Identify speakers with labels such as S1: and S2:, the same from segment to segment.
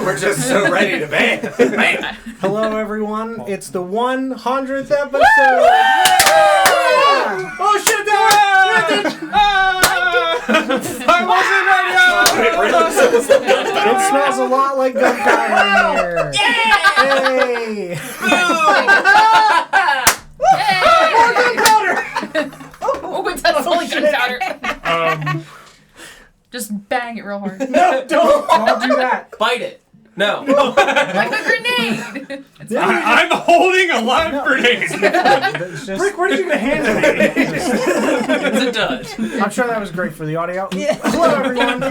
S1: We're just so ready to ban. Man.
S2: Hello, everyone. It's the 100th episode. Oh shit!
S3: I wasn't ready.
S2: It smells a lot like gunpowder in here. Hey!
S4: More gunpowder! Oh, wait, that's only gunpowder. Just bang it real hard.
S2: No, don't do that.
S1: Bite it. No.
S4: Like a grenade.
S3: I'm holding a live grenade.
S2: Rick, where did you get a hand grenade?
S1: It's a dud.
S2: I'm sure that was great for the audio. Yeah. Hello, everyone.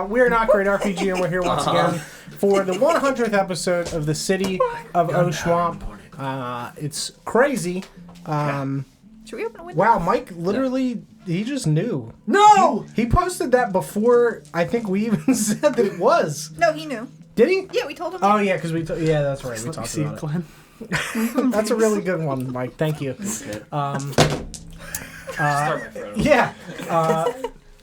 S2: We're NotGreatRPG, and we're here once again for the 100th episode of the City of Oshuamp. It's crazy.
S5: Should we open a window?
S2: Wow, Mike literally, he just knew.
S3: No!
S2: He posted that before I think we even said that it was.
S5: No, he knew.
S2: Did he?
S5: Yeah, we told him.
S2: Oh, yeah, because yeah, that's right. We talked about it.
S3: Glenn.
S2: That's a really good one, Mike. Thank you.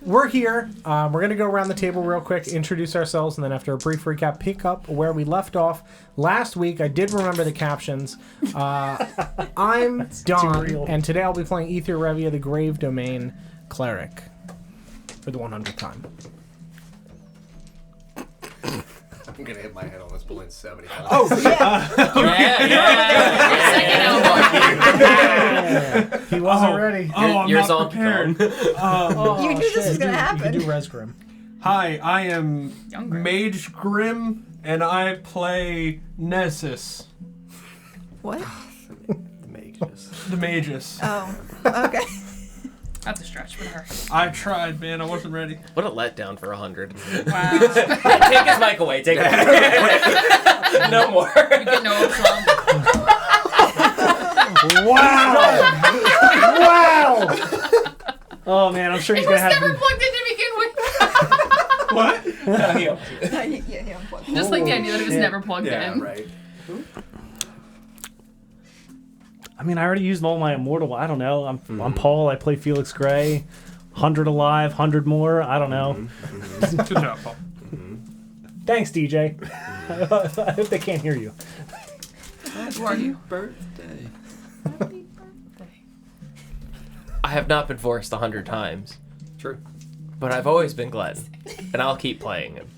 S2: We're here. We're going to go around the table real quick, introduce ourselves, and then after a brief recap, pick up where we left off. Last week, I did remember the captions. I'm Don, and today I'll be playing Ether Revia, the Grave Domain Cleric, for the 100th time.
S1: I'm gonna hit my head on this balloon 75.
S2: Oh,
S1: yeah.
S2: He wasn't ready.
S3: I'm
S1: Yours
S3: not
S1: on
S3: prepared.
S5: You knew this was going to happen.
S2: You can do Res Grim.
S3: Hi, I am
S4: Younger.
S3: Mage Grim, and I play Nessus,
S5: What?
S1: The mages.
S3: the Magus.
S5: Oh, okay.
S4: That's a stretch for her.
S3: I tried, man. I wasn't ready.
S1: What a letdown for 100.
S4: Wow.
S1: Take his mic away. Take it away. No more.
S4: You get no option.
S2: Wow! Wow!
S6: Oh man, I'm sure he's
S4: It
S6: gonna
S4: was
S6: have.
S4: never plugged in to begin with.
S3: What?
S5: Yeah, unplugged.
S4: Just like the idea that it was never plugged
S1: Yeah,
S4: in.
S1: right.
S6: I mean, I already used all my immortal. I don't know. I'm Paul. I play Felix Gray. 100 alive, 100 more. I don't know.
S3: Good job, Paul.
S6: Thanks, DJ. I hope they can't hear you.
S4: Who are you?
S1: Birthday.
S4: Happy birthday.
S1: I have not been forced 100 times, True. but I've always been Glenn, and I'll keep playing him.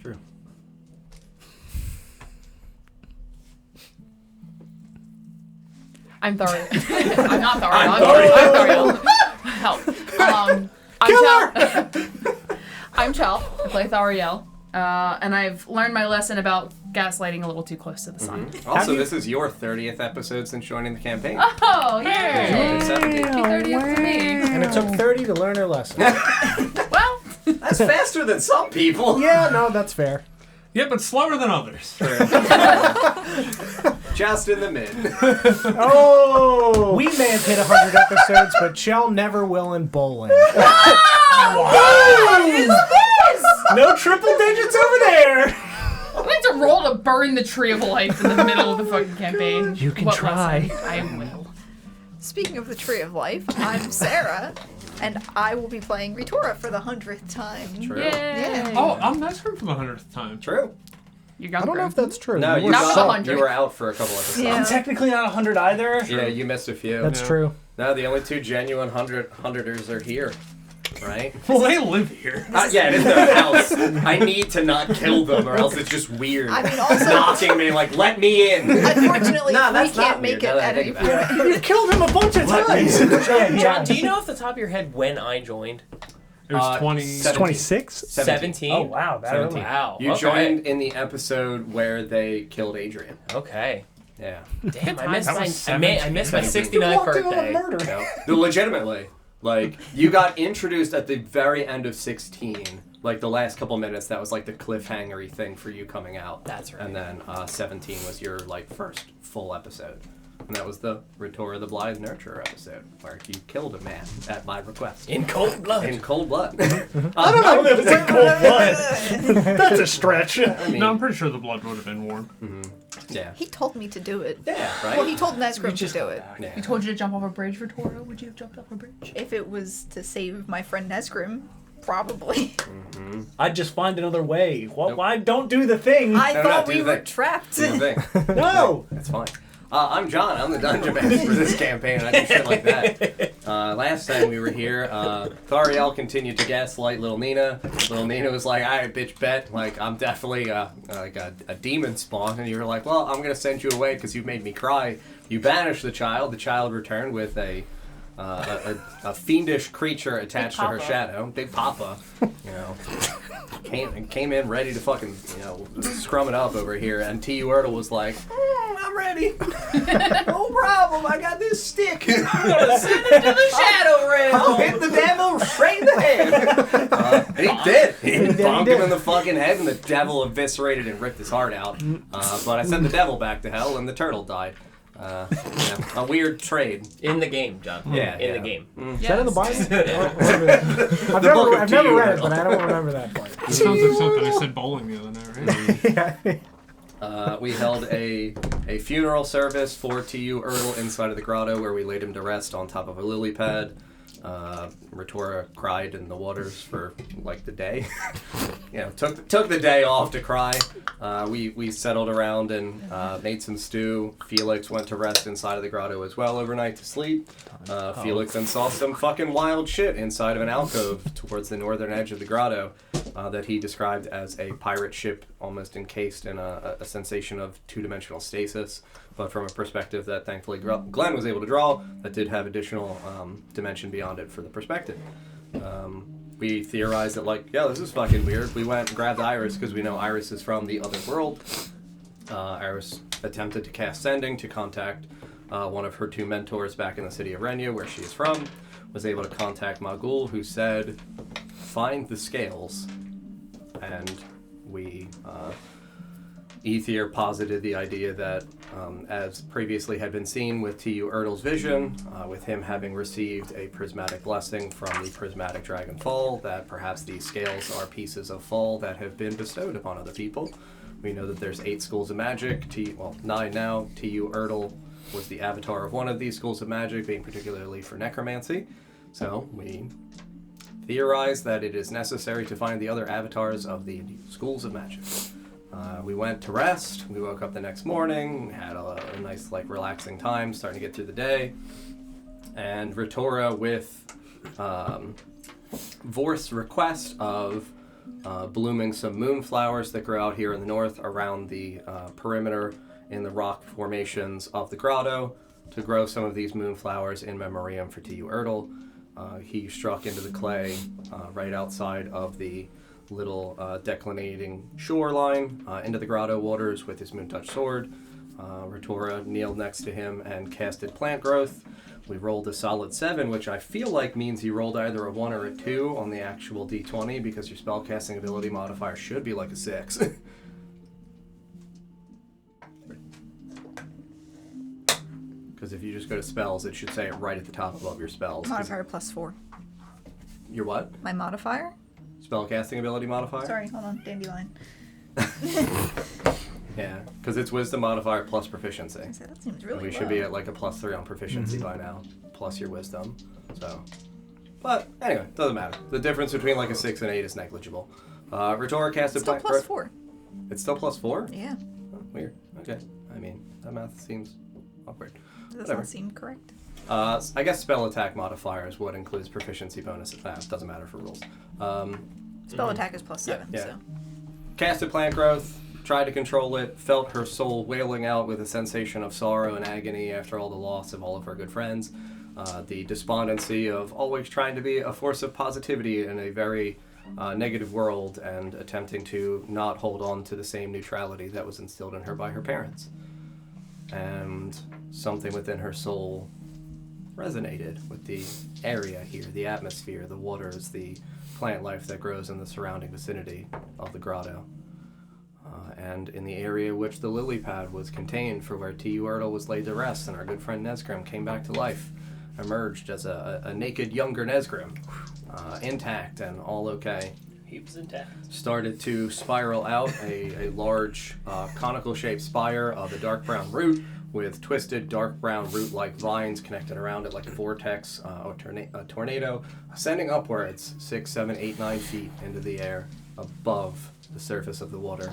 S1: True.
S4: I'm Thariel. I'm not Thariel. I'm Thariel. Help. I'm Chell. I play Thariel. And I've learned my lesson about gaslighting a little too close to the sun.
S1: Also, this is your 30th episode since joining the campaign.
S4: Oh, yay!
S1: 70.
S4: 30th for me.
S2: And it took 30 to learn her lesson.
S4: Well,
S1: That's faster than some people.
S2: Yeah, no, that's fair.
S3: Yeah, but slower than others.
S1: Just in the mid.
S2: Oh! We may have hit 100 episodes, but Chell never will in bowling.
S4: what is this?
S6: No triple digits over there.
S4: I'm going to roll to burn the tree of life in the middle of the fucking campaign.
S6: You can
S4: What
S6: try.
S4: lesson? I will.
S5: Speaking of the Tree of Life, I'm Sarah, and I will be playing Ritora for the 100th time.
S1: True.
S4: Yay!
S5: Yeah.
S3: Oh, I'm Nesgrim for the 100th time.
S1: True.
S4: You're
S2: I don't know if that's true.
S1: No,
S2: You
S1: you
S2: were
S4: Not
S2: so-
S4: 100.
S1: you were out for a couple episodes.
S5: Yeah.
S6: I'm technically not 100 either.
S1: Yeah, you missed a few.
S2: That's
S3: Yeah.
S2: true.
S1: No, the only two genuine hundreders are here, right?
S3: Well, they live here.
S1: Yeah, it is their house. I need to not kill them, or else it's just weird.
S5: I mean, also,
S1: Knocking me like, let me in.
S5: unfortunately,
S1: Nah,
S5: we
S1: that's not
S5: can't make
S1: weird,
S5: it
S1: now that I
S5: at
S1: think
S5: any
S1: about it.
S5: point.
S6: You killed him a bunch of times.
S1: John, do you know off the top of your head when I joined?
S3: It was 20.
S6: 26?
S1: 17.
S6: Oh wow, that
S1: 17.
S6: early.
S1: Wow. You joined in the episode where they killed Adrian. Okay. Yeah. Damn, I missed my 69th birthday. No. Legitimately. Like, you got introduced at the very end of 16. Like, the last couple minutes, that was like the cliffhanger-y thing for you coming out. That's right. And then 17 was your, like, first full episode. And that was the Ritora the Blithe Nurturer episode, where you killed a man at my request. In cold blood. In cold blood.
S6: I don't know if it's in cold blood. That's a stretch.
S1: I mean,
S3: No, I'm pretty sure the blood would have been warm.
S1: Yeah.
S5: He told me to do it.
S1: Yeah, right?
S5: Well, he told Nesgrim to do it.
S1: Yeah.
S4: He told you to jump off a bridge for Toro. Would you have jumped off a bridge?
S5: If it was to save my friend Nesgrim, Probably.
S6: I'd just find another way. Why don't do the thing?
S5: I thought we were trapped.
S1: Do the thing.
S6: No!
S1: That's fine. I'm John. I'm the dungeon master for this campaign. I do shit like that. Last time we were here, Thariel continued to gaslight little Nina. Little Nina was like, "All right, bitch, bet. Like, I'm definitely like a demon spawn." And you were like, "Well, I'm gonna send you away because you made me cry." You banished the child. The child returned with a fiendish creature attached to her shadow. Big Papa, you know, came in ready to fucking, you know, scrum it up over here. And T.U. Rtle was like, "I'm ready. No problem. I got this stick. I'm gonna send it to the shadow realm. I'll hit the devil straight in the head." And he did. He bonked him in the fucking head, and the devil eviscerated and ripped his heart out. But I sent the devil back to hell, and the turtle died. Yeah, a weird trade.
S7: In the game, John.
S1: Yeah,
S7: in the game.
S2: Is that in the Bible? I've never read it, but I don't remember that part.
S3: It sounds like something I said bowling the other night, right?
S2: Yeah.
S1: We held a funeral service for T.U. Rtle inside of the grotto, where we laid him to rest on top of a lily pad. Ritora cried in the waters for like the day. You know, took the day off to cry. We settled around and made some stew. Felix went to rest inside of the grotto as well overnight to sleep. Felix then saw some fucking wild shit inside of an alcove towards the northern edge of the grotto that he described as a pirate ship almost encased in a sensation of two-dimensional stasis, but from a perspective that thankfully Glenn was able to draw that did have additional dimension beyond it for the perspective. We theorized that, like, yeah, this is fucking weird. We went and grabbed Iris because we know Iris is from the other world. Iris attempted to cast Sending to contact one of her two mentors back in the city of Renya, where she is from. Was able to contact Magul, who said, "Find the scales." And we, Ether posited the idea that, as previously had been seen with T.U. Rtle's vision, with him having received a prismatic blessing from the prismatic dragon fall, that perhaps these scales are pieces of fall that have been bestowed upon other people. We know that there's 8 schools of magic, 9 now. T.U. Rtle was the avatar of one of these schools of magic, being particularly for necromancy. So we theorized that it is necessary to find the other avatars of the schools of magic. We went to rest. We woke up the next morning, had a nice, like, relaxing time, starting to get through the day. And Ritora, with Vorth's request of blooming some moonflowers that grow out here in the north around the perimeter in the rock formations of the grotto, to grow some of these moonflowers in memoriam for T.U. Rtle. He struck into the clay right outside of the little declinating shoreline into the grotto waters with his moon-touch sword. Ritora kneeled next to him and casted plant growth. We rolled a solid 7, which I feel like means you rolled either a 1 or a 2 on the actual d20, because your spellcasting ability modifier should be like a 6. Because if you just go to spells, it should say it right at the top above your spells.
S5: Modifier +4.
S1: Your what?
S5: My modifier?
S1: Spellcasting ability modifier?
S5: Sorry, hold on. Dandelion.
S1: Yeah, because it's wisdom modifier plus proficiency.
S5: That seems really
S1: We should be at like a +3 on proficiency by now, plus your wisdom. So, but anyway, doesn't matter. The difference between like a 6 and 8 is negligible. Ritora casted
S5: still
S1: plant
S5: +4.
S1: It's still +4?
S5: Yeah.
S1: Oh, weird. Okay. I mean, that math seems awkward.
S5: Does not seem correct.
S1: I guess spell attack modifier is what includes proficiency bonus. Doesn't matter for rules.
S5: Spell attack is +7.
S1: Yeah.
S5: So.
S1: Casted plant growth, tried to control it, felt her soul wailing out with a sensation of sorrow and agony after all the loss of all of her good friends. The despondency of always trying to be a force of positivity in a very negative world, and attempting to not hold on to the same neutrality that was instilled in her by her parents. And something within her soul resonated with the area here, the atmosphere, the waters, the plant life that grows in the surrounding vicinity of the grotto. And in the area which the lily pad was contained, for where T.U. Rtle was laid to rest, and our good friend Nesgrim came back to life, emerged as a naked younger Nesgrim, intact and all okay.
S7: He was intact.
S1: Started to spiral out a large conical-shaped spire of a dark brown root with twisted dark brown root-like vines connected around it like a vortex, a tornado, ascending upwards 6, 7, 8, 9 feet into the air above the surface of the water.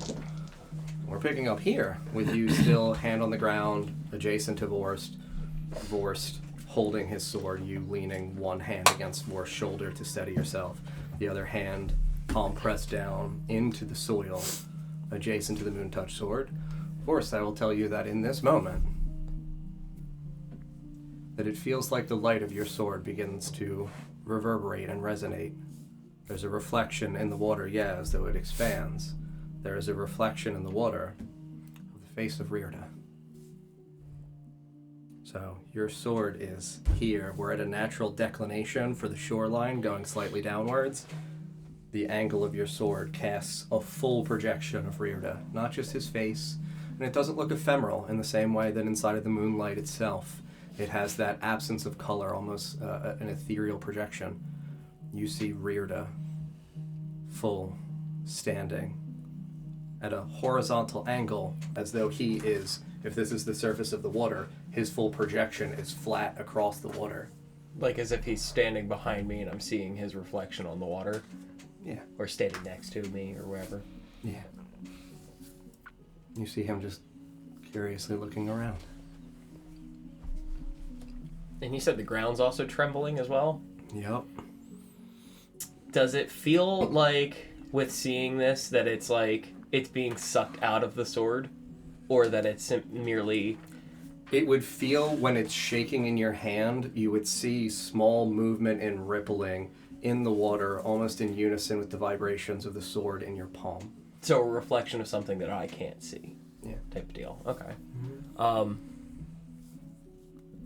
S1: We're picking up here with you still hand on the ground, adjacent to Vorst holding his sword, you leaning one hand against Vorst's shoulder to steady yourself, the other hand palm pressed down into the soil adjacent to the Moontouch sword. Vorst, I will tell you that in this moment, that it feels like the light of your sword begins to reverberate and resonate. There's a reflection in the water, as though it expands. There is a reflection in the water of the face of Rtle. So your sword is here. We're at a natural declination for the shoreline, going slightly downwards. The angle of your sword casts a full projection of Rtle, not just his face. And it doesn't look ephemeral in the same way that inside of the moonlight itself, it has that absence of color, almost an ethereal projection. You see Rtle full, standing at a horizontal angle, as though he is, if this is the surface of the water, his full projection is flat across the water.
S7: Like as if he's standing behind me and I'm seeing his reflection on the water?
S1: Yeah.
S7: Or standing next to me or wherever?
S1: Yeah. You see him just curiously looking around.
S7: And you said the ground's also trembling as well?
S1: Yep.
S7: Does it feel like, with seeing this, that it's like it's being sucked out of the sword? Or that it's merely...
S1: It would feel, when it's shaking in your hand, you would see small movement and rippling in the water, almost in unison with the vibrations of the sword in your palm.
S7: So a reflection of something that I can't see.
S1: Yeah.
S7: Type of deal. Okay. Mm-hmm.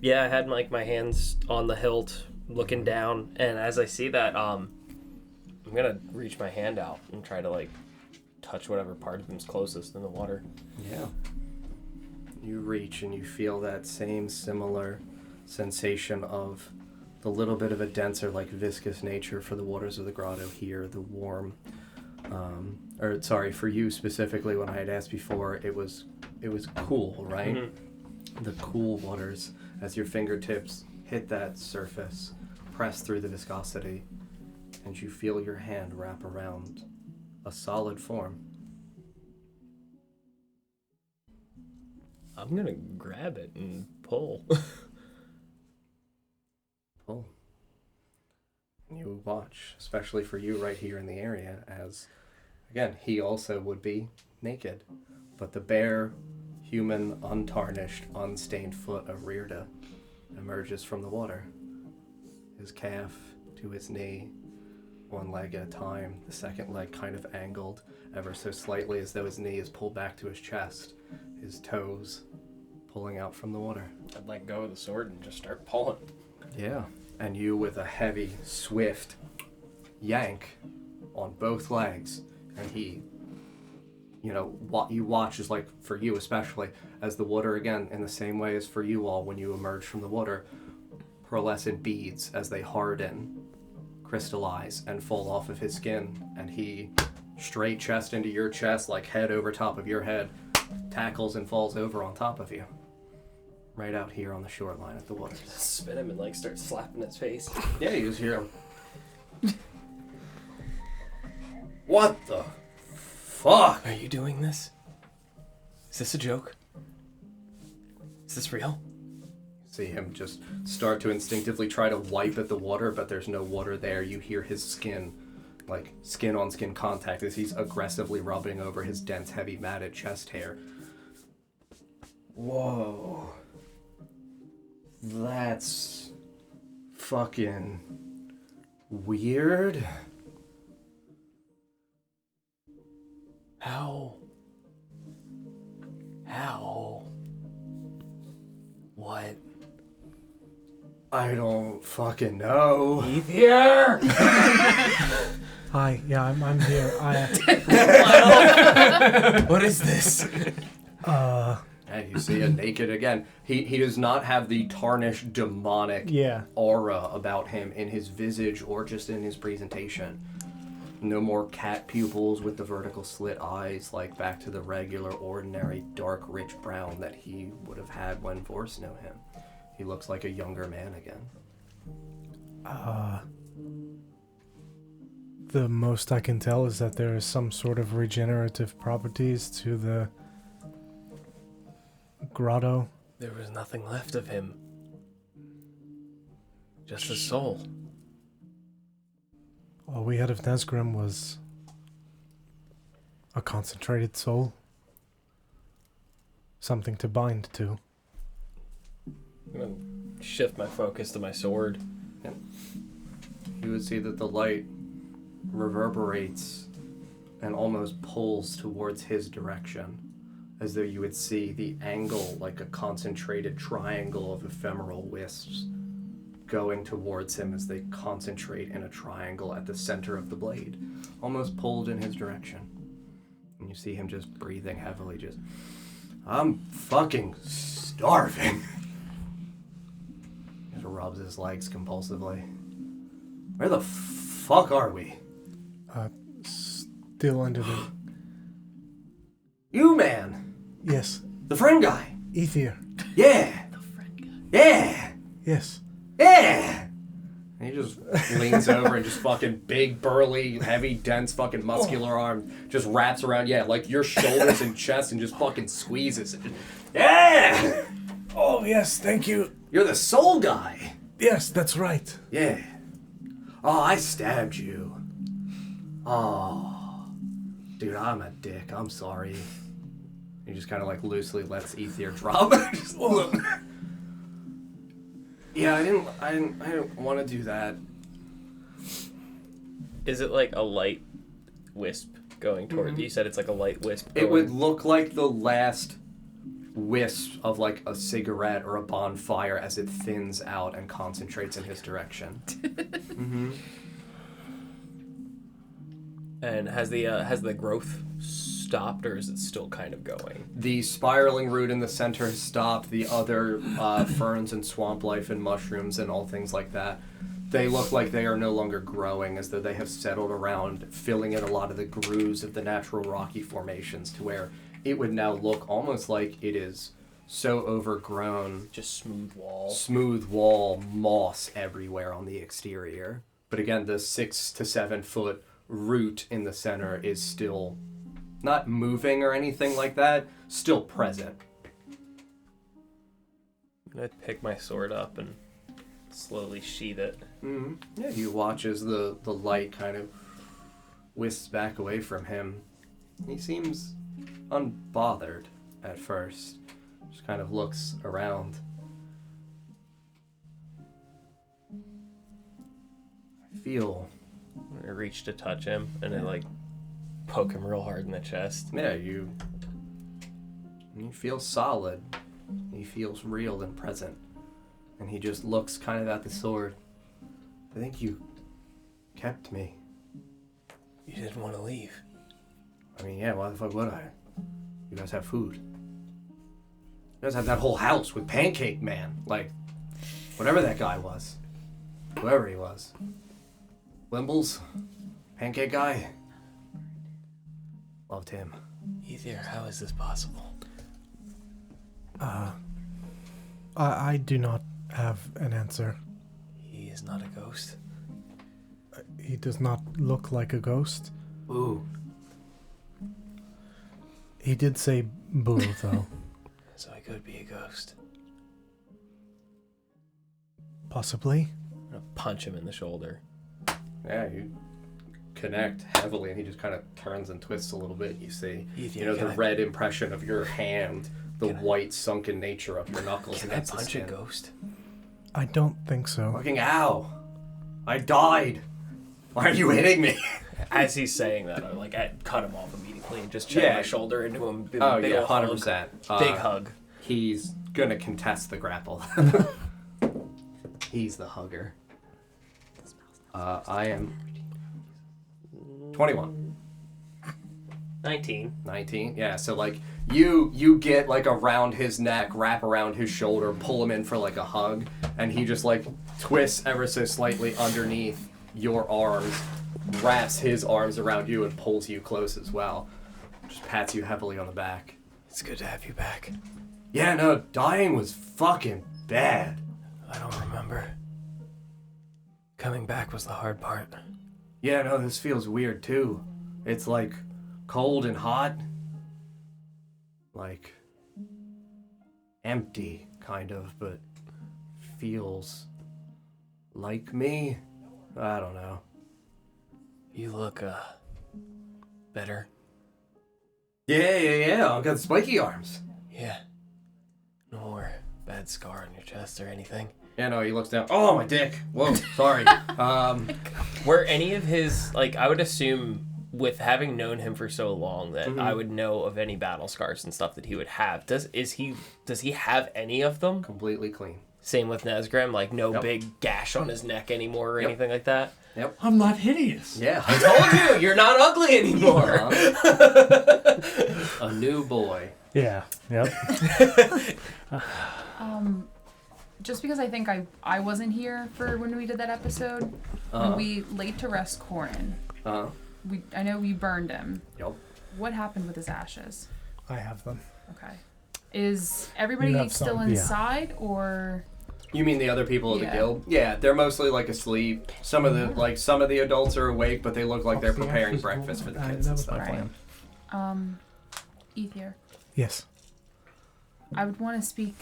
S7: Yeah, I had like my hands on the hilt, looking down, and as I see that, I'm gonna reach my hand out and try to like touch whatever part of him's closest in the water.
S1: Yeah. You reach and you feel that same similar sensation of the little bit of a denser, like viscous nature for the waters of the grotto here, the warm, for you specifically, when I had asked before, it was cool, right? Mm-hmm. The cool waters, as your fingertips hit that surface, press through the viscosity, and you feel your hand wrap around a solid form.
S7: I'm gonna grab it and pull.
S1: Pull. You watch, especially for you right here in the area, as, again, he also would be naked, but the bare, human, untarnished, unstained foot of Rtle emerges from the water. His calf to his knee, one leg at a time, the second leg kind of angled ever so slightly as though his knee is pulled back to his chest, his toes pulling out from the water.
S7: I'd let go of the sword and just start pulling.
S1: Yeah, and you with a heavy, swift yank on both legs, and he, what you watch is like, for you especially, as the water, again, in the same way as for you all when you emerge from the water, pearlescent beads as they harden, crystallize, and fall off of his skin, and he, straight chest into your chest, like head over top of your head, tackles and falls over on top of you. Right out here on the shoreline of the water.
S7: Spin him and like start slapping his face.
S1: Yeah, you just hear him. What the fuck?
S7: Are you doing this? Is this a joke? Is this real?
S1: See him just start to instinctively try to wipe at the water, but there's no water there. You hear his skin, like skin on skin contact, as he's aggressively rubbing over his dense, heavy, matted chest hair. Whoa. That's fucking weird.
S7: How? What?
S1: I don't fucking know.
S7: He's here!
S2: Hi, yeah, I'm here.
S7: What is this?
S1: And you see a naked again. He does not have the tarnished demonic aura about him in his visage or just in his presentation. No more cat pupils with the vertical slit eyes, like back to the regular, ordinary, dark, rich brown that he would have had when Vorse knew him. He looks like a younger man again.
S2: The most I can tell is that there is some sort of regenerative properties to the grotto.
S7: There was nothing left of him. Just a soul.
S2: All we had of Nesgrim was a concentrated soul. Something to bind to.
S7: I'm going to shift my focus to my sword.
S1: You would see that the light reverberates and almost pulls towards his direction, as though you would see the angle like a concentrated triangle of ephemeral wisps going towards him as they concentrate in a triangle at the center of the blade, almost pulled in his direction. And you see him just breathing heavily, just, I'm fucking starving. Just rubs his legs compulsively. Where the fuck are we?
S2: Still under the...
S1: You, man!
S2: Yes.
S1: The friend guy!
S2: Ether.
S1: Yeah!
S4: The friend guy.
S1: Yeah!
S2: Yes.
S1: Yeah! And he just leans over and just fucking big, burly, heavy, dense, fucking muscular arm just wraps around, like your shoulders and chest and just fucking squeezes it. Yeah!
S2: Oh, yes, thank you.
S1: You're the soul guy!
S2: Yes, that's right.
S1: Yeah. Oh, I stabbed you. Oh. Dude, I'm a dick. I'm sorry. He just kind of like loosely lets Ether drop. Just, yeah, I didn't want to do that.
S7: Is it like a light wisp going toward you? Said it's like a light wisp.
S1: It would look like the last wisp of like a cigarette or a bonfire as it thins out and concentrates in his direction.
S7: And has the growth stopped, or is it still kind of going?
S1: The spiraling root in the center has stopped. The other ferns and swamp life and mushrooms and all things like that, they look like they are no longer growing, as though they have settled around, filling in a lot of the grooves of the natural rocky formations to where it would now look almost like it is so overgrown.
S7: Just smooth
S1: wall, moss everywhere on the exterior. But again, the 6 to 7 foot root in the center is still not moving or anything like that, still present.
S7: I'm gonna pick my sword up and slowly sheath it.
S1: Yeah, you watch as the light kind of whisks back away from him. He seems unbothered at first. Just kind of looks around. I feel...
S7: I reach to touch him, and I like poke him real hard in the chest.
S1: Yeah, you feel solid. He feels real and present. And he just looks kind of at the sword. I think you kept me.
S7: You didn't want to leave.
S1: I mean, yeah, why the fuck would I? You guys have food. You guys have that whole house with Pancake Man. Like, whatever that guy was. Whoever he was. Limbles? Pancake guy? Loved him.
S7: Ether, how is this possible?
S2: I do not have an answer.
S7: He is not a ghost.
S2: He does not look like a ghost.
S1: Ooh.
S2: He did say boo, though.
S7: So he could be a ghost.
S2: Possibly.
S7: I'm gonna punch him in the shoulder.
S1: Yeah, you connect heavily, and he just kind of turns and twists a little bit. You see, the red impression of your hand, the white sunken nature of your knuckles.
S7: Can I punch a ghost?
S2: I don't think so.
S1: Fucking ow! I died. Why are you hitting me?
S7: As he's saying that, I cut him off immediately and just check my shoulder into him. Big
S1: 100%.
S7: Big hug.
S1: He's gonna contest the grapple. He's the hugger. I am 21. 19. Yeah, so like you get like around his neck, wrap around his shoulder, pull him in for like a hug, and he just like twists ever so slightly underneath your arms, wraps his arms around you and pulls you close as well. Just pats you heavily on the back.
S7: It's good to have you back.
S1: Yeah, no, dying was fucking bad.
S7: I don't remember. Coming back was the hard part.
S1: Yeah, no, this feels weird too. It's like cold and hot. Like empty, kind of, but feels like me. I don't know.
S7: You look, better.
S1: Yeah. I've got spiky arms.
S7: Yeah. No more bad scar on your chest or anything.
S1: Yeah, no, he looks down. Oh, my dick. Whoa, sorry.
S7: Were any of his, like, I would assume with having known him for so long that I would know of any battle scars and stuff that he would have. Does he have any of them?
S1: Completely clean.
S7: Same with Nesgrim, like no big gash on his neck anymore or anything like that?
S1: Yep.
S3: I'm not hideous.
S1: Yeah.
S7: I told you, you're not ugly anymore.
S1: A new boy.
S6: Yeah. Yep.
S4: Just because I think I wasn't here for when we did that episode, when we laid to rest Corin. I know we burned him.
S1: Yep.
S4: What happened with his ashes?
S2: I have them.
S4: Okay. Is everybody still inside, or?
S1: You mean the other people of the guild? Yeah, they're mostly like asleep. Some of the adults are awake, but they look like they're preparing breakfast for the kids and stuff.
S4: Ether.
S2: Yes.
S4: I would want to speak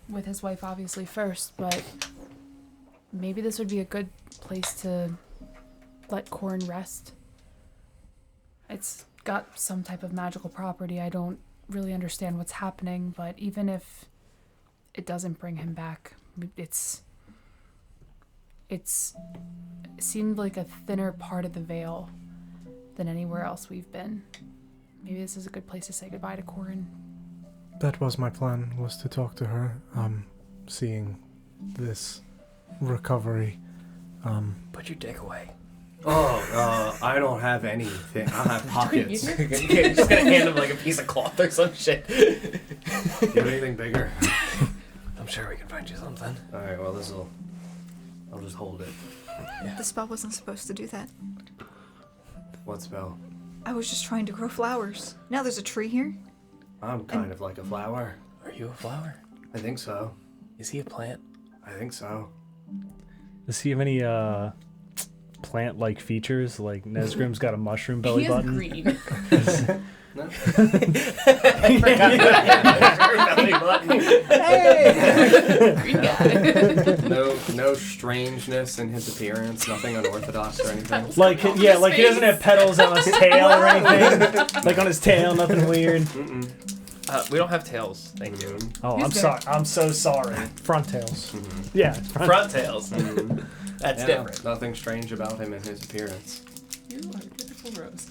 S4: with his wife, obviously, first, but maybe this would be a good place to let Corin rest. It's got some type of magical property. I don't really understand what's happening, but even if it doesn't bring him back, it seemed like a thinner part of the veil than anywhere else we've been. Maybe this is a good place to say goodbye to Corin.
S2: That was my plan, was to talk to her. Seeing this recovery.
S7: Put your dick away.
S1: Oh, I don't have anything. I have pockets.
S7: You're just gonna hand him like a piece of cloth or some shit.
S1: You have anything bigger?
S7: I'm sure we can find you something.
S1: Alright, well I'll just hold it.
S7: Yeah.
S5: The spell wasn't supposed to do that.
S1: What spell?
S5: I was just trying to grow flowers. Now there's a tree here.
S1: I'm kind of like a flower.
S7: Are you a flower?
S1: I think so.
S7: Is he a plant?
S1: I think so.
S6: Does he have any plant-like features? Like Nesgrim's got a mushroom belly button.
S4: He is green.
S1: No.
S7: Belly button.
S4: Green guy.
S1: No strangeness in his appearance. Nothing unorthodox or anything.
S6: Like he doesn't have petals on his tail or anything. Like on his tail, nothing weird.
S7: We don't have tails, thank you.
S6: Oh, I'm sorry. I'm so sorry.
S2: Front tails.
S6: Yeah,
S7: Front tails. That's different.
S1: Nothing strange about him and his appearance.
S4: You are a beautiful rose.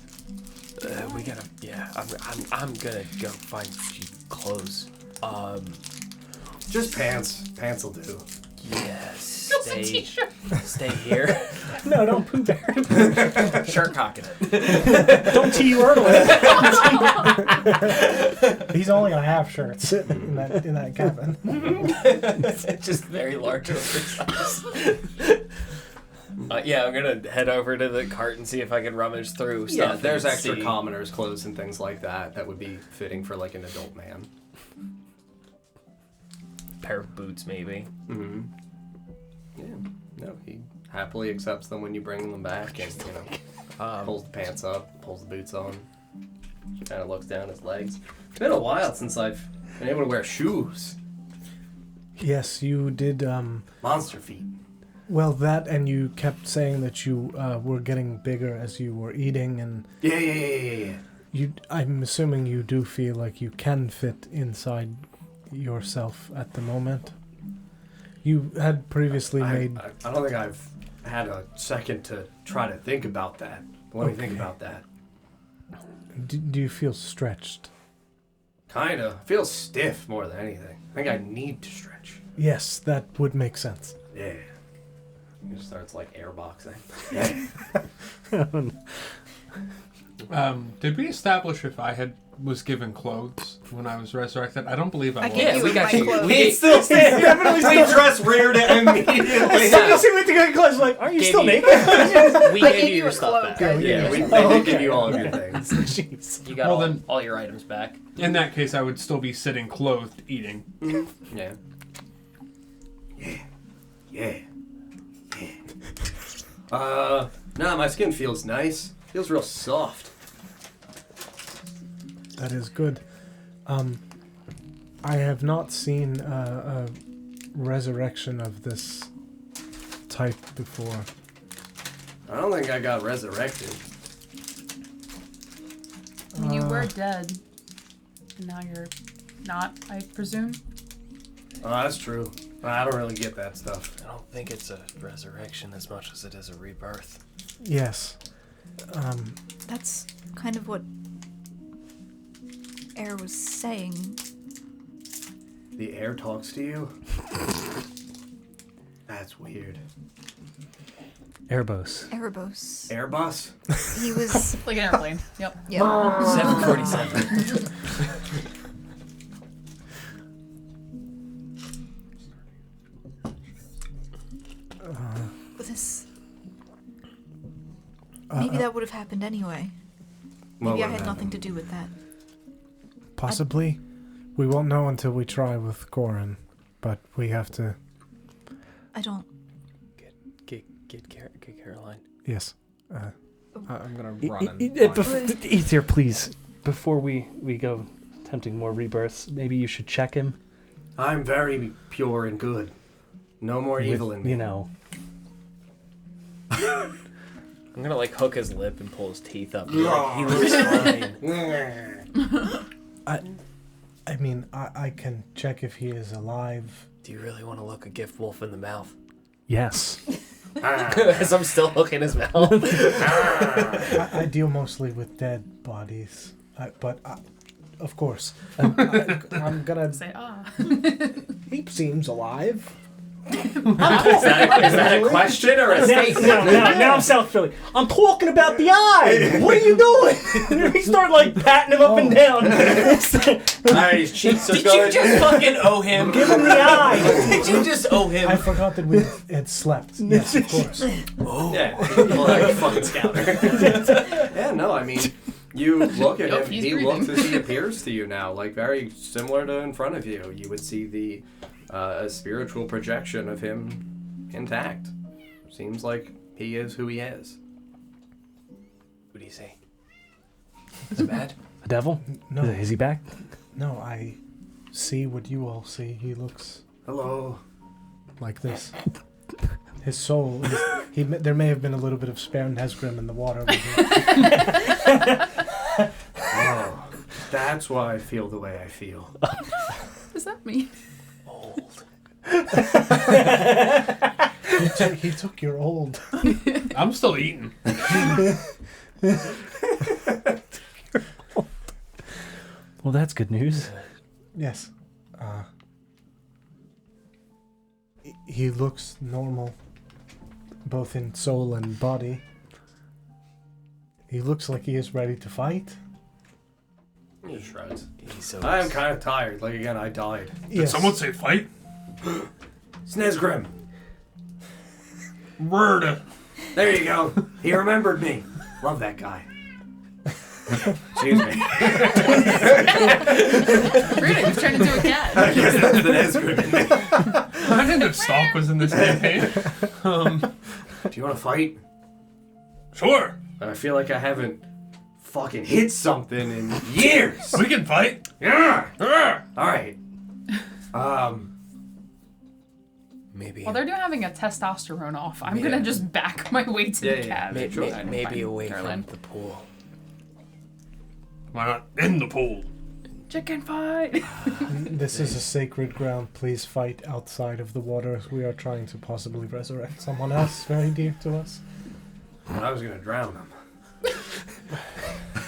S7: We gotta. Yeah, I'm gonna go find you clothes.
S1: Just pants. Pants will do.
S7: Yeah, stay here.
S6: No, don't poo there.
S7: Shirt cocking it.
S2: Don't T-wordle it. He's only gonna have shirts in that cabin.
S7: It's just very large oversized. Yeah, I'm gonna head over to the cart and see if I can rummage through stuff.
S1: Yeah, there's
S7: and
S1: extra
S7: see.
S1: commoners' clothes and things like that would be fitting for like an adult man.
S7: Pair of boots, maybe.
S1: Mm-hmm. Yeah. No, he happily accepts them when you bring them back, and pulls the pants up, pulls the boots on, kind of looks down his legs. It's been a while since I've been able to wear shoes.
S2: Yes, you did.
S1: Monster feet.
S2: Well, that, and you kept saying that you were getting bigger as you were eating, and
S1: Yeah.
S2: I'm assuming you do feel like you can fit inside yourself at the moment. You had previously made.
S1: I don't think I've had a second to try to think about that. Let me think about that.
S2: Do you feel stretched?
S1: Kinda. I feel stiff more than anything. I think I need to stretch.
S2: Yes, that would make sense.
S1: Yeah. He just starts like airboxing.
S3: Did we establish if I had was given clothes when I was resurrected. I don't believe I was.
S5: gave you
S7: we got
S5: my
S7: you.
S5: clothes.
S1: We still stand.
S6: definitely
S1: We dress weird immediately.
S6: As soon as he went to get clothes, like, are you still naked?
S7: We
S5: I
S7: gave you your
S5: a
S7: stuff
S5: cloak.
S7: back.
S1: Yeah, they did give you all of your things.
S6: Jeez.
S7: You got
S3: Well, then-
S7: all your items back.
S3: In that case, I would still be sitting clothed, eating.
S1: Yeah. Yeah. Nah, my skin feels nice. Feels real soft.
S2: That is good. I have not seen a resurrection of this type before.
S1: I don't think I got resurrected.
S4: I mean, you were dead. And now you're not, I presume?
S1: Oh, that's true. I don't really get that stuff.
S7: I don't think it's a resurrection as much as it is a rebirth.
S2: Yes.
S5: That's kind of what Air was saying.
S1: The air talks to you? That's weird.
S6: Airbus.
S5: Erebos.
S1: Airbus?
S5: He was.
S4: Like an airplane. Yep.
S5: Yep.
S7: 747.
S5: With this. Maybe that would have happened anyway. Maybe I had nothing to do with that.
S2: Possibly. We won't know until we try with Goran, but we have to.
S5: I don't.
S7: Get Caroline.
S2: Yes.
S8: I'm gonna run and
S6: Ether, please. Before we go attempting more rebirths, maybe you should check him.
S1: I'm very pure and good. No more evil in me.
S6: You know.
S7: I'm gonna like hook his lip and pull his teeth up. He looks fine.
S2: I mean, I can check if he is alive.
S7: Do you really want to look a gift wolf in the mouth?
S6: Yes.
S7: As I'm still hooking his mouth.
S2: I deal mostly with dead bodies, but of course, I'm gonna
S4: Say, ah.
S2: He seems alive.
S1: Is that a question or a statement?
S6: Now I'm South Philly. I'm talking about the eye. What are you doing? We start like patting him up and down.
S1: His cheeks are
S7: Did
S1: good.
S7: you just fucking owe him?
S6: Give him the eye.
S7: Did you just owe him?
S2: I forgot that we had slept. Yes, of course.
S1: Yeah, well, like a fucking scouter. Yeah, no, I mean, you look at
S4: Nope,
S1: him,
S4: he's
S1: he
S4: breathing.
S1: looks as he appears to you now, like very similar to in front of you. You would see the a spiritual projection of him intact. Seems like he is who he is.
S7: What do you say? Is it bad?
S6: The devil?
S2: No,
S6: Is he back?
S2: no, I see what you all see. He looks
S1: Hello.
S2: like this. His soul. There may have been a little bit of spare Nesgrim in the water. With him.
S1: Oh, that's why I feel the way I feel.
S4: What does that mean?
S7: Old.
S2: He took your old.
S3: I'm still eating.
S6: Well, that's good news.
S2: Yes. He looks normal, both in soul and body. He looks like he is ready to fight.
S1: He shrugs.
S7: He's so
S1: I am kind of tired. Like, again, I died.
S3: Did someone say fight?
S1: Snezgrim.
S3: Rtle.
S1: There you go. He remembered me. Love that guy. Excuse me.
S4: Really? He's turned into a cat.
S1: I guess that's the Nesgrim in me.
S3: I didn't know Stalk was in this campaign.
S1: Do you want to fight?
S3: Sure.
S1: I feel like I haven't fucking hit something in years.
S3: We can fight.
S1: Yeah. All right.
S7: maybe.
S4: While they're having a testosterone off, I'm gonna just back my way to the cab.
S7: Maybe away
S4: Caroline.
S7: from the pool.
S3: Why not in the pool?
S4: Chicken fight.
S2: This is a sacred ground. Please fight outside of the water as we are trying to possibly resurrect someone else very dear to us.
S1: I was gonna drown him.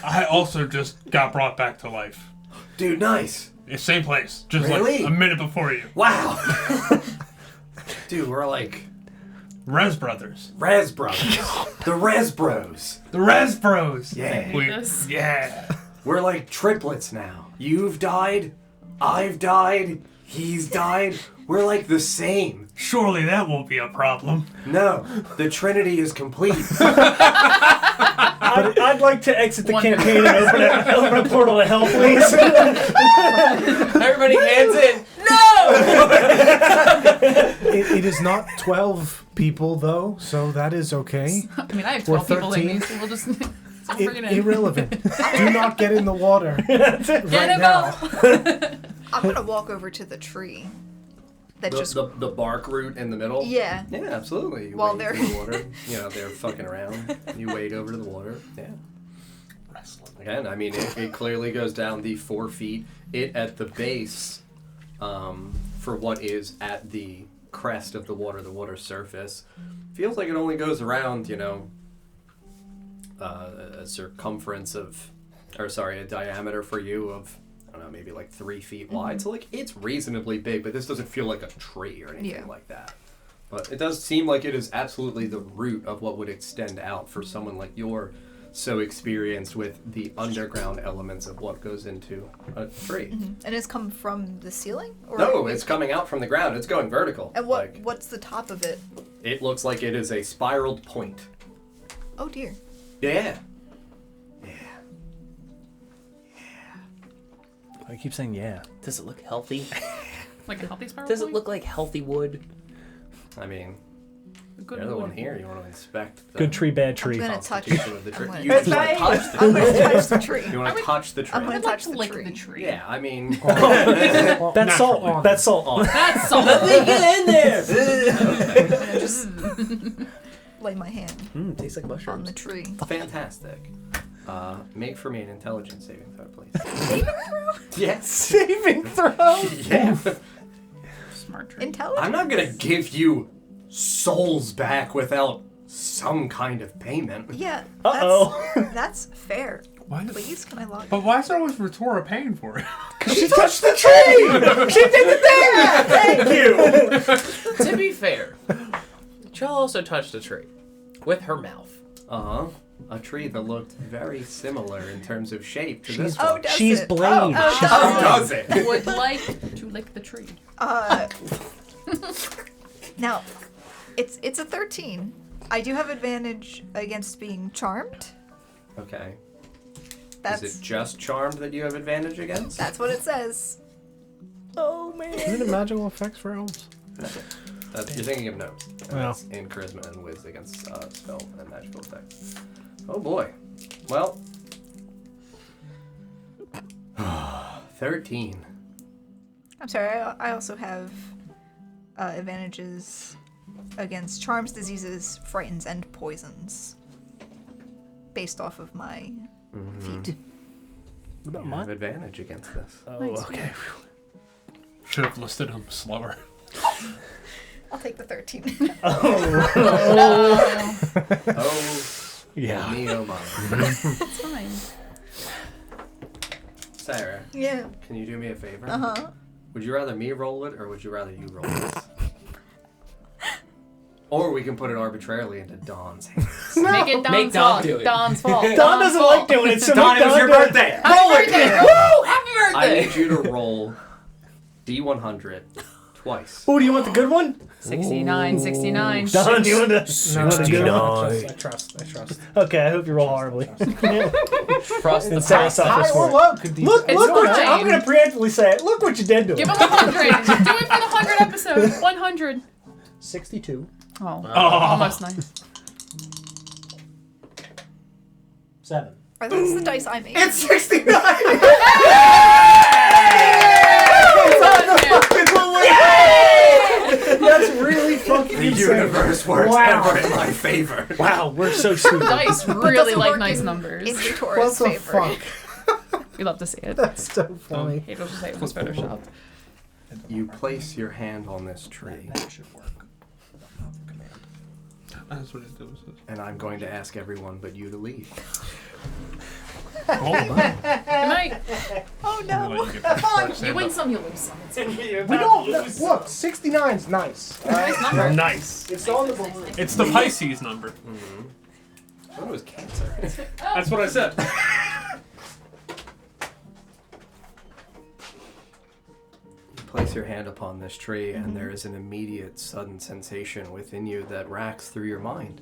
S3: I also just got brought back to life.
S1: Dude, nice.
S3: Same place. Just
S1: Really?
S3: like a minute before you.
S1: Wow. Dude, we're like
S3: Res Brothers.
S1: Res Brothers. The Res Bros.
S3: The Res Bros.
S1: Yeah.
S3: We,
S4: Yes.
S3: yeah.
S1: We're like triplets now. You've died, I've died, he's died. We're like the same.
S3: Surely that won't be a problem.
S1: No, the Trinity is complete.
S6: I'd like to exit the campaign and open a portal to hell, please.
S7: Everybody hands in. No!
S2: It is not 12 people, though, so that is okay.
S4: I mean, I have
S2: Or
S4: 12 people like
S2: 13.
S4: me, so we'll just bring it in.
S2: Irrelevant. Do not get in the water.
S4: Get
S2: right
S4: him
S2: now.
S5: I'm gonna walk over to the tree. That just
S1: the bark root in the middle?
S5: Yeah.
S1: Yeah, absolutely. You
S5: While
S1: wade
S5: they're-
S1: through the water. You know, they're fucking around. You wade over to the water. Yeah. Again, I mean, it clearly goes down the 4 feet. It at the base, for what is at the crest of the water surface, feels like it only goes around, you know, a circumference of, or sorry, a diameter for you of, I don't know, maybe like 3 feet wide. So like it's reasonably big, but this doesn't feel like a tree or anything like that. But it does seem like it is absolutely the root of what would extend out for someone like you're so experienced with the underground elements of what goes into a tree.
S5: And it's come from the ceiling? Or
S1: No, it's coming out from the ground. It's going vertical.
S5: And what's the top of it?
S1: It looks like it is a spiraled point.
S5: Oh dear.
S1: Yeah.
S6: I keep saying yeah.
S7: Does it look healthy?
S4: Like a healthy spiral?
S7: Does it
S4: point?
S7: look like healthy wood?
S1: I mean,
S4: Good
S1: you're the
S4: wood.
S1: one here. You want to inspect the
S6: Good tree, bad tree.
S5: I'm gonna touch
S1: constitution of the tree.
S5: I'm
S1: You
S5: gonna
S1: just want to touch the
S5: I'm
S1: tree.
S5: gonna touch the tree.
S1: You want to touch the tree.
S5: I'm gonna
S4: I'd like
S5: touch
S4: to
S5: the
S4: lick
S5: tree.
S4: the tree.
S1: Yeah, I mean,
S6: That's salt. That's salt.
S4: That's so
S7: Get in there!
S5: And just lay my hand
S7: Tastes like
S5: on
S7: mushrooms.
S5: the tree.
S1: fantastic. Make for me an intelligence saving throw, please.
S5: Saving throw?
S1: Yes.
S6: Saving throw.
S1: Yeah.
S4: smart tree.
S5: Intelligence?
S1: I'm not gonna give you souls back without some kind of payment.
S5: Yeah.
S6: Uh-oh.
S5: That's fair.
S3: Why the
S5: Please, can I log in?
S3: But why is always Ritora paying for it?
S1: She touched the tree. She did the thing. Thank you.
S7: To be fair, Chell also touched a tree with her mouth.
S1: A tree that looked very similar in terms of shape to
S6: She's-
S1: this
S5: Oh,
S1: one.
S5: does
S6: She's
S5: it?
S6: Blade.
S5: Oh,
S6: She's
S1: How
S5: does
S1: does it?
S4: Would like to lick the tree.
S5: Now, it's a 13. I do have advantage against being charmed.
S1: Okay.
S5: That's
S1: Is it just charmed that you have advantage against?
S5: that's what it says.
S6: Oh man.
S2: Isn't it magical effects for elves?
S1: You're thinking of notes. And
S2: Well.
S1: that's in charisma and whiz against spell and magical effects. Oh boy. Well. 13.
S5: I'm sorry. I also have advantages against charms, diseases, frightens, and poisons, based off of my feat.
S6: What about
S1: You have
S6: mine?
S1: advantage against this.
S6: Oh,
S4: Nice.
S6: okay.
S3: Should have listed him slower.
S5: I'll take the 13.
S1: Oh,
S6: Yeah.
S1: me, oh my.
S4: It's fine.
S1: Sarah,
S5: Yeah.
S1: can you do me a favor?
S5: Uh-huh.
S1: Would you rather me roll it, or would you rather you roll it? Or we can put it arbitrarily into Dawn's hands.
S4: Make it Don's
S7: Make Don
S4: fault.
S7: do it.
S4: Don's fault.
S6: Don
S4: Don's
S6: doesn't
S4: fault.
S6: like doing it, so
S1: Dawn,
S6: make
S1: it was your
S6: do it.
S1: birthday!
S4: Happy birthday! Woo! Happy
S1: I
S4: birthday!
S1: need you to roll D100 twice.
S6: Oh, do you want the good one?
S4: 69, 69.
S6: Don, you want the?
S2: No,
S6: the good one?
S2: I trust.
S6: Okay, I hope you roll horribly.
S7: Trust the
S6: And set us
S7: process.
S6: up as for it.
S2: low could
S6: Look
S4: It's
S6: what you,
S4: fine.
S6: I'm gonna preemptively say it. Look what you did to
S4: Give
S6: him.
S4: him 100. Do it for the 100 episode. 100.
S2: 62.
S4: Oh, almost 9.
S2: 7.
S5: Are those the dice I made?
S1: It's 69!
S6: That's really fucking
S1: The
S6: insane.
S1: universe works
S6: Wow.
S1: ever in my favor.
S6: Wow, we're so stupid.
S4: Dice
S5: But
S4: really
S5: doesn't
S4: like
S5: work
S4: nice
S5: in
S4: numbers.
S5: Ritora's
S2: What the
S5: favor.
S2: fuck?
S4: We love to see it.
S2: That's so funny.
S4: It'll just say it was photoshopped.
S1: You place your hand on this tree,
S8: That should work.
S3: That's what it does.
S1: and I'm going to ask everyone but you to leave.
S4: Good night.
S5: Oh no.
S4: You win some, you lose some.
S2: We don't look. 69's nice.
S4: Nice number.
S3: Nice.
S2: It's on the balloon.
S3: It's the Pisces number.
S1: I thought it was Cancer.
S3: That's what I said.
S1: place your hand upon this tree, and there is an immediate, sudden sensation within you that racks through your mind.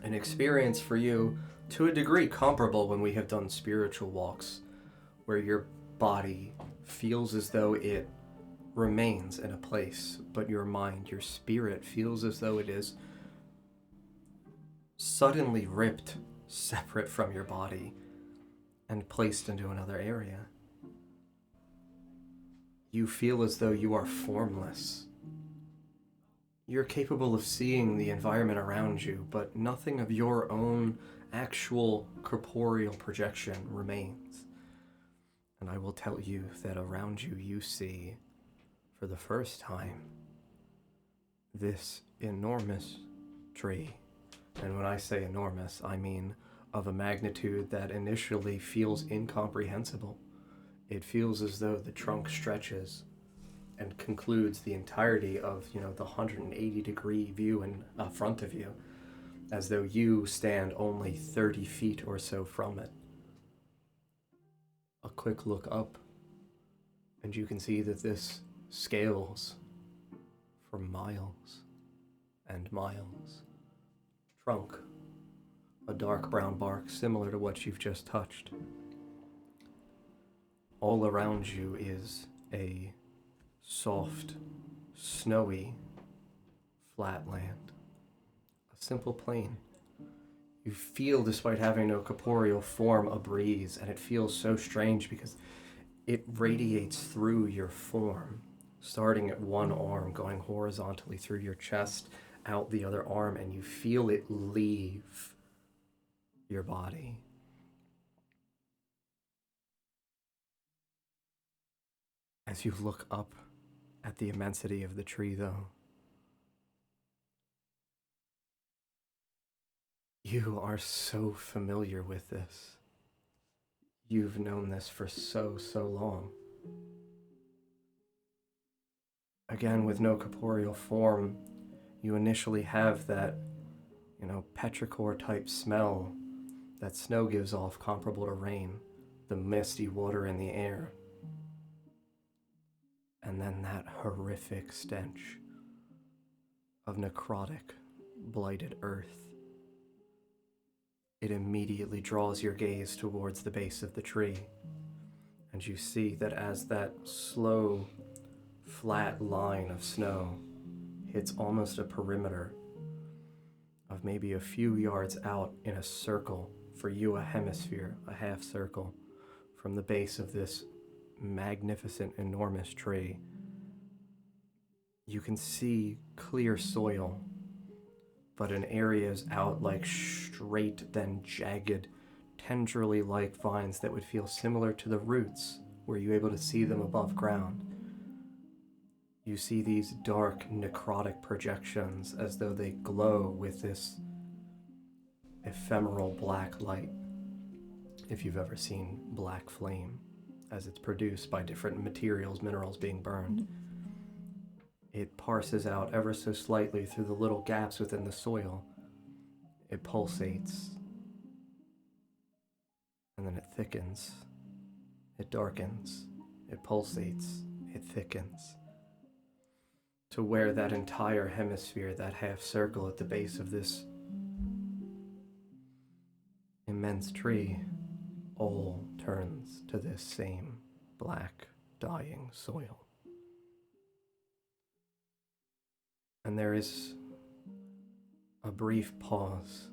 S1: An experience for you, to a degree, comparable when we have done spiritual walks, where your body feels as though it remains in a place, but your mind, your spirit, feels as though it is suddenly ripped separate from your body and placed into another area. You feel as though you are formless. You're capable of seeing the environment around you, but nothing of your own actual corporeal projection remains. And I will tell you that around you, you see, for the first time, this enormous tree. And when I say enormous, I mean of a magnitude that initially feels incomprehensible. It feels as though the trunk stretches and concludes the entirety of, the 180-degree view in front of you, as though you stand only 30 feet or so from it. A quick look up, and you can see that this scales for miles and miles. Trunk, a dark brown bark similar to what you've just touched. All around you is a soft, snowy, flat land. A simple plain. You feel, despite having no corporeal form, a breeze, and it feels so strange because it radiates through your form, starting at one arm, going horizontally through your chest, out the other arm, and you feel it leave your body. As you look up at the immensity of the tree, though, you are so familiar with this. You've known this for so long. Again, with no corporeal form, you initially have that, petrichor type smell that snow gives off, comparable to rain, the misty water in the air. And then that horrific stench of necrotic, blighted earth. It immediately draws your gaze towards the base of the tree, and you see that as that slow, flat line of snow hits almost a perimeter of maybe a few yards out in a circle, for you a hemisphere, a half circle, from the base of this magnificent, enormous tree, you can see clear soil, but in areas out like straight, then jagged, tendrily-like vines that would feel similar to the roots, were you able to see them above ground. You see these dark, necrotic projections as though they glow with this ephemeral black light, if you've ever seen black flame, as it's produced by different materials, minerals being burned. It parses out ever so slightly through the little gaps within the soil. It pulsates, and then it thickens. It darkens. It pulsates. It thickens. To where that entire hemisphere, that half circle at the base of this immense tree, all turns to this same black, dying soil. And there is a brief pause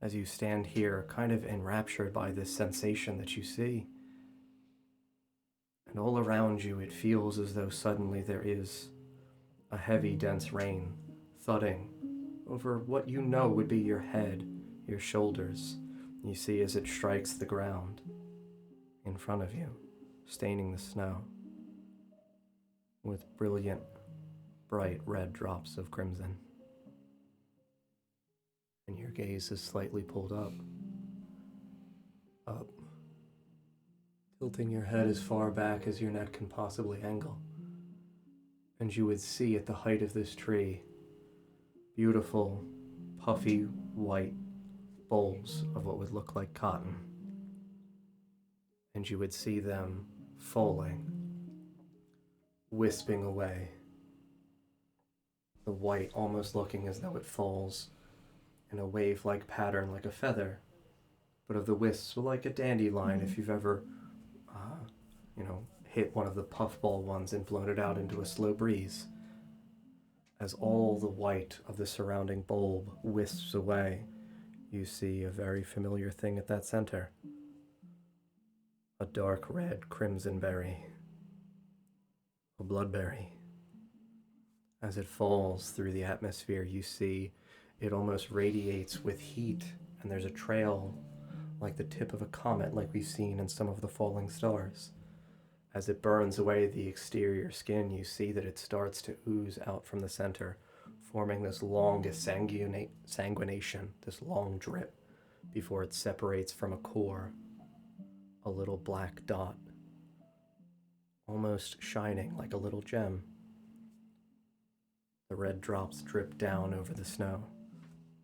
S1: as you stand here, kind of enraptured by this sensation that you see. And all around you, it feels as though suddenly there is a heavy, dense rain thudding over what you know would be your head, your shoulders. You see as it strikes the ground in front of you, staining the snow with brilliant, bright red drops of crimson. And your gaze is slightly pulled up, tilting your head as far back as your neck can possibly angle. And you would see at the height of this tree, beautiful, puffy, white bowls of what would look like cotton. And you would see them falling wisping away. The white almost looking as though it falls in a wave-like pattern like a feather, but of the wisps like a dandelion if you've ever, hit one of the puffball ones and blown it out into a slow breeze. As all the white of the surrounding bulb wisps away, you see a very familiar thing at that center. A dark red crimson berry. A bloodberry. As it falls through the atmosphere, you see it almost radiates with heat, and there's a trail like the tip of a comet like we've seen in some of the falling stars. As it burns away the exterior skin, you see that it starts to ooze out from the center, forming this longest sanguination, this long drip, before it separates from a core, a little black dot, almost shining like a little gem. The red drops drip down over the snow,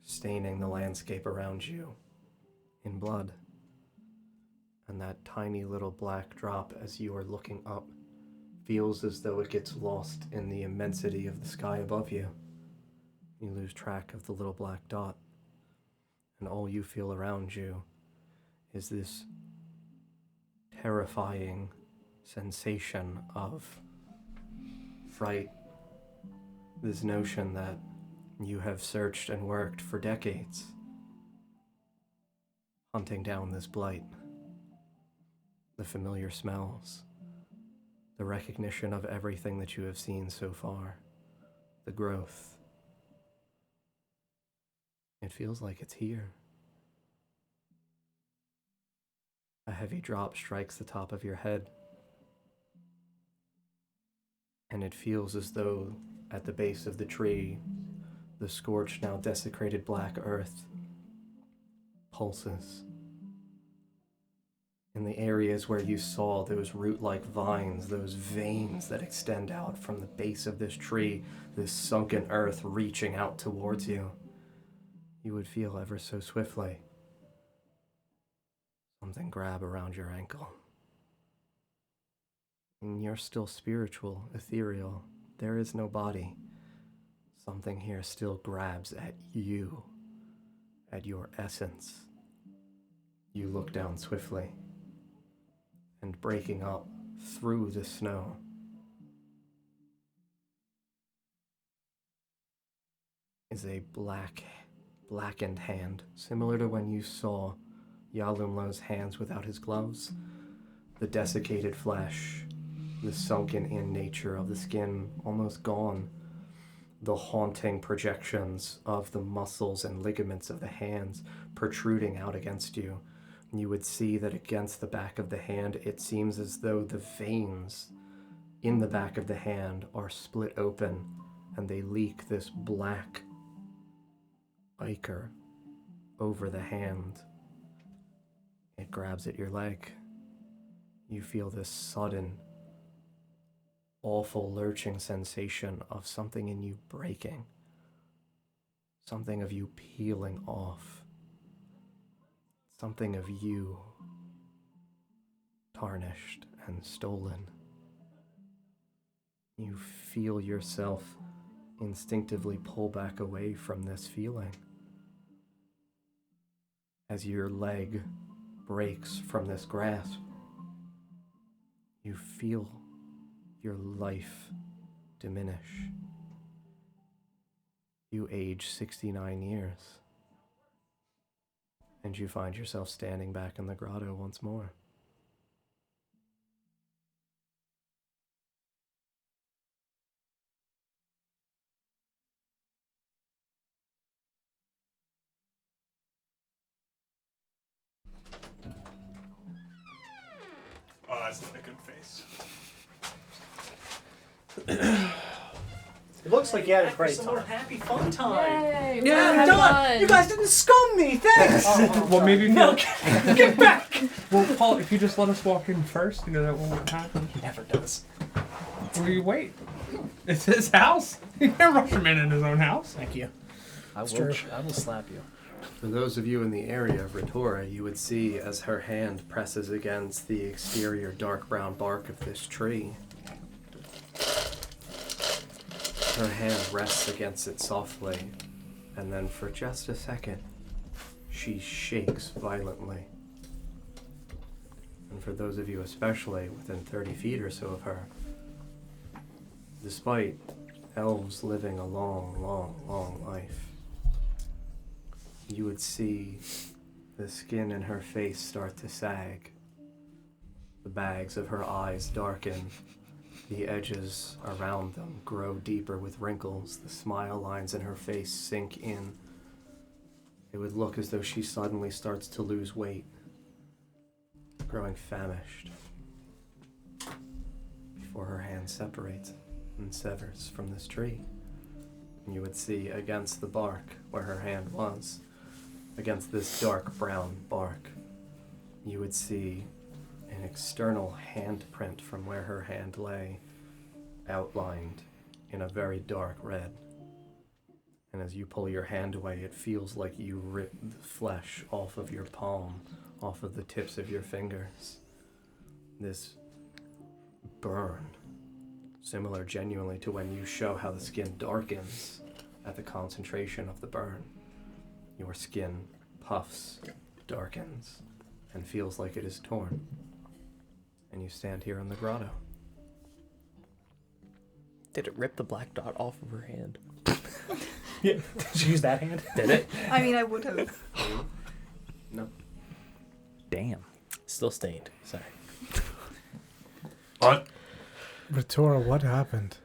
S1: staining the landscape around you in blood. And that tiny little black drop, as you are looking up, feels as though it gets lost in the immensity of the sky above you. You lose track of the little black dot, and all you feel around you is this terrifying sensation of fright, this notion that you have searched and worked for decades, hunting down this blight. The familiar smells, the recognition of everything that you have seen so far, the growth. It feels like it's here. A heavy drop strikes the top of your head, and it feels as though at the base of the tree, the scorched, now desecrated black earth pulses. In the areas where you saw those root-like vines, those veins that extend out from the base of this tree, this sunken earth reaching out towards you, you would feel ever so swiftly something grab around your ankle. And you're still spiritual, ethereal. There is no body. Something here still grabs at you, at your essence. You look down swiftly, and breaking up through the snow is a blackened hand, similar to when you saw Yalumlo's hands without his gloves. The desiccated flesh, the sunken-in nature of the skin almost gone, the haunting projections of the muscles and ligaments of the hands protruding out against you. You would see that against the back of the hand, it seems as though the veins in the back of the hand are split open, and they leak this black ichor over the hand. It grabs at your leg. You feel this sudden, awful lurching sensation of something in you breaking, something of you peeling off. Something of you tarnished and stolen. You feel yourself instinctively pull back away from this feeling as your leg breaks from this grasp. You feel your life diminish. You age 69 years. And you find yourself standing back in the grotto once more.
S3: Oh, that's not a good face.
S2: It looks like you had a great
S6: Some
S2: time.
S6: more happy fun time.
S4: Yay!
S6: Yeah,
S4: we're
S6: I'm
S4: having
S6: done.
S4: fun.
S6: You guys didn't scum me. Thanks.
S3: Well, maybe if
S6: No,
S3: you...
S6: get back.
S3: Well, Paul, if you just let us walk in first, that won't happen.
S6: He never does.
S3: We wait. It's his house. You can't rush him in his own house.
S2: Thank you.
S6: I
S2: true.
S6: will slap you.
S1: For those of you in the area of Ritora, you would see as her hand presses against the exterior dark brown bark of this tree, Her hand rests against it softly, and then for just a second, she shakes violently. And for those of you especially within 30 feet or so of her, despite elves living a long, long, long life, you would see the skin in her face start to sag. The bags of her eyes darken. The edges around them grow deeper with wrinkles. The smile lines in her face sink in. It would look as though she suddenly starts to lose weight, growing famished, before her hand separates and severs from this tree. And you would see against the bark where her hand was, against this dark brown bark, you would see an external handprint from where her hand lay, outlined in a very dark red. And as you pull your hand away, it feels like you rip the flesh off of your palm, off of the tips of your fingers. This burn, similar genuinely to when you show how the skin darkens at the concentration of the burn. Your skin puffs, darkens, and feels like it is torn. And you stand here in the grotto.
S7: Did it rip the black dot off of her hand?
S6: Yeah. Did you use that hand?
S7: Did it?
S5: I mean, I would have.
S1: No.
S6: Damn.
S7: Still stained. Sorry.
S3: What?
S2: Ritora, what happened?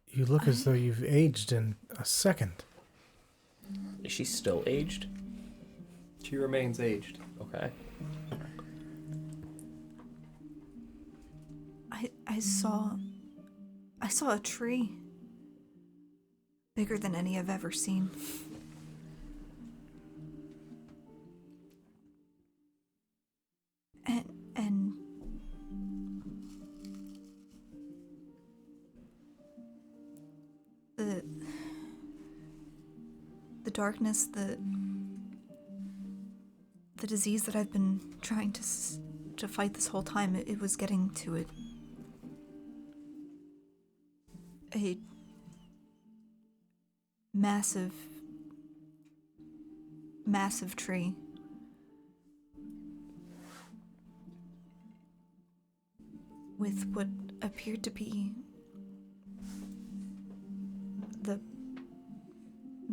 S2: You look as though you've aged in a second.
S7: Is she still aged?
S1: She remains aged.
S7: Okay.
S5: I saw a tree bigger than any I've ever seen. And the darkness, the disease that I've been trying to fight this whole time, it was getting to it. A massive tree. With what appeared to be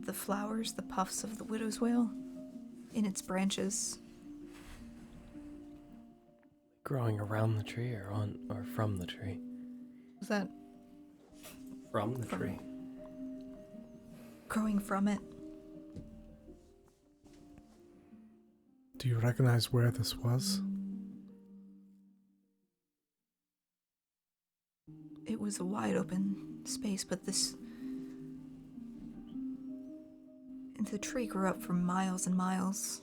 S5: the flowers, the puffs of the widow's wail in its branches.
S7: Growing around the tree or from the tree?
S5: Was that
S1: From the tree.
S5: growing from it?
S2: Do you recognize where this was?
S5: It was a wide open space, but the tree grew up for miles and miles.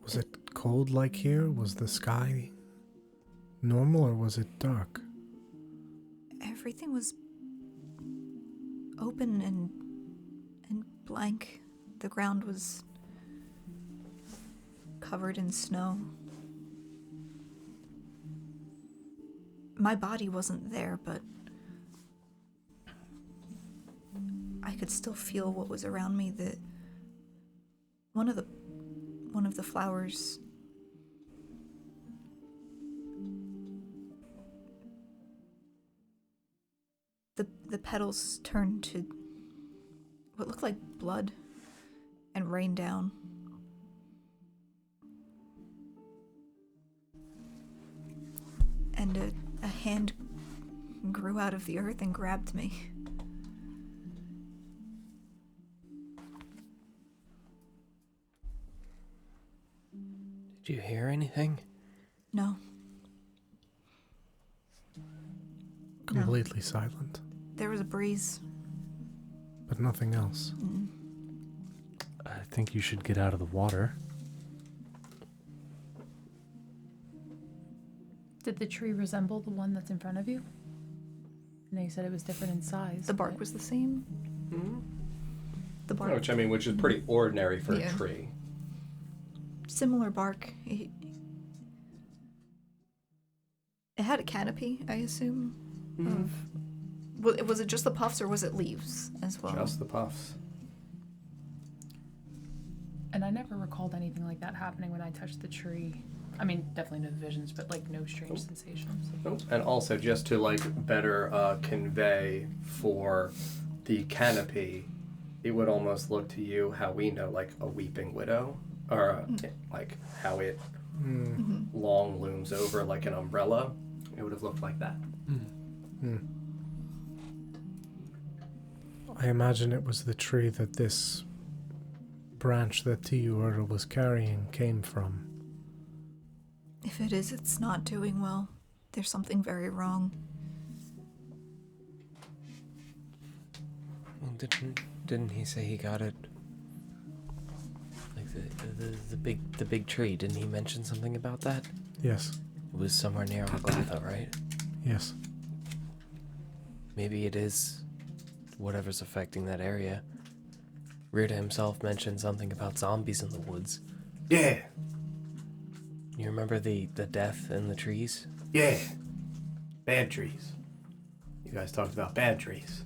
S2: Was it cold like here? Was the sky normal or was it dark?
S5: Everything was open and blank. The ground was covered in snow. My body wasn't there, but I could still feel what was around me. That one of the flowers the petals turned to what looked like blood and rained down. And a hand grew out of the earth and grabbed me.
S7: Did you hear anything?
S5: No.
S2: Completely silent,
S5: There was a breeze.
S2: but nothing else.
S6: I think you should get out of the water.
S4: Did the tree resemble the one that's in front of you? I know you said it was different in size.
S5: The bark was the same.
S1: Mm-hmm.
S5: The bark.
S1: Which is pretty ordinary for
S5: Yeah.
S1: a tree.
S5: Similar bark. It had a canopy, I assume. Was it just the puffs or was it leaves as well?
S1: Just the puffs.
S4: And I never recalled anything like that happening when I touched the tree. I mean, definitely no visions, but like no strange sensations.
S1: And also just to like better convey for the canopy, it would almost look to you how we know like a weeping widow, or like how it long looms over like an umbrella. It would have looked like that.
S2: I imagine it was the tree that this branch that Rtle was carrying came from.
S5: If it is, it's not doing well. There's something very wrong.
S7: Well, didn't he say he got it? Like the big tree. Didn't he mention something about that?
S2: Yes.
S7: It was somewhere near Agatha, right?
S2: Yes.
S7: Maybe it is whatever's affecting that area. Rtle himself mentioned something about zombies in the woods.
S1: Yeah.
S7: You remember the death in the trees?
S1: Yeah. Bad trees. You guys talked about bad trees.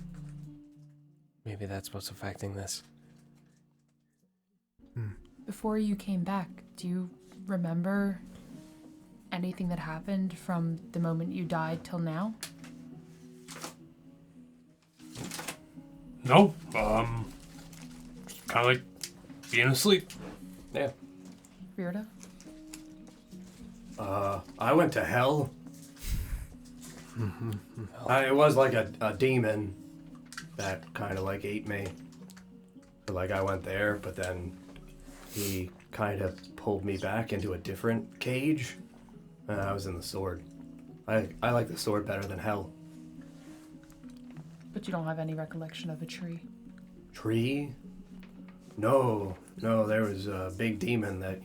S7: Maybe that's what's affecting this.
S4: Before you came back, do you remember anything that happened from the moment you died till now?
S3: No. Just kind of like being asleep.
S1: Yeah.
S4: Riorda?
S1: I went to hell. It was like a demon that kind of like ate me. So, like I went there, but then he kind of pulled me back into a different cage. And I was in the sword. I like the sword better than hell.
S4: But you don't have any recollection of a tree.
S1: Tree? No, there was a big demon that,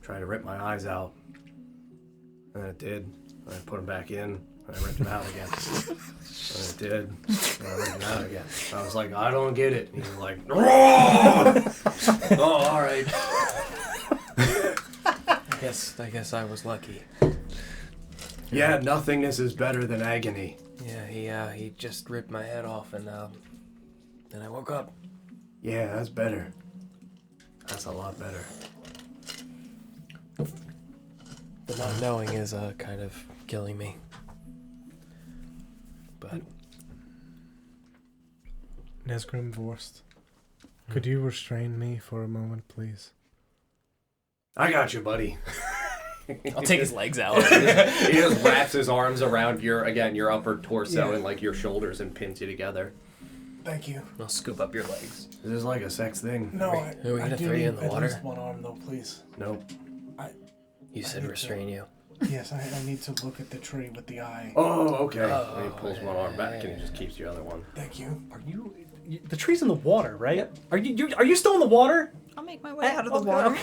S1: tried to rip my eyes out. And it did. I put them back in, and I ripped them out again. And it did. And I ripped them out again. I was like, I don't get it. And he was like, oh, all right.
S7: I guess I was lucky.
S1: Yeah, nothingness is better than agony.
S7: Yeah, he just ripped my head off, and then I woke up.
S1: Yeah, that's better. That's a lot better.
S7: The not knowing is kind of killing me. But
S2: Nesgrim Vorst, could you restrain me for a moment, please?
S1: I got you, buddy.
S7: I'll take his legs out.
S1: He just wraps his arms around your upper torso and like your shoulders and pins you together.
S2: Thank you.
S7: I'll scoop up your legs.
S1: Is this like a sex thing?
S2: No,
S7: Are we gonna throw you in the water?
S2: At least one arm, though, please.
S1: Nope.
S7: You said restrain you.
S2: Yes, I need to look at the tree with the eye.
S1: Oh, okay. And he pulls one arm back and he just keeps the other one.
S2: Thank you.
S6: Are you? The tree's in the water, right? Yep. Are you still in the water?
S5: I'll make my way out of the water.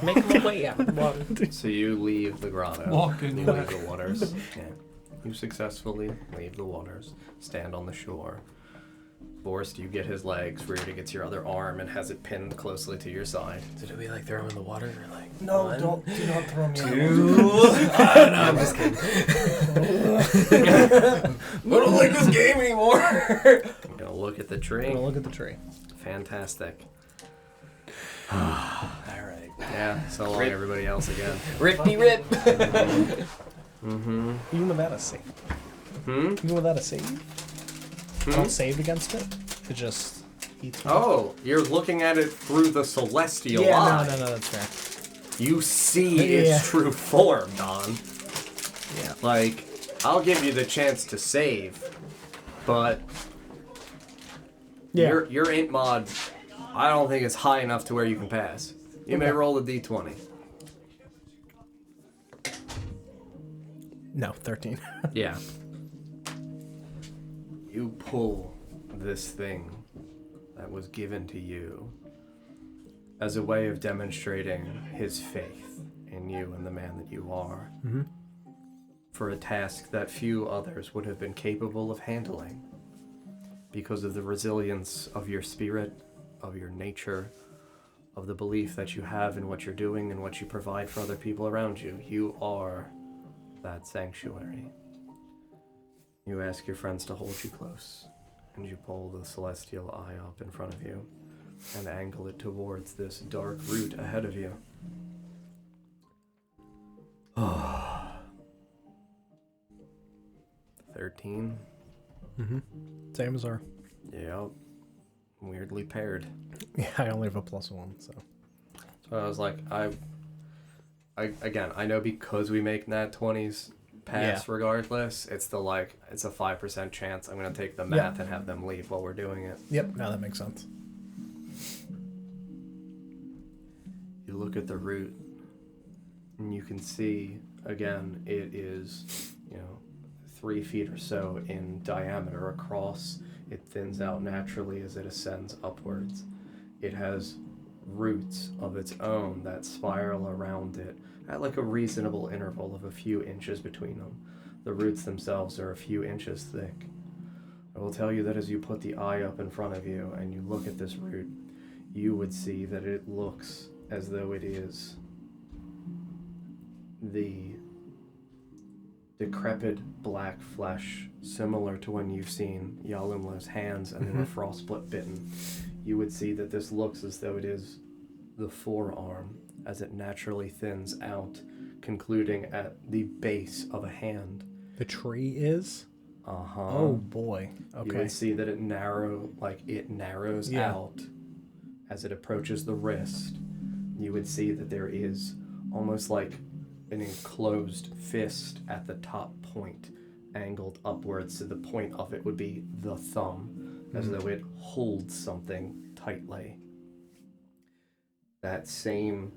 S7: Make my way out of the water.
S1: So you leave the grotto.
S3: Walk in
S1: You
S3: the
S1: leave the waters. Yeah. You successfully leave the waters. Stand on the shore. Vorst, you get his legs. Riorda gets your other arm and has it pinned closely to your side.
S7: Did we like throw him in the water or like?
S2: No,
S7: one,
S2: do not throw me in.
S7: No, I'm just kidding. I don't like this game anymore.
S1: I'm gonna look at the tree.
S6: I'm gonna look at the tree.
S1: Fantastic.
S6: All right.
S1: Yeah, so long
S7: Rip.
S1: everybody else again.
S7: Rippy rip.
S6: Even without a save. Even without a save. I don't save against it. It just eats me.
S1: Oh, you're looking at it through the celestial
S6: Yeah,
S1: eye.
S6: no, that's fair.
S1: You see its true form, Don.
S6: Yeah.
S1: Like, I'll give you the chance to save, but your int mod, I don't think it's high enough to where you can pass. You may roll a d20.
S6: No, 13.
S2: Yeah.
S1: You pull this thing that was given to you as a way of demonstrating his faith in you and the man that you are, for a task that few others would have been capable of handling because of the resilience of your spirit, of your nature, of the belief that you have in what you're doing and what you provide for other people around you. You are that sanctuary. You ask your friends to hold you close, and you pull the celestial eye up in front of you and angle it towards this dark root ahead of you. 13.
S2: Same as her.
S1: Yep. Weirdly paired.
S2: Yeah, I only have a +1, so.
S1: So I was like, I know because we make nat 20s pass regardless, it's a 5% chance I'm going to take the math and have them leave while we're doing it.
S2: Yep, now that makes sense.
S1: You look at the root, and you can see, again, it is, 3 feet or so in diameter across. It thins out naturally as it ascends upwards. It has roots of its own that spiral around it at like a reasonable interval of a few inches between them. The roots themselves are a few inches thick. I will tell you that as you put the eye up in front of you and you look at this root, you would see that it looks as though it is the decrepit black flesh, similar to when you've seen Yalumla's hands and they were frostsplit bitten. You would see that this looks as though it is the forearm as it naturally thins out, concluding at the base of a hand.
S2: The tree is?
S1: Uh-huh.
S2: Oh boy. Okay.
S1: You would see that it narrows out as it approaches the wrist. You would see that there is almost like an enclosed fist at the top point, angled upwards, so the point of it would be the thumb, as though it holds something tightly. That same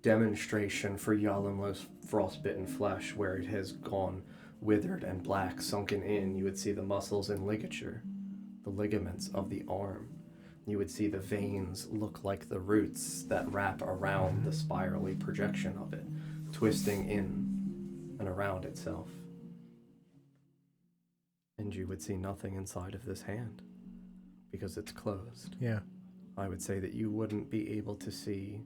S1: demonstration for Yalumla's frostbitten flesh, where it has gone withered and black, sunken in, you would see the muscles and ligature, the ligaments of the arm. You would see the veins look like the roots that wrap around the spirally projection of it, twisting in and around itself. And you would see nothing inside of this hand, because it's closed.
S2: Yeah.
S1: I would say that you wouldn't be able to see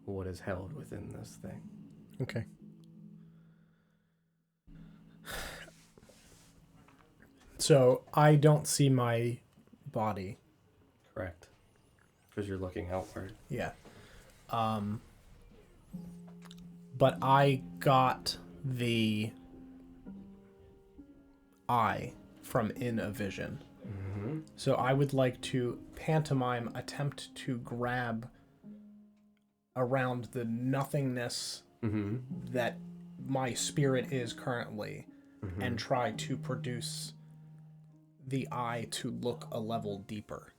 S1: what is held within this thing.
S2: Okay. So I don't see my body.
S1: Correct. Because you're looking outward.
S2: Yeah. But I got the eye from in a vision.
S1: Mm-hmm.
S2: So I would like to pantomime attempt to grab around the nothingness that my spirit is currently and try to produce the eye to look a level deeper.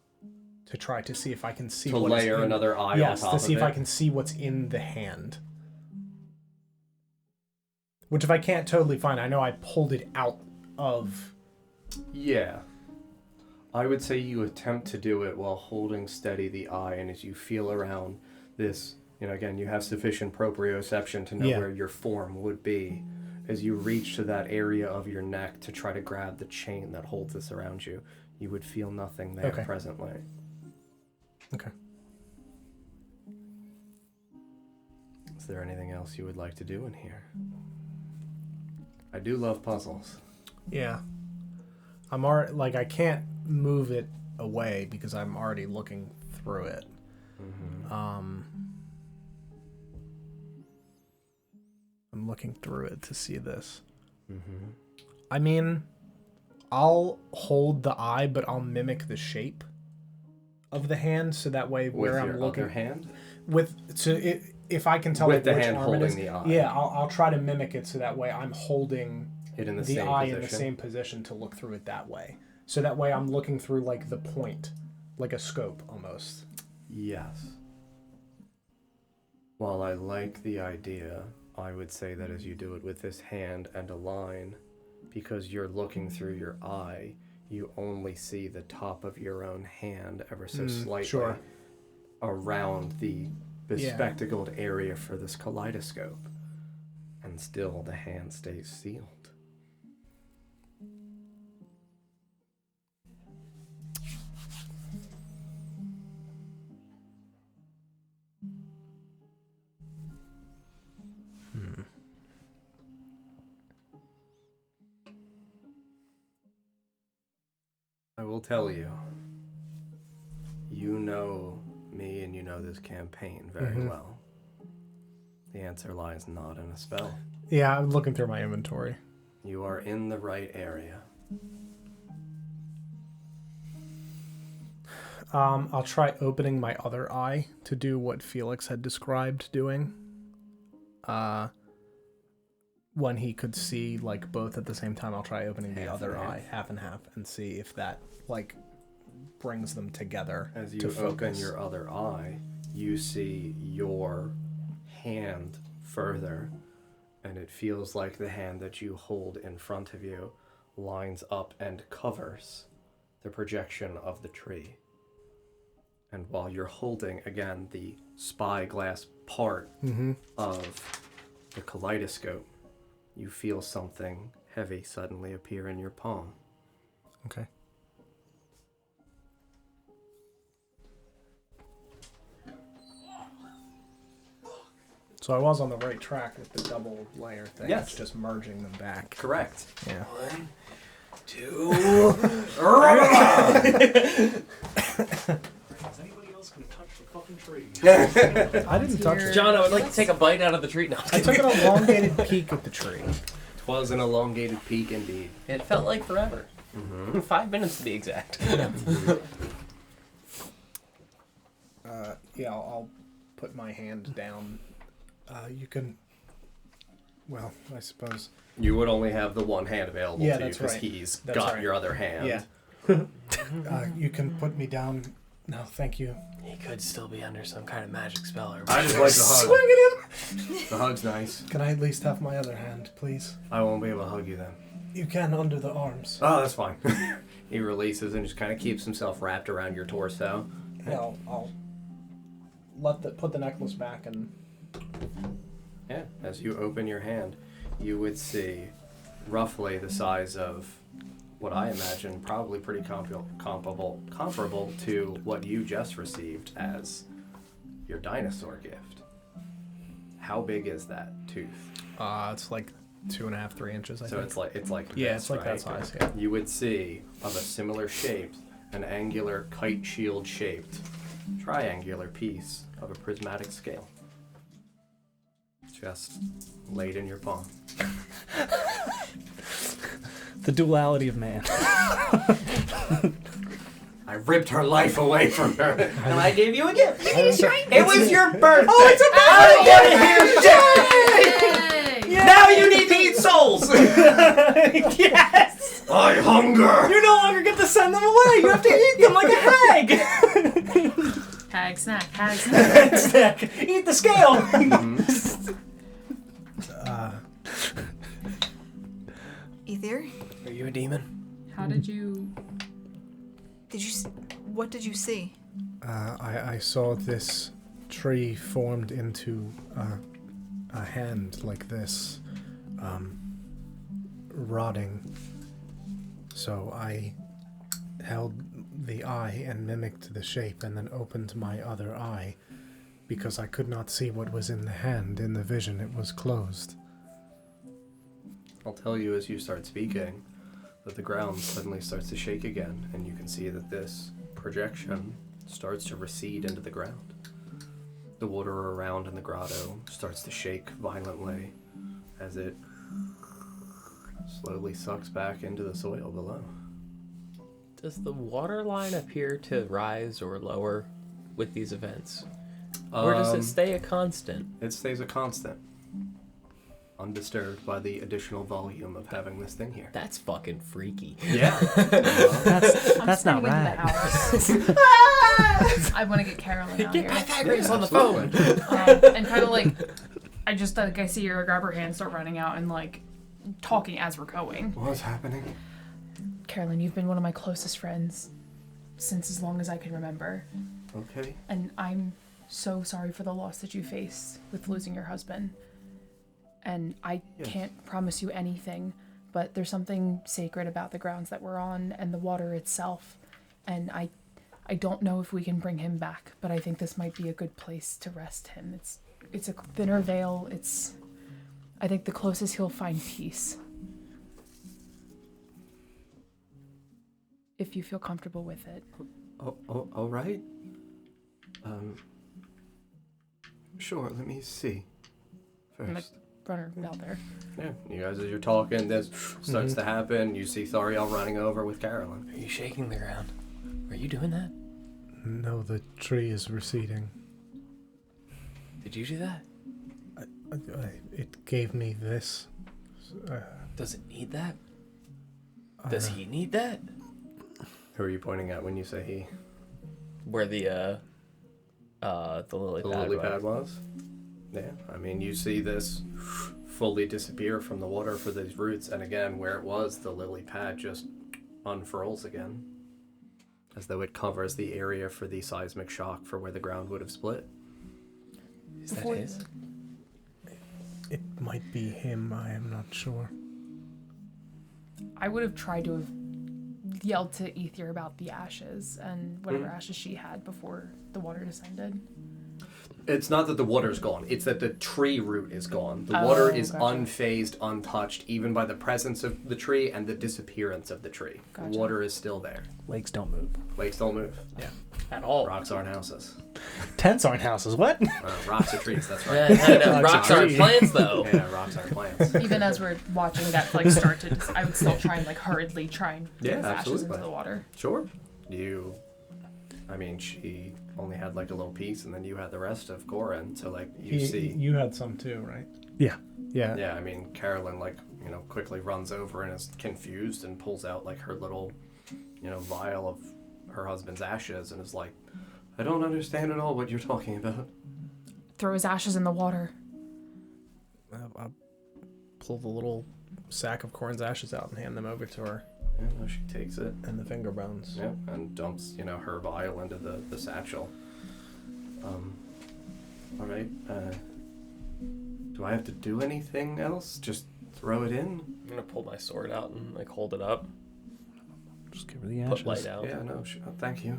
S2: To try to see if I can see
S1: to layer another eye on top of it.
S2: Yes, to see if I can see what's in the hand. Which if I can't totally find, I know I pulled it out of...
S1: Yeah. I would say you attempt to do it while holding steady the eye, and as you feel around this, again, you have sufficient proprioception to know where your form would be. As you reach to that area of your neck to try to grab the chain that holds this around you, you would feel nothing there presently.
S2: Okay.
S1: Is there anything else you would like to do in here? I do love puzzles.
S2: Yeah. I'm already, I can't move it away because I'm already looking through it. I'm looking through it to see this. I mean, I'll hold the eye, but I'll mimic the shape of the hand, so that way where I'm looking.
S1: Other hand?
S2: If I can tell
S1: with the
S2: which
S1: hand
S2: arm
S1: holding
S2: it is,
S1: the eye.
S2: yeah, I'll try to mimic it so that way I'm holding
S1: it in the
S2: same
S1: eye
S2: position. In the same position to look through it that way. So that way I'm looking through the point, like a scope almost.
S1: Yes. While I like the idea, I would say that as you do it with this hand and a line, because you're looking through your eye, you only see the top of your own hand ever so slightly around the bespectacled area for this kaleidoscope. And still the hand stays sealed. will tell you. You know me and you know this campaign very well. The answer lies not in a spell.
S2: Yeah, I'm looking through my inventory.
S1: You are in the right area.
S2: I'll try opening my other eye to do what Felix had described doing. When he could see like both at the same time, I'll try opening the other eye, half and half, and see if that like brings them together.
S1: As you open your other eye, you see your hand further, and it feels like the hand that you hold in front of you lines up and covers the projection of the tree. And while you're holding, again, the spyglass part of the kaleidoscope, you feel something heavy suddenly appear in your palm.
S2: Okay. So I was on the right track with the double layer thing.
S1: Yes.
S2: It's just merging them back.
S1: Correct.
S2: Yeah.
S1: 1, 2.
S6: Is anybody else going to touch the fucking tree?
S2: I didn't touch it.
S7: John, I would like to take a bite out of the tree now.
S2: I took an elongated peek at the tree.
S1: Was an elongated peak indeed.
S7: It felt like forever. 5 minutes to be exact.
S2: Yeah, I'll put my hand down. You can... Well, I suppose...
S1: You would only have the one hand available to you
S2: that's
S1: because
S2: right.
S1: he's
S2: That's
S1: got
S2: right.
S1: your other hand.
S2: Yeah. You can put me down. No, thank you.
S7: He could still be under some kind of magic spell or
S1: I just like the hug.
S2: Swinging him!
S1: The hug's nice.
S2: Can I at least have my other hand, please?
S1: I won't be able to hug you then.
S2: You can under the arms.
S1: Oh, that's fine. He releases and just kind of keeps himself wrapped around your torso.
S2: Yeah, I'll put the necklace back and...
S1: Yeah, as you open your hand, you would see roughly the size of what I imagine probably pretty comparable to what you just received as your dinosaur gift. How big is that tooth?
S2: It's like 2.5, 3 inches, I think.
S1: So it's like
S2: yeah,
S1: this,
S2: it's like
S1: right?
S2: that size, yeah.
S1: You would see of a similar shape, an angular kite shield shaped triangular piece of a prismatic scale. Just laid in your palm.
S6: The duality of man.
S1: I ripped her life away from her, and I gave you a gift.
S2: It
S1: was your birthday. Oh, it's a birthday!
S4: Yay!
S7: Now you need to eat souls!
S6: Yes!
S1: I hunger.
S6: You no longer get to send them away. You have to eat them like a hag.
S4: Hag snack, hag snack.
S6: Snack. Eat the scale.
S5: Ether,
S7: Are you a demon?
S4: How did you...
S5: what did you see?
S2: I saw this tree formed into a hand like this, rotting. So I held the eye and mimicked the shape and then opened my other eye because I could not see what was in the hand. In the vision, it was closed.
S1: I'll tell you as you start speaking that the ground suddenly starts to shake again, and you can see that this projection starts to recede into the ground. The water around in the grotto starts to shake violently as it slowly sucks back into the soil below.
S7: Does the water line appear to rise or lower with these events? Or does it stay a constant?
S1: It stays a constant, undisturbed by the additional volume of having this thing here.
S7: That's fucking freaky.
S1: Yeah.
S6: That's not right.
S4: I want to get Carolyn out here.
S7: Pythagoras on the phone.
S4: And kind of like, I just like I see her grab her hand, start running out, and like talking as we're going.
S1: What's happening?
S4: Carolyn, you've been one of my closest friends since as long as I can remember.
S1: Okay.
S4: And I'm so sorry for the loss that you faced with losing your husband. And I can't promise you anything, but there's something sacred about the grounds that we're on and the water itself. And I don't know if we can bring him back, but I think this might be a good place to rest him. It's a thinner veil. I think the closest he'll find peace. if you feel comfortable with it.
S1: Oh, all right. Sure, let me see. First.
S4: Runner out there.
S1: Yeah, you guys, as you're talking, this starts to happen. You see Thariel running over with Carolyn.
S7: Are you shaking the ground? Are you doing that?
S2: No, the tree is receding.
S7: Did you do that?
S2: It gave me this.
S7: Does it need that? Does he need that?
S1: Who are you pointing at when you say he?
S7: Where the lily pad
S1: was? Yeah, I mean, you see this fully disappear from the water for these roots, and again, where it was, the lily pad just unfurls again, as though it covers the area for the seismic shock for where the ground would have split.
S7: Is that his?
S2: It might be him, I am not sure.
S4: I would have tried to have yelled to Ether about the ashes and whatever ashes she had before the water descended.
S1: It's not that the water's gone, it's that the tree root is gone. The water is unfazed, untouched, even by the presence of the tree and the disappearance of the tree.
S4: Gotcha.
S1: The water is still there.
S6: Lakes don't move.
S1: Lakes don't move.
S6: Yeah.
S7: At all.
S1: Rocks aren't houses.
S6: Tents aren't houses. What?
S1: Rocks are trees, that's right.
S7: Yeah, rocks aren't plants, though.
S1: Yeah, rocks aren't plants.
S4: Even as we're watching that like start to, I would still try and like hurriedly try and get his ashes into the water.
S1: Sure. She only had like a little piece, and then you had the rest of Goran, so like
S8: You had some too, right?
S2: Yeah.
S1: Yeah, I mean, Carolyn quickly runs over and is confused and pulls out like her little, vial of her husband's ashes and is like, I don't understand at all what you're talking about.
S4: Throw his ashes in the water.
S8: I'll pull the little sack of Corn's ashes out and hand them over to her.
S1: Yeah, no, she takes it.
S8: And the finger bones.
S1: Yeah, and dumps, her vial into the satchel. All right. Do I have to do anything else? Just throw it in?
S7: I'm gonna pull my sword out and like hold it up.
S6: Just give her the ashes.
S7: Put light out.
S1: Yeah, no, thank you.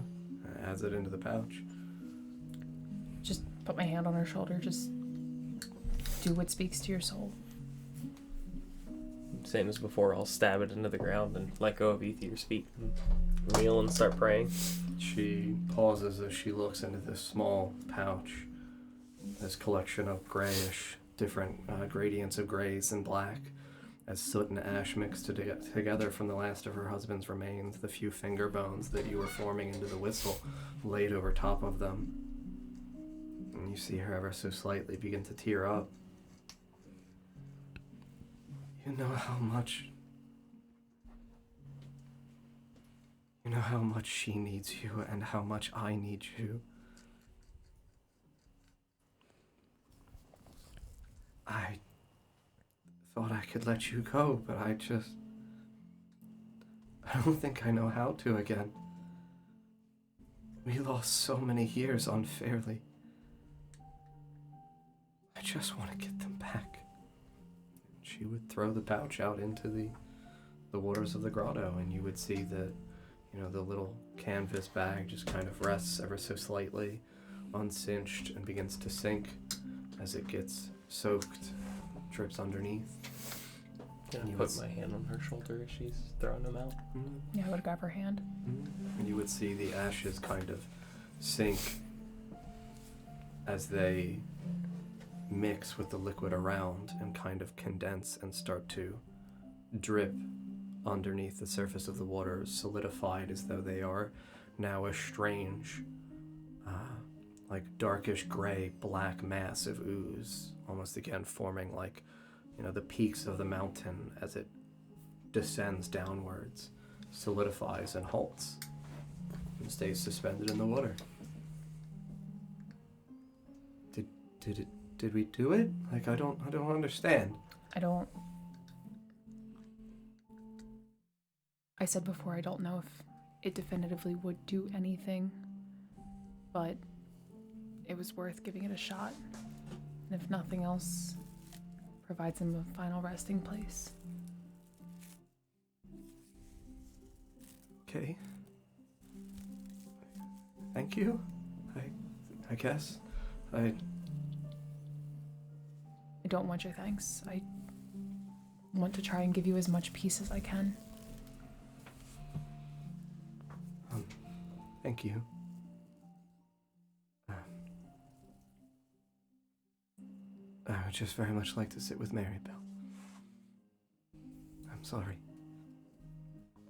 S1: Adds it into the pouch.
S4: Just put my hand on her shoulder. Just do what speaks to your soul.
S7: Same as before, I'll stab it into the ground and let go of Ether's feet and kneel and start praying.
S1: She pauses as she looks into this small pouch, this collection of grayish, different gradients of grays and black, as soot and ash mixed together from the last of her husband's remains, the few finger bones that you were forming into the whistle laid over top of them. And you see her ever so slightly begin to tear up. You know how much she needs you and how much I need you. I thought I could let you go, but I don't think I know how to again. We lost so many years unfairly. I just want to get them back. She would throw the pouch out into the waters of the grotto, and you would see the little canvas bag just kind of rests ever so slightly, uncinched, and begins to sink as it gets soaked, drips underneath.
S7: And I put my hand on her shoulder as she's throwing them out.
S1: Mm-hmm.
S4: Yeah, I would grab her hand.
S1: Mm-hmm. And you would see the ashes kind of sink as they mix with the liquid around and kind of condense and start to drip underneath the surface of the water, solidified as though they are now a strange, like darkish gray, black mass of ooze, almost again forming like, the peaks of the mountain as it descends downwards, solidifies and halts, and stays suspended in the water. Did we do it? Like, I don't understand.
S4: I said before, I don't know if it definitively would do anything, but it was worth giving it a shot. And if nothing else, provides him a final resting place.
S1: Okay. Thank you. I guess. I
S4: don't want your thanks. I want to try and give you as much peace as I can.
S1: Thank you. I would just very much like to sit with Mary Bell. I'm sorry.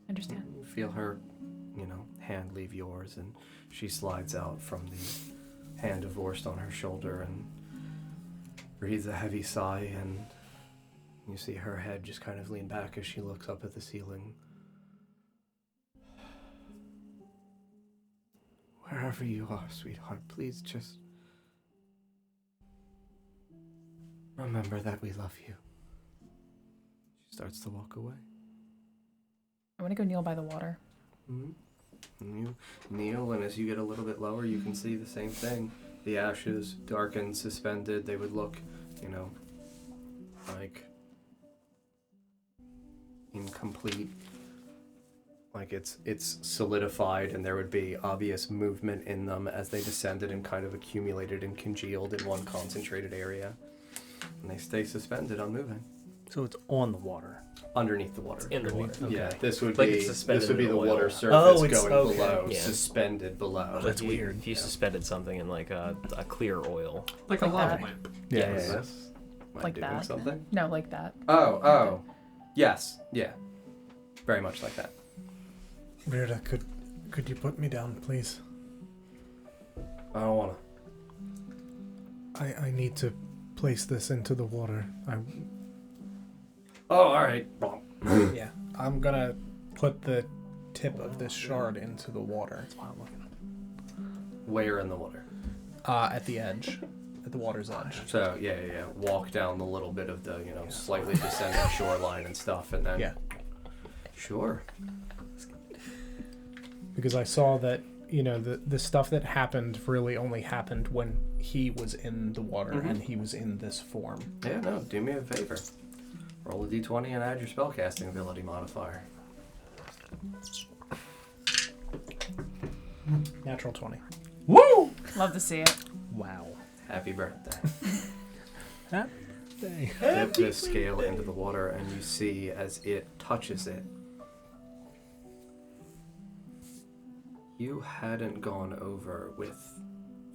S4: Understand.
S1: You feel her, hand leave yours, and she slides out from the hand divorced on her shoulder and breathes a heavy sigh, and you see her head just kind of lean back as she looks up at the ceiling. Wherever you are, sweetheart, please just remember that we love you. She starts to walk away.
S4: I want to go kneel by the water.
S1: Mm-hmm. And you kneel, and as you get a little bit lower, you can see the same thing. The ashes, darkened, suspended, they would look, like incomplete. Like it's solidified, and there would be obvious movement in them as they descended and kind of accumulated and congealed in one concentrated area. And they stay suspended, unmoving.
S6: So it's on the water.
S1: Underneath the water.
S7: It's in the water.
S6: Okay.
S1: Yeah, this would
S7: Like
S1: be
S7: it's suspended
S1: this would be
S7: in
S1: the
S7: oil.
S1: water surface
S6: it's
S1: going
S6: okay.
S1: below,
S7: Yeah.
S1: suspended below.
S6: That's weird.
S7: If you suspended something in like a clear oil.
S3: Like a
S4: Like
S3: lava
S4: that.
S3: lamp.
S1: Yes. Am I
S4: Like
S1: doing
S4: that?
S1: something?
S4: No, like that.
S1: Oh. Yes. Yeah. Very much like that.
S2: Rita, could you put me down, please?
S1: I don't wanna.
S2: I need to place this into the water.
S1: Oh, alright.
S8: Yeah, I'm gonna put the tip of this shard into the water.
S6: That's why I'm looking.
S1: Where in the water?
S8: At the edge, at the water's edge.
S1: So yeah. Walk down the little bit of the, slightly descending shoreline and stuff, and then.
S8: Yeah.
S1: Sure.
S2: Because I saw that, the stuff that happened really only happened when he was in the water and he was in this form.
S1: Yeah, no, do me a favor. Roll a d20 and add your spellcasting ability modifier.
S2: Natural 20.
S6: Woo!
S4: Love to see it.
S6: Wow.
S1: Happy birthday.
S6: Dang.
S1: Dip this scale into the water, and you see as it touches it. You hadn't gone over with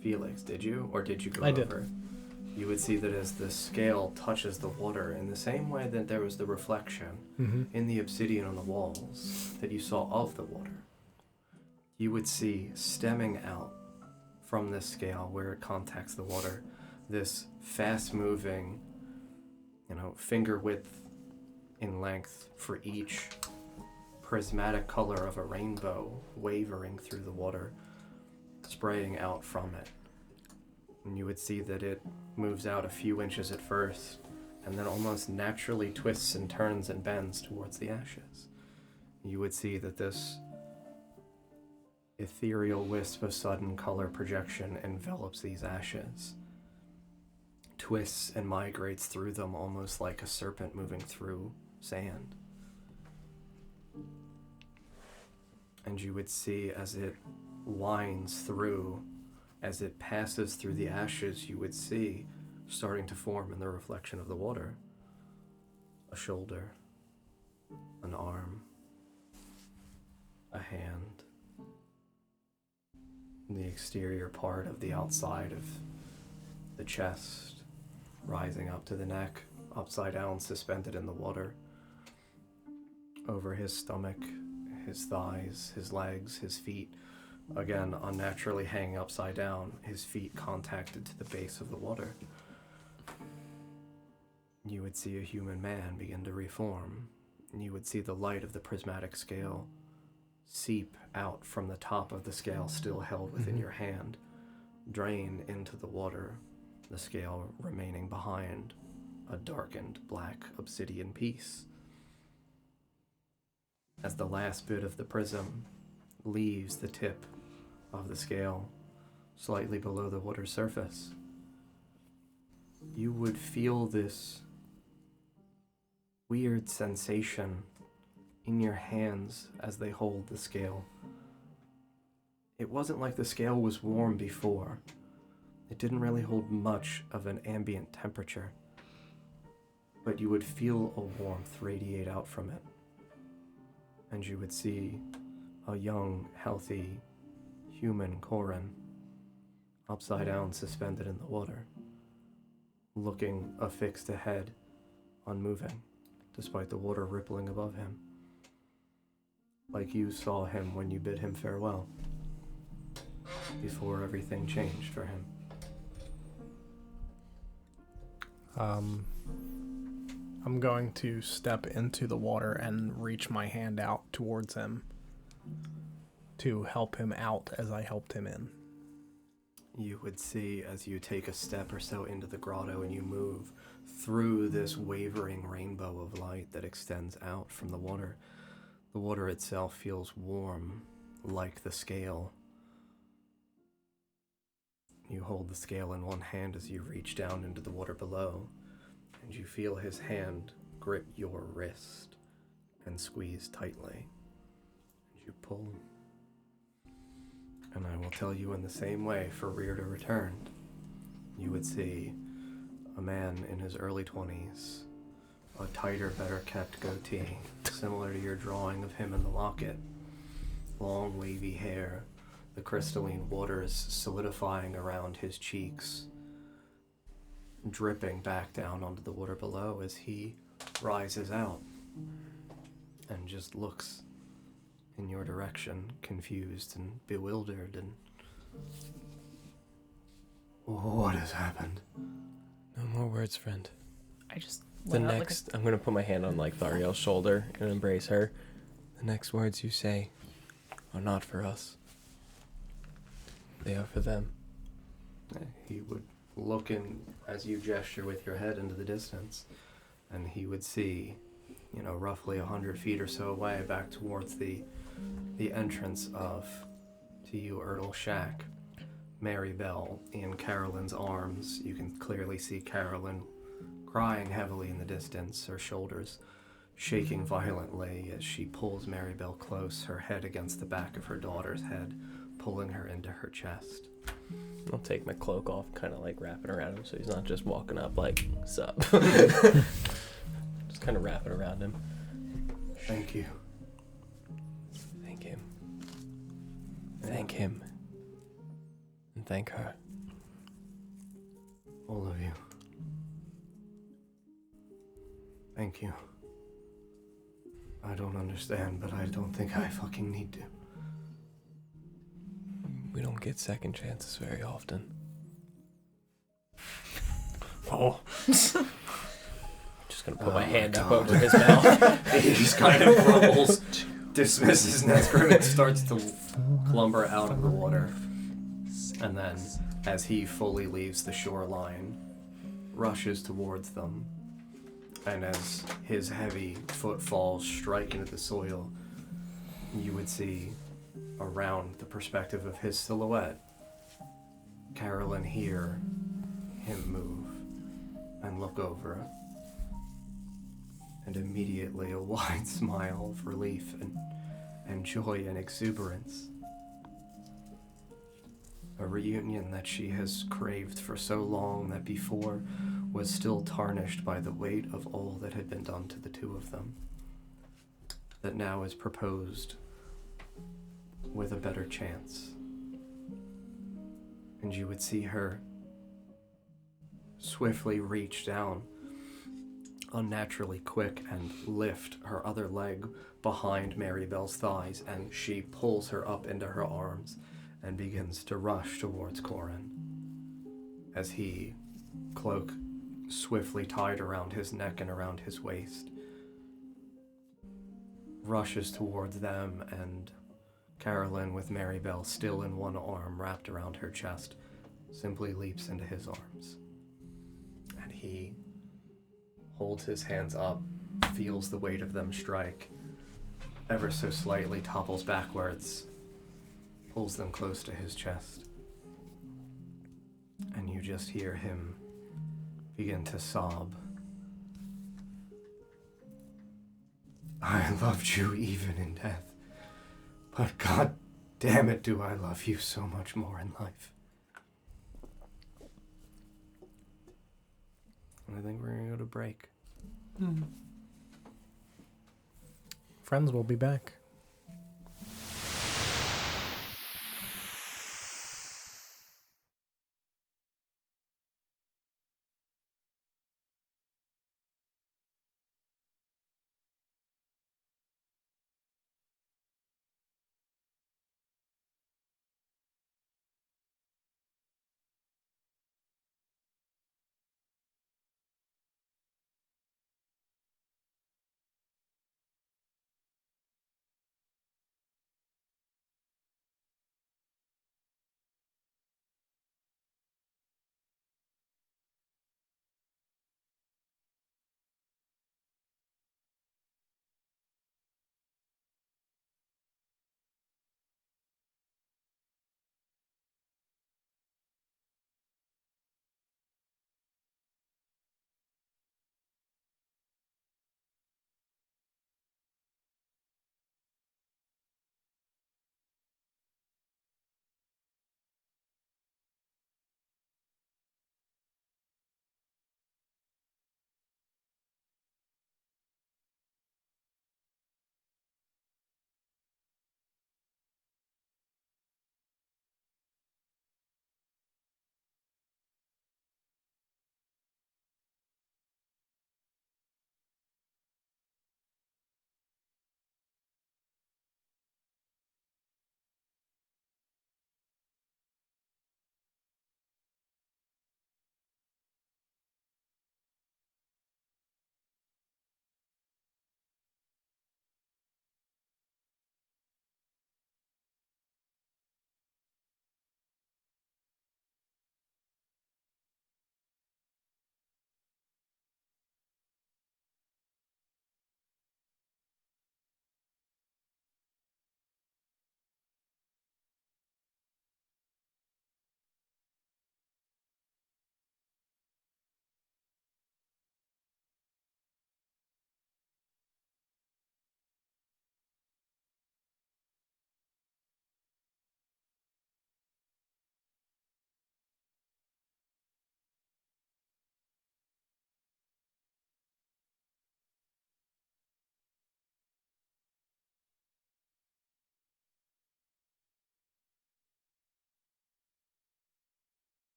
S1: Felix, did you? Or did you go
S2: I
S1: over?
S2: did.
S1: You would see that as the scale touches the water, in the same way that there was the reflection in the obsidian on the walls that you saw of the water, you would see stemming out from this scale where it contacts the water, this fast-moving, finger width in length for each prismatic color of a rainbow wavering through the water, spraying out from it. And you would see that it moves out a few inches at first, and then almost naturally twists and turns and bends towards the ashes. You would see that this ethereal wisp of sudden color projection envelops these ashes, twists and migrates through them almost like a serpent moving through sand. And you would see as it winds through, as it passes through the ashes, you would see starting to form in the reflection of the water a shoulder, an arm, a hand, the exterior part of the outside of the chest, rising up to the neck, upside down, suspended in the water, over his stomach, his thighs, his legs, his feet, again unnaturally hanging upside down, his feet contacted to the base of the water. You would see a human man begin to reform. You would see the light of the prismatic scale seep out from the top of the scale still held within your hand, drain into the water, the scale remaining behind, a darkened black obsidian piece. As the last bit of the prism leaves the tip of the scale slightly below the water's surface, you would feel this weird sensation in your hands as they hold the scale. It wasn't like the scale was warm before. It didn't really hold much of an ambient temperature, but you would feel a warmth radiate out from it. And you would see a young, healthy human Corin, upside down, suspended in the water, looking affixed ahead, unmoving, despite the water rippling above him, like you saw him when you bid him farewell, before everything changed for him.
S2: I'm going to step into the water and reach my hand out towards him to help him out as I helped him in.
S1: You would see as you take a step or so into the grotto and you move through this wavering rainbow of light that extends out from the water itself feels warm, like the scale. You hold the scale in one hand as you reach down into the water below, and you feel his hand grip your wrist and squeeze tightly. And you pull. And I will tell you in the same way for Riordan returned. You would see a man in his early 20s, a tighter, better kept goatee, similar to your drawing of him in the locket, long wavy hair, the crystalline waters solidifying around his cheeks, dripping back down onto the water below as he rises out and just looks in your direction, confused and bewildered. And what has happened?
S7: No more words, friend.
S4: I just
S7: I'm gonna put my hand on like Thariel's shoulder and embrace her. The next words you say are not for us. They are for them.
S1: He would look in as you gesture with your head into the distance, and he would see, roughly 100 feet or so away, back towards the entrance of, to you, Rtle shack, Mary Bell in Carolyn's arms. You can clearly see Carolyn crying heavily in the distance, her shoulders shaking violently as she pulls Mary Bell close, her head against the back of her daughter's head, pulling her into her chest.
S7: I'll take my cloak off, kind of like wrap it around him so he's not just walking up like, sup. Just kind of wrap it around him.
S1: Thank you.
S7: Thank him. Thank him. And thank her.
S1: All of you. Thank you. I don't understand, but I don't think I fucking need to.
S7: We don't get second chances very often.
S1: Oh.
S7: Just gonna put my hand up over his mouth.
S1: He just kind of grumbles, dismisses Nesgrim, and starts to lumber out of the water. And then, as he fully leaves the shoreline, rushes towards them. And as his heavy footfalls strike into the soil, you would see, around the perspective of his silhouette, Carolyn hear him move and look over. And immediately a wide smile of relief and joy and exuberance. A reunion that she has craved for so long that before was still tarnished by the weight of all that had been done to the two of them. That now is proposed with a better chance. And you would see her swiftly reach down, unnaturally quick, and lift her other leg behind Mary Bell's thighs, and she pulls her up into her arms and begins to rush towards Corin as he, cloak swiftly tied around his neck and around his waist, rushes towards them, and Carolyn, with Mary Bell still in one arm wrapped around her chest, simply leaps into his arms. And he holds his hands up, feels the weight of them strike, ever so slightly topples backwards, pulls them close to his chest. And you just hear him begin to sob. I loved you even in death, but God damn it, do I love you so much more in life. And I think we're gonna go to break.
S2: Friends will be back.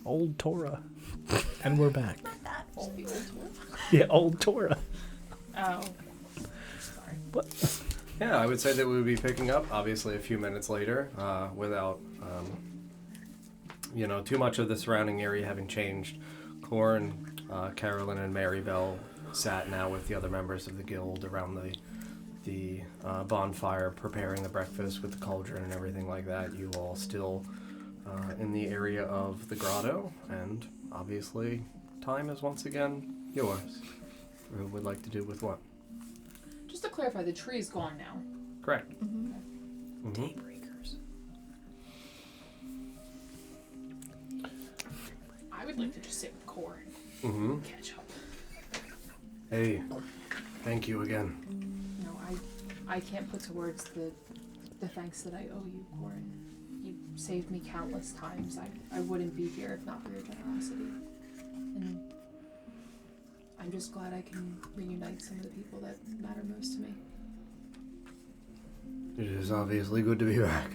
S6: Old Torah.
S2: And we're back.
S6: Yeah, old Torah.
S4: Oh. Sorry.
S6: What?
S1: Yeah, I would say that we would be picking up, obviously, a few minutes later, without, too much of the surrounding area having changed. Corn, Carolyn, and Marybelle sat now with the other members of the guild around the bonfire, preparing the breakfast with the cauldron and everything like that. You all still in the area of the grotto, and obviously, time is once again yours. Who would like to do with what?
S4: Just to clarify, the tree is gone now.
S1: Correct.
S4: Mm-hmm.
S7: Daybreakers.
S4: I would like to just sit with Corn.
S1: Mm-hmm.
S4: Catch up.
S1: Hey, thank you again.
S4: No, I can't put to words the thanks that I owe you, Corn. You saved me countless times. I wouldn't be here if not for your generosity. And I'm just glad I can reunite some of the people that matter most to me.
S1: It is obviously good to be back.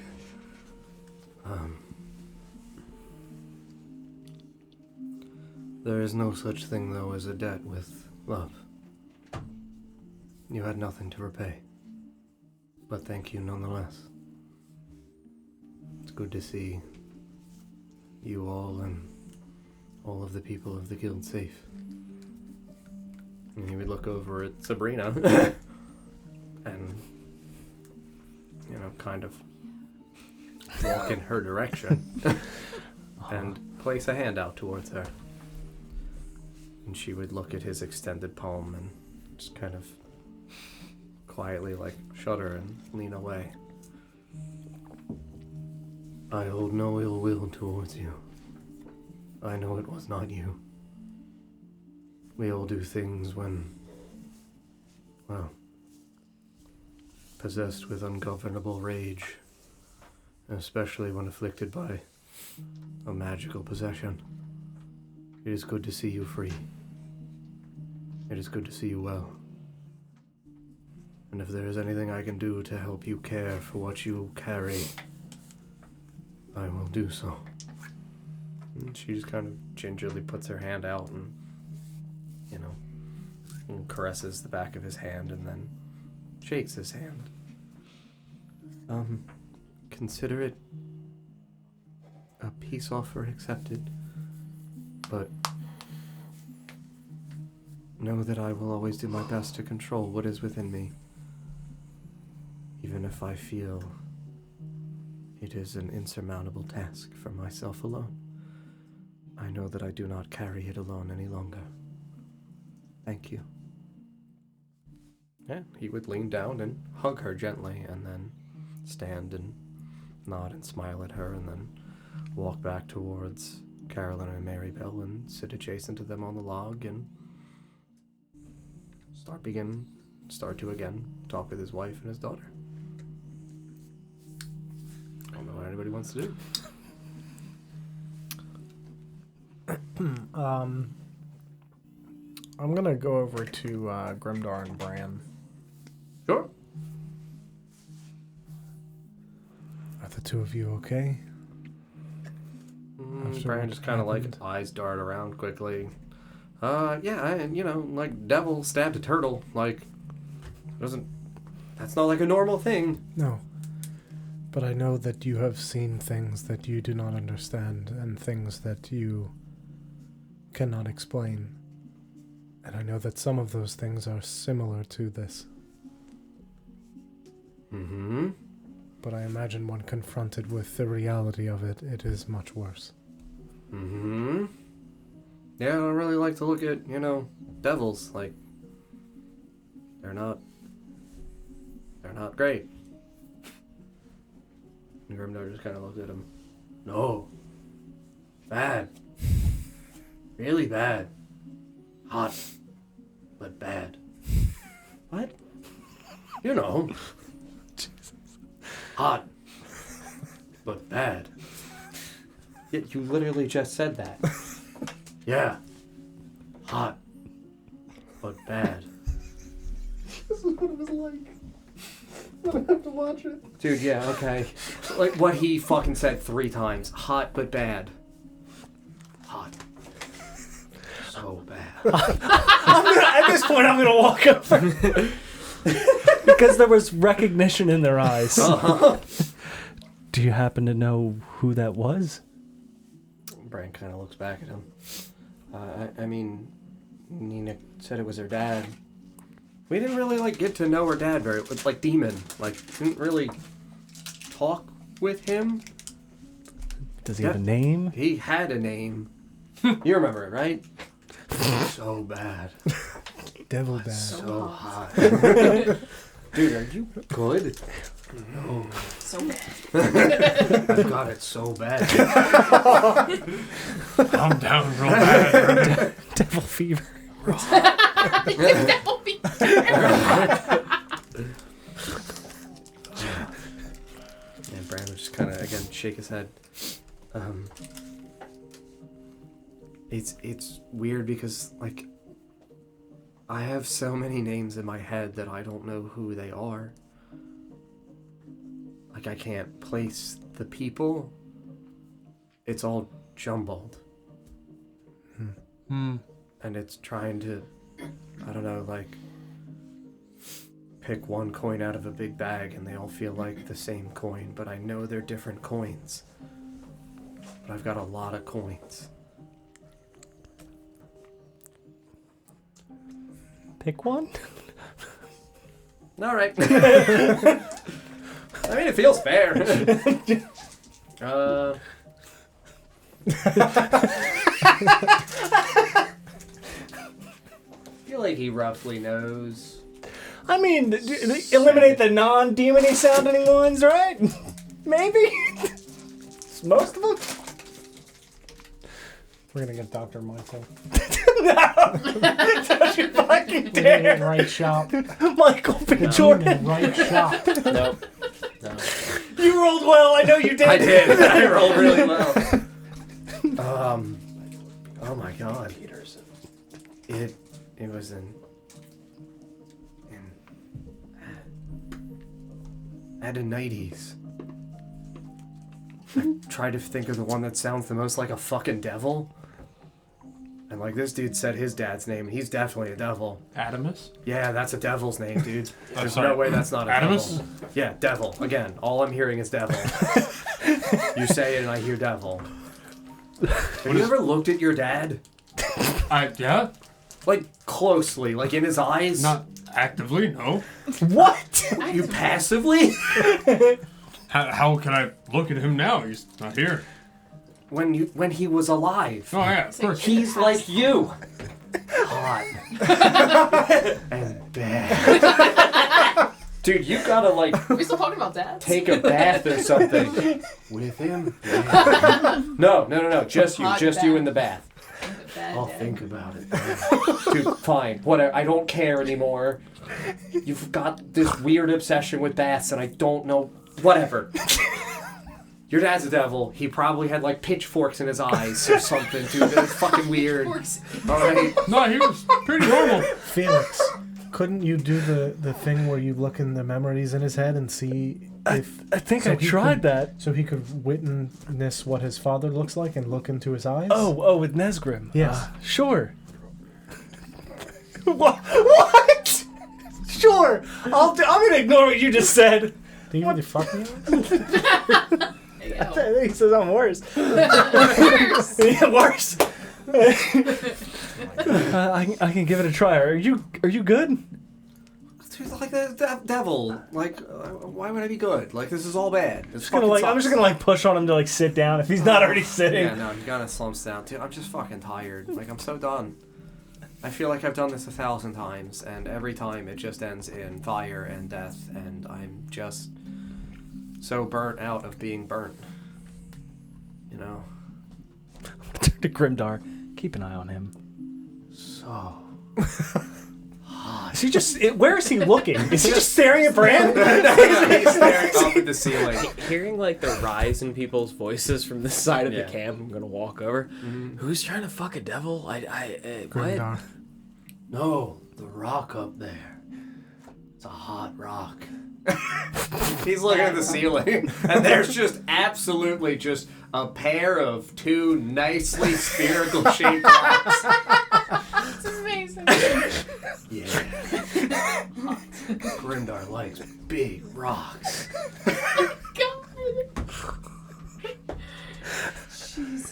S1: There is no such thing, though, as a debt with love. You had nothing to repay. But thank you nonetheless. It's good to see you all and all of the people of the guild safe. And he would look over at Sabrina and, kind of walk in her direction and place a hand out towards her. And she would look at his extended palm and just kind of quietly, shudder and lean away. I hold no ill will towards you. I know it was not you. We all do things when, possessed with ungovernable rage, especially when afflicted by a magical possession. It is good to see you free. It is good to see you well. And if there is anything I can do to help you care for what you carry, I will do so. And she just kind of gingerly puts her hand out and caresses the back of his hand and then shakes his hand. Consider it a peace offer accepted, but know that I will always do my best to control what is within me, even if I feel it is an insurmountable task for myself alone. I know that I do not carry it alone any longer. Thank you. Yeah, he would lean down and hug her gently, and then stand and nod and smile at her, and then walk back towards Carolyn and Marybelle and sit adjacent to them on the log and start to again talk with his wife and his daughter. I don't know what anybody wants to do.
S2: I'm gonna go over to Grimdar and Bran.
S1: Sure.
S2: Are the two of you okay?
S1: Bran just kind of eyes dart around quickly. Yeah, devil stabbed a turtle. That's not like a normal thing.
S2: No. But I know that you have seen things that you do not understand and things that you cannot explain. And I know that some of those things are similar to this.
S1: Mm-hmm.
S2: But I imagine when confronted with the reality of it, it is much worse.
S1: Mm-hmm. Yeah, I don't really like to look at, devils. They're not great. And Grimdar just kind of looked at him. No. Bad. Really bad. Hot. But bad. What? Jesus. Hot. But bad. You literally just said that. Yeah. Hot. But bad.
S2: This is what it was like. I'm gonna have to watch it.
S1: Dude, yeah, okay. What he fucking said 3 times. Hot but bad. so bad.
S6: At this point, I'm gonna walk over because there was recognition in their eyes.
S1: Uh-huh.
S6: Do you happen to know who that was?
S1: Brian kind of looks back at him. I mean, Nina said it was her dad. We didn't really get to know her dad very, Demon. Didn't really talk with him.
S6: Does he have a name?
S1: He had a name. You remember it, right? So bad.
S2: Devil bad.
S1: So hot. Dude, are you good? No.
S4: So bad.
S1: I've got it so bad.
S3: I'm down real bad.
S6: Devil fever.
S4: Devil fever.
S1: And Brandon would just kind of, again, shake his head. It's weird because, I have so many names in my head that I don't know who they are. I can't place the people. It's all jumbled. And it's trying to, I don't know, pick one coin out of a big bag and they all feel like the same coin, but I know they're different coins. But I've got a lot of coins.
S6: Pick one?
S1: All right. I mean, it feels fair. I feel like he roughly knows.
S6: I mean, eliminate the non-demony sounding ones, right? Maybe? Most of them?
S2: We're gonna get Dr. Michael.
S6: Don't you fucking dare!
S2: Right shop.
S6: Michael B. Jordan.
S2: Right shop.
S1: Nope. No.
S6: You rolled well, I know you did.
S1: I did. I rolled really well. Oh my god. It was in Adonides. I tried to think of the one that sounds the most like a fucking devil. And this dude said his dad's name, and he's definitely a devil.
S3: Adamus?
S1: Yeah, that's a devil's name, dude. There's
S3: sorry.
S1: no way that's not a
S3: Adamus?
S1: devil. Yeah, devil. Again, all I'm hearing is devil. You say it and I hear devil. Have you ever looked at your dad?
S3: Yeah?
S1: Closely, in his eyes?
S3: Not actively, no.
S6: What?
S1: You passively?
S3: How can I look at him now? He's not here.
S1: When he was alive.
S3: Oh, yeah, of course.
S1: He's like you. Hot. And bad. Dude, you gotta
S4: Are we still talking about dads?
S1: take a bath or something. With him? Yeah. No. Just you.
S4: Hot
S1: Just
S4: bath.
S1: you in the bath.
S4: Bad
S1: I'll
S4: dad.
S1: think about it. Dude, fine. Whatever. I don't care anymore. You've got this weird obsession with baths and I don't know. Whatever. Your dad's a devil. He probably had pitchforks in his eyes or something, dude. That's fucking weird. Alright.
S3: No, he was pretty normal.
S2: Felix, couldn't you do the thing where you look in the memories in his head and see if...
S6: I think
S2: so
S6: I
S2: he
S6: tried
S2: could-
S6: that.
S2: So he could witness what his father looks like and look into his eyes?
S6: Oh, with Nesgrim.
S2: Yes.
S6: Sure. What? Sure. I'm gonna ignore what you just said.
S2: Do you really fuck me?
S6: I think he says I'm worse. Yeah, worse. I can give it a try. Are you good?
S1: Dude, the devil. Why would I be good? This is all bad. This
S6: I'm just gonna push on him to sit down if he's not already sitting.
S1: Yeah, no, you gotta slumps down. Dude, I'm just fucking tired. I'm so done. I feel like I've done this 1,000 times, and every time it just ends in fire and death, and I'm just so burnt out of being burnt. You know?
S6: Turn to Grimdar. Keep an eye on him.
S1: So...
S6: Is he just... Where is he looking? Is he just staring at Bran?
S1: He's staring up at the ceiling.
S7: Hearing the rise in people's voices from the side of
S1: Yeah.
S7: the camp, I'm gonna walk over.
S1: Mm-hmm.
S7: Who's trying to fuck a devil? What?
S2: Grimdar.
S1: No, the rock up there. It's a hot rock. He's looking at the ceiling, and there's just absolutely just a pair of two nicely spherical shaped rocks Grimdar likes big rocks.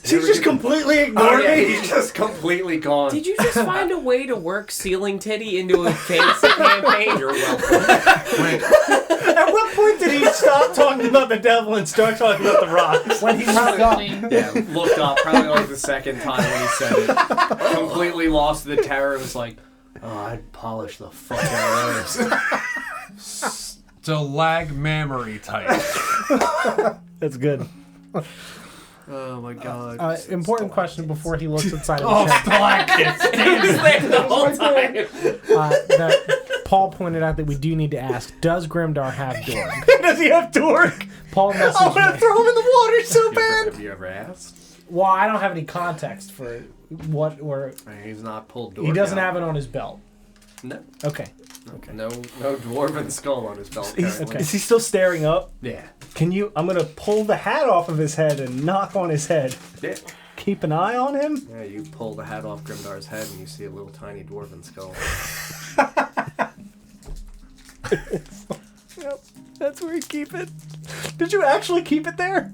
S6: She's just completely ignored me.
S1: He's just completely gone.
S7: Did you just find a way to work Ceiling Titty into a fantasy campaign?
S1: You're welcome.
S6: At what point did he stop talking about the devil and start talking about the rocks?
S2: When he looked up.
S1: Yeah, looked up probably like the second time when he said it. Completely lost the terror. It was like, oh, I'd polish the fuck out of those.
S3: Stalagmamory type.
S2: That's good.
S1: Oh my god.
S2: Important question before he looks inside of the chest.
S3: Stalactites.
S7: He was there the whole time.
S2: That Paul pointed out that we do need to ask, does Grimdar have Dork?
S6: Does he have Dork?
S2: Paul messaged
S6: I'm gonna
S2: me.
S6: throw him in the water so bad.
S1: Have you ever asked?
S2: Well, I don't have any context for what or...
S1: He's not pulled Dork
S2: He doesn't
S1: out.
S2: have it on his belt.
S1: No.
S2: Okay.
S1: No dwarven skull on his belt. Apparently.
S6: Is he still staring up?
S1: Yeah.
S6: Can you? I'm gonna pull the hat off of his head and knock on his head.
S1: Yeah.
S6: Keep an eye on him.
S1: Yeah, you pull the hat off Grimdar's head and you see a little tiny dwarven skull.
S6: Yep, that's where you keep it. Did you actually keep it there?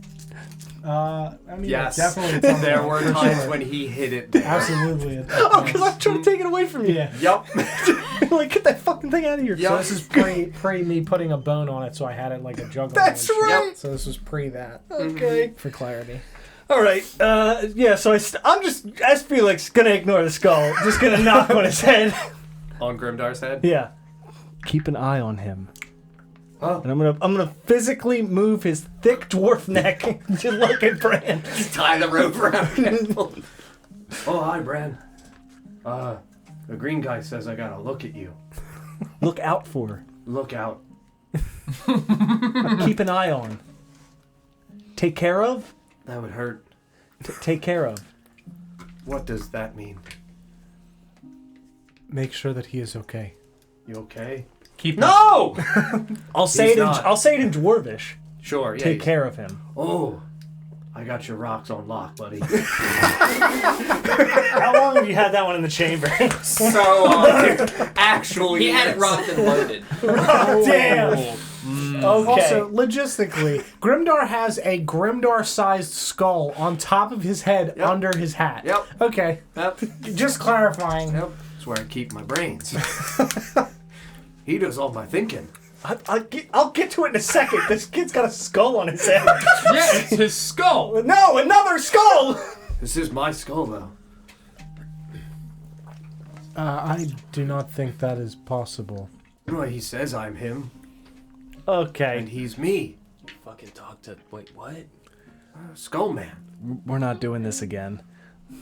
S2: I mean,
S1: Yes.
S2: definitely.
S1: There were times when he hid it there.
S2: Absolutely.
S6: Oh, because I'm trying to take it away from you.
S2: Yeah.
S1: Yup.
S6: Like, get that fucking thing out of here.
S1: Yep.
S2: So this is pre me putting a bone on it, so I had it like a juggler.
S6: That's
S2: and shit.
S6: right.
S2: So this was pre that.
S6: Okay.
S2: For clarity.
S6: All right. Yeah. So I'm just, as Felix, gonna ignore the skull. Just gonna knock on his head.
S1: On Grimdar's head?
S6: Yeah. Keep an eye on him.
S1: Huh?
S6: And I'm gonna physically move his thick dwarf neck to look at Bran.
S1: Tie the rope around him. Oh, hi, Bran. The green guy says I gotta look at you.
S6: Look out for.
S1: Look out.
S6: Keep an eye on. Take care of.
S1: That would hurt.
S6: Take care of.
S1: What does that mean?
S2: Make sure that he is okay.
S1: You okay?
S3: Keep
S1: No!
S6: I'll say it.
S1: not.
S6: I'll say it in Dwarvish.
S1: Sure, yeah.
S6: Take care of him.
S1: Oh, I got your rocks on lock, buddy.
S6: How long have you had that one in the chamber?
S1: So, actually,
S7: He had it rocked and loaded.
S6: Damn. Okay.
S2: Also, logistically, Grimdar has a Grimdar-sized skull on top of his head
S1: Yep.
S2: under his hat.
S1: Yep.
S2: Okay.
S1: Yep.
S2: Just clarifying.
S1: Yep. That's where I keep my brains. He does all my thinking.
S6: I'll get to it in a second. This kid's got a skull on his head.
S3: Yeah, it's his skull.
S6: No, another skull.
S1: This is my skull, though.
S2: I do not think that is possible.
S1: Well, he says I'm him, and
S6: Okay.
S1: he's me.
S7: Fucking talk to. Wait, what?
S1: Skull Man.
S6: We're not doing this again.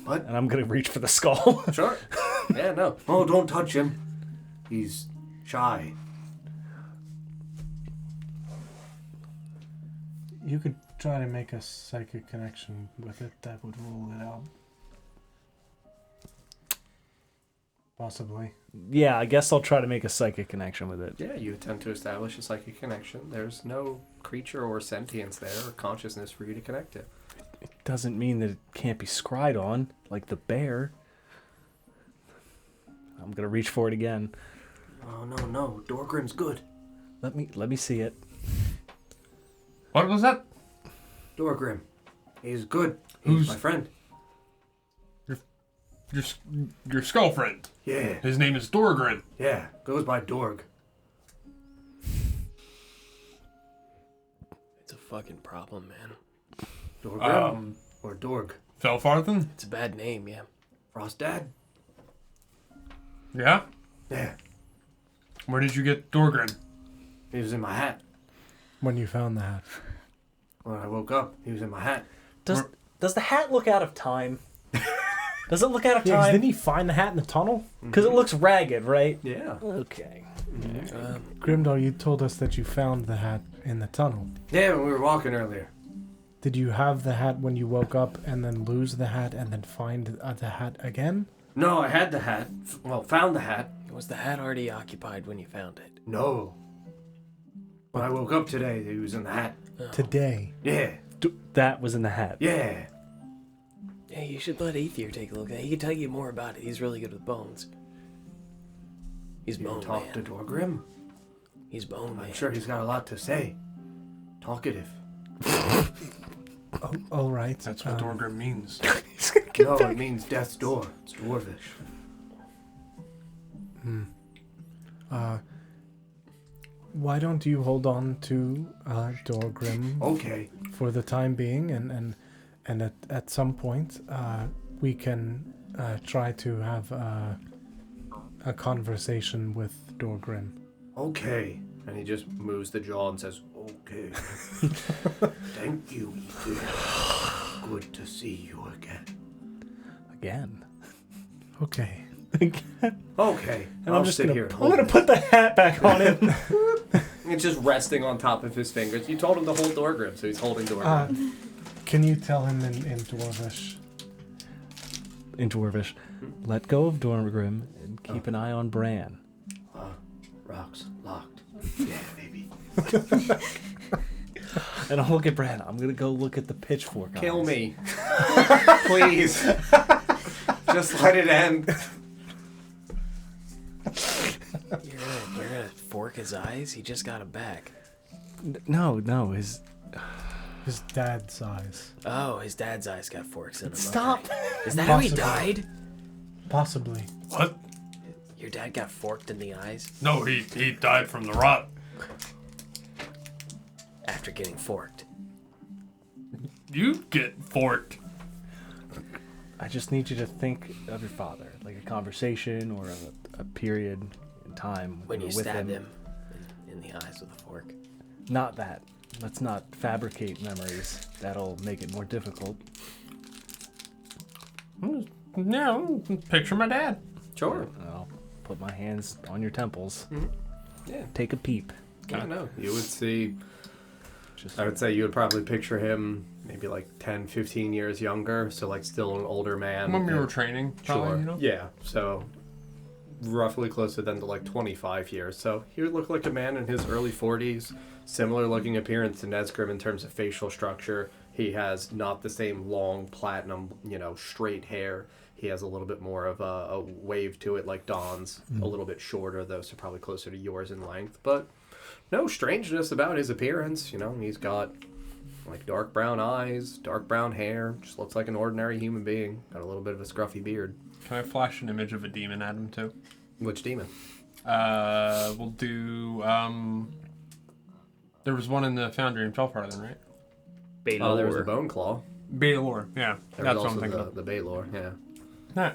S1: What?
S6: And I'm gonna reach for the skull.
S1: Sure. Yeah, no. Oh, don't touch him. He's shy.
S2: You could try to make a psychic connection with it that would rule it out. Possibly.
S6: Yeah, I guess I'll try to make a psychic connection with it.
S1: Yeah, you attempt to establish a psychic connection. There's no creature or sentience there or consciousness for you to connect to.
S6: It doesn't mean that it can't be scryed on, like the bear. I'm gonna reach for it again.
S1: Oh, no. Dorgrim's good.
S6: Let me see it.
S3: What was that?
S1: Dorgrim. He's good. He's
S3: Who's-
S1: my friend.
S3: Your skull friend.
S1: Yeah.
S3: His name is Dorgrim.
S1: Yeah. Goes by Dorg.
S7: It's a fucking problem, man.
S1: Dorgrim or Dorg.
S3: Felfarthen?
S7: It's a bad name, yeah.
S1: Frost Dad?
S3: Yeah?
S1: Yeah.
S3: Where did you get Dorgrim?
S1: He was in my hat.
S2: When you found the hat.
S1: When I woke up, he was in my hat.
S6: Does the hat look out of time? Does it look out of
S2: Yeah, 'cause
S6: time?
S2: didn't he find the hat in the tunnel?
S6: Because it looks ragged, right?
S1: Yeah.
S6: Okay.
S2: Grimdar, you told us that you found the hat in the tunnel.
S1: Yeah, when we were walking earlier.
S2: Did you have the hat when you woke up and then lose the hat and then find the hat again?
S1: No, I had the hat. Found the hat.
S7: Was the hat already occupied when you found it?
S1: No. When I woke up today, he was in the hat.
S2: Today.
S1: Yeah.
S6: That was in the hat.
S1: Yeah.
S7: Yeah, you should let Aether take a look at it. He can tell you more about it. He's really good with bones. He's
S1: You
S7: bone
S1: talk
S7: man.
S1: to Dorgrim?
S7: He's bone man.
S1: I'm sure he's got a lot to say. Talkative.
S2: Oh, all right.
S3: That's what Dorgrim means.
S1: No, it means death's door. It's dwarvish.
S2: Why don't you hold on to Dorgrim
S1: Okay.
S2: for the time being, and at some point we can try to have a conversation with Dorgrim.
S1: Okay. And he just moves the jaw and says, okay. Thank you, Ethan. Good to see you again.
S6: Again.
S2: Okay.
S1: Okay.
S2: And I'm just
S1: sit
S2: gonna,
S1: here.
S2: I'm gonna put the hat back on him.
S1: It's just resting on top of his fingers. You told him to hold Dorgrim, so he's holding Dorgrim.
S2: Can you tell him in Dwarvish?
S6: In Dwarvish, let go of Dorgrim and keep an eye on Bran.
S1: Rocks locked. Yeah, baby.
S6: And I'll look at Bran. I'm gonna go look at the pitchfork.
S1: Kill
S6: eyes.
S1: me. Please. Just let it end.
S7: You're gonna fork his eyes? He just got him back.
S6: No, his
S2: dad's eyes.
S7: Oh, his dad's eyes got forks in them.
S6: Stop.
S7: Okay. Is that how he died?
S2: Possibly.
S3: What?
S7: Your dad got forked in the eyes?
S3: No, he died from the rot.
S7: After getting forked.
S3: You get forked.
S6: I just need you to think of your father, like a conversation or a period in time
S7: When you
S6: with
S7: stabbed him in the eyes with a fork.
S6: Not that. Let's not fabricate memories. That'll make it more difficult.
S3: Yeah, picture my dad.
S1: Sure.
S6: I'll put my hands on your temples.
S1: Mm-hmm. Yeah.
S6: Take a peep.
S1: I don't know. You would see... I would say you would probably picture him maybe like 10, 15 years younger, so like still an older man.
S3: When we were training, probably,
S1: Sure.
S3: you know?
S1: Yeah, so roughly closer than to like 25 years. So he would look like a man in his early 40s, similar looking appearance to Nesgrim in terms of facial structure. He has not the same long platinum, straight hair. He has a little bit more of a wave to it like Dawn's, a little bit shorter though, so probably closer to yours in length. But no strangeness about his appearance. He's got like dark brown eyes, dark brown hair, just looks like an ordinary human being. Got a little bit of a scruffy beard.
S3: Can I flash an image of a demon at him too?
S1: Which demon?
S3: We'll do, there was one in the Foundry in Felfarthen, right?
S1: Oh, there was a Bone Claw.
S3: Baylor, yeah.
S1: There
S3: That's
S1: was
S3: what I'm
S1: also
S3: thinking of.
S1: the Baylor, yeah.
S3: Yeah.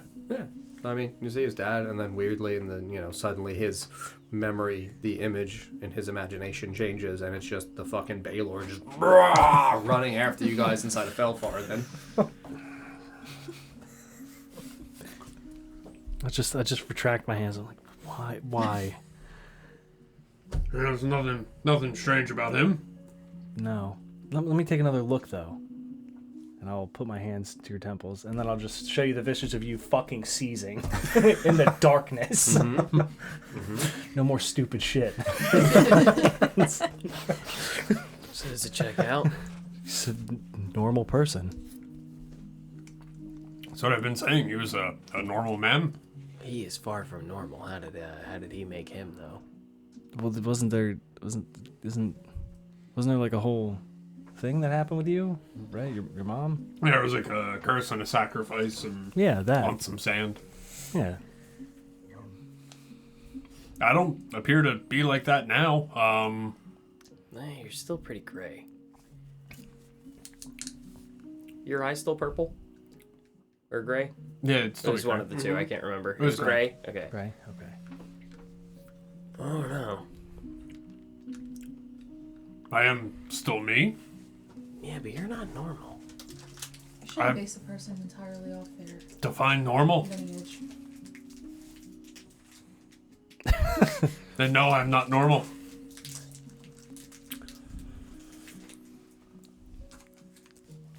S1: I mean, you see his dad, and then weirdly, and then, suddenly his memory, the image in his imagination changes, and it's just the fucking Baylor just running after you guys inside of Felfarthen.
S6: I just retract my hands. I'm like, why?
S3: There's nothing strange about him.
S6: No. Let me take another look though. And I'll put my hands to your temples, and then I'll just show you the visage of you fucking seizing in the darkness.
S1: Mm-hmm. Mm-hmm.
S6: No more stupid shit.
S7: So does it check out?
S6: He's a normal person.
S3: That's what I've been saying. He was a normal man.
S7: He is far from normal. How did he make him though?
S6: Well, wasn't there like a whole thing that happened with you, right? Your mom?
S3: Yeah, it was like a curse and a sacrifice and
S6: that
S3: on some sand.
S6: Yeah.
S3: I don't appear to be like that now.
S7: You're still pretty gray. Your eyes still purple? Or gray?
S3: Yeah, it's
S7: It
S3: still
S7: was one of the two. I can't remember. It
S3: was
S7: was gray? Okay.
S6: Right. Okay.
S7: Oh no.
S3: I am still me.
S7: Yeah, but you're not normal.
S4: You shouldn't base a person entirely off their
S3: Define normal.
S4: lineage.
S3: Then no, I'm not normal.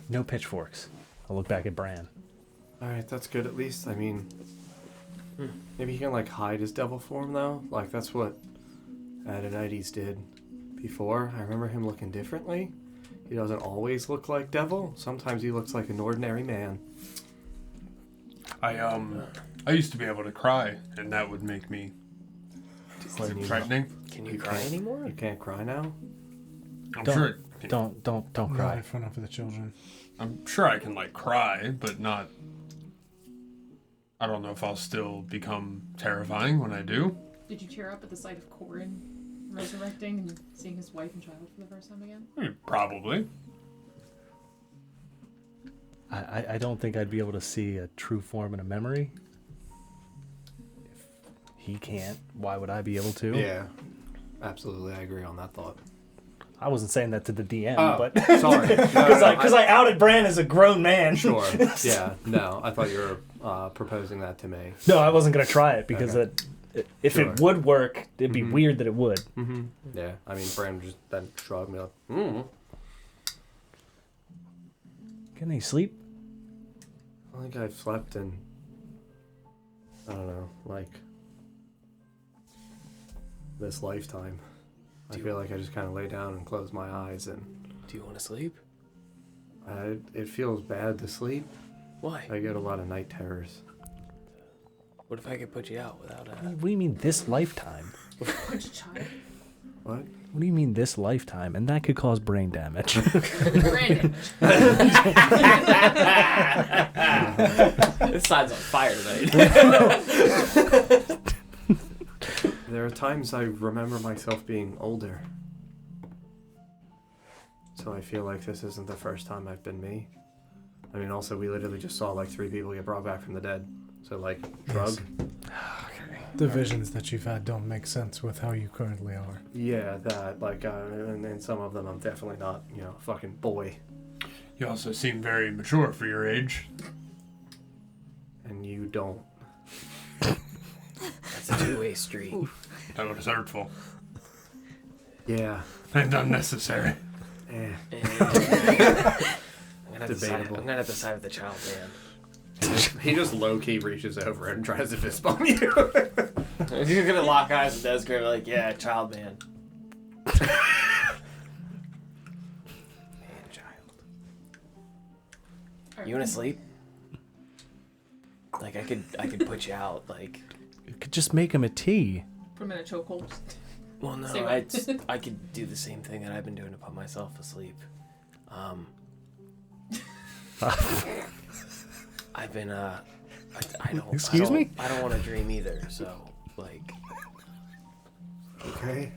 S6: No pitchforks. I'll look back at Bran.
S1: Alright, that's good at least. I mean, maybe he can like hide his devil form though. Like that's what Adonides did before. I remember him looking differently. He doesn't always look like devil. Sometimes he looks like an ordinary man.
S3: I used to be able to cry, and that would make me Too frightening.
S7: Can you cry anymore?
S1: You can't cry now?
S3: I'm
S6: Don't-
S3: sure.
S6: Don't
S8: Not
S6: cry.
S8: in front of the children.
S3: I'm sure I can like cry, but not. I don't know if I'll still become terrifying when I do.
S9: Did you tear up at the sight of Corin resurrecting and seeing his wife and child for the first time again?
S3: Probably.
S6: I don't think I'd be able to see a true form in a memory. If he can't, why would I be able to?
S1: Yeah. Absolutely, I agree on that thought.
S6: I wasn't saying that to the DM, but
S1: Sorry.
S6: because I outed Bran as a grown man.
S1: Sure. Yeah. No, I thought you were proposing that to me.
S6: No, I wasn't gonna try it because if
S1: Sure.
S6: it would work, it'd be weird that it would.
S1: Mm-hmm. Yeah. I mean, Bram just then shrugged me like,
S6: Get any sleep?
S1: I think I've slept in, I don't know, like, this lifetime. I feel like I just kind of lay down and close my eyes and...
S7: Do you want to sleep?
S1: It feels bad to sleep.
S7: Why?
S1: I get a lot of night terrors.
S7: What if I could put you out without a...
S6: What do you mean this lifetime?
S9: Which child?
S1: What?
S6: What do you mean this lifetime? And that could cause brain damage.
S9: Brandon.
S7: This side's on fire tonight.
S1: There are times I remember myself being older. So I feel like this isn't the first time I've been me. I mean, also, we literally just saw like 3 people get brought back from the dead. So, like, drug.
S8: The visions that you've had don't make sense with how you currently are.
S1: Yeah, that. Like, and some of them I'm definitely not, you know, fucking boy.
S3: You also seem very mature for your age.
S1: And you don't.
S7: That's a two-way street.
S3: That was hurtful.
S1: Yeah.
S3: And unnecessary.
S1: Eh.
S7: I'm gonna have to side with the child, man.
S1: He just low-key reaches over and tries to fist bump you.
S7: He's gonna lock eyes with Desgrim like, yeah, child man. Man, child. You wanna sleep? Like I could put you out, like.
S6: You could just make him a tea.
S9: Put him in a chokehold.
S7: Well, no,
S9: Say
S7: I could do the same thing that I've been doing to put myself asleep. I've been I don't.
S6: Excuse me?
S7: I don't want to dream either. So like.
S1: Okay.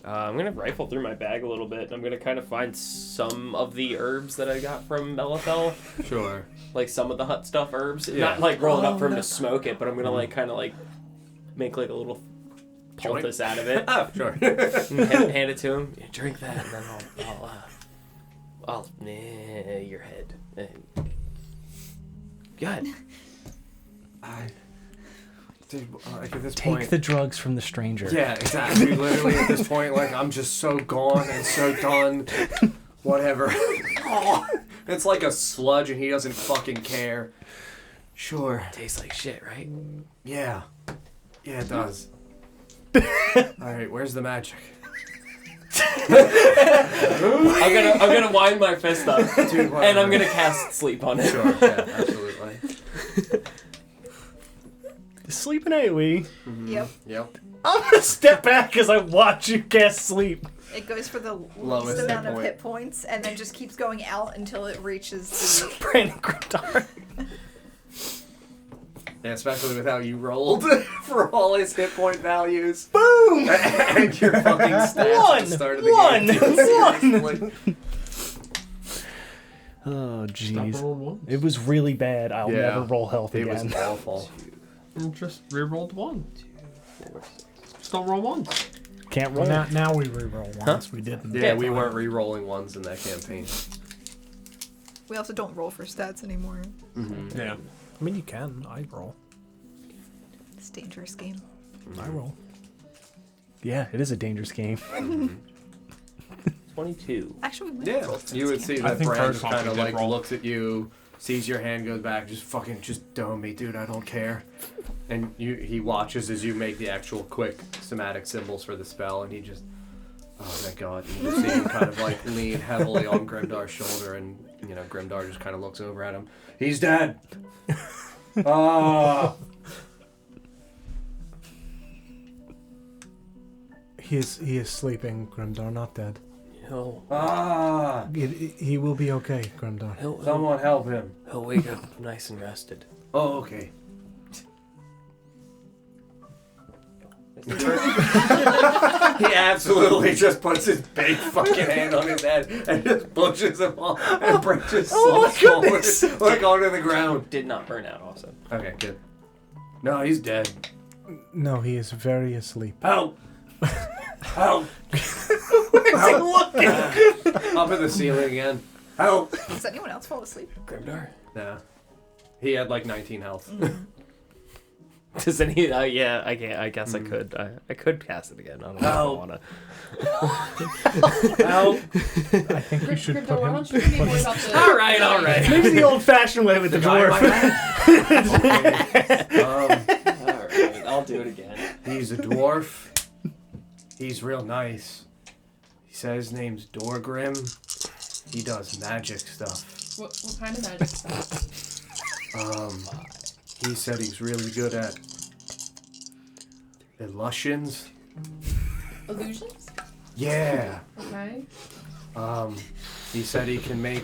S7: I'm gonna rifle through my bag a little bit, and I'm gonna kind of find some of the herbs that I got from Melithel.
S1: Sure.
S7: Like some of the hut stuff herbs.
S1: Yeah.
S7: Not like roll it up for him to smoke it, but I'm gonna like kind of like make like a little poultice out of it.
S1: Oh, sure.
S7: And hand it to him. Yeah, drink that, and then I'll your head. Go ahead.
S1: Dude, like at this
S6: Take
S1: point...
S6: the drugs from the stranger.
S1: Yeah, exactly. Literally at this point, like, I'm just so gone and so done. Whatever. It's like a sludge and he doesn't fucking care. Sure.
S7: Tastes like shit, right?
S1: Yeah. Yeah, it does. Alright, where's the magic?
S7: I'm gonna wind my fist up,
S1: Dude,
S7: and I'm gonna cast sleep on it.
S1: Sure, yeah, absolutely.
S6: Sleep in AoE.
S5: Yep.
S1: Yep.
S6: I'm gonna step back as I watch you cast sleep.
S5: It goes for the
S1: Lowest
S5: least amount
S1: hit
S5: of
S1: point.
S5: hit points, and then just keeps going out until it reaches the...
S6: Brandon Grimdark.
S1: Yeah, especially with how you rolled for all his hit point values.
S6: Boom!
S1: And your fucking stats
S6: One!
S1: at the start of the
S6: One!
S1: game.
S6: One! Oh, jeez. It was really bad. I'll
S1: Yeah.
S6: never roll health
S1: It
S6: again.
S1: was awful.
S3: Just re-rolled 1. Just don't roll 1.
S6: Can't roll.
S2: Now we reroll once. We didn't.
S1: Yeah, we weren't re-rolling ones in that campaign.
S5: We also don't roll for stats anymore.
S1: Mm-hmm.
S3: Yeah.
S2: I mean, you can. I roll.
S5: It's a dangerous game.
S2: I roll.
S6: Yeah, it is a dangerous game.
S7: 22.
S5: Actually, we might
S1: Yeah,
S5: roll
S1: you would see that
S3: think
S1: Brand
S3: first
S1: just kind of
S3: did
S1: like
S3: roll.
S1: looks at you, sees your hand, goes back, just dome me, dude. I don't care. And he watches as you make the actual quick somatic symbols for the spell, and he just, oh thank God. And you just see him kind of like lean heavily on Grimdar's shoulder, and you know Grimdar just kind of looks over at him. He's dead. Ah.
S2: He is sleeping, Grimdar, not dead.
S1: Ah!
S2: He will be okay, Grimdar.
S1: Someone help him.
S7: He'll wake up nice and rested.
S1: Oh, okay. He absolutely just puts his big fucking hand on his head and just pushes him off and brings his soul forward, like onto the ground.
S7: Did not burn out also.
S1: Okay, good. No, he's dead.
S2: No, he is very asleep.
S1: Help! Help!
S6: Where's he looking?
S1: Up in the ceiling again. Help!
S5: Does anyone else fall asleep?
S7: Grimdar?
S1: Nah. He had like 19 health.
S7: Does any? Yeah, I can't. I guess I could. I could cast it again. I don't know if I wanna.
S1: Help!
S2: I think you should
S9: Grimdar,
S2: put
S9: why
S2: him.
S9: don't you be more about the...
S7: All right.
S6: Maybe the old-fashioned way with the
S1: guy
S6: dwarf.
S7: All right, I'll do it again.
S1: He's a dwarf. He's real nice. He says his name's Dorgrim. He does magic stuff.
S9: What kind of magic stuff?
S1: He said he's really good at illusions.
S9: Illusions?
S1: Yeah.
S9: Okay.
S1: He said he can make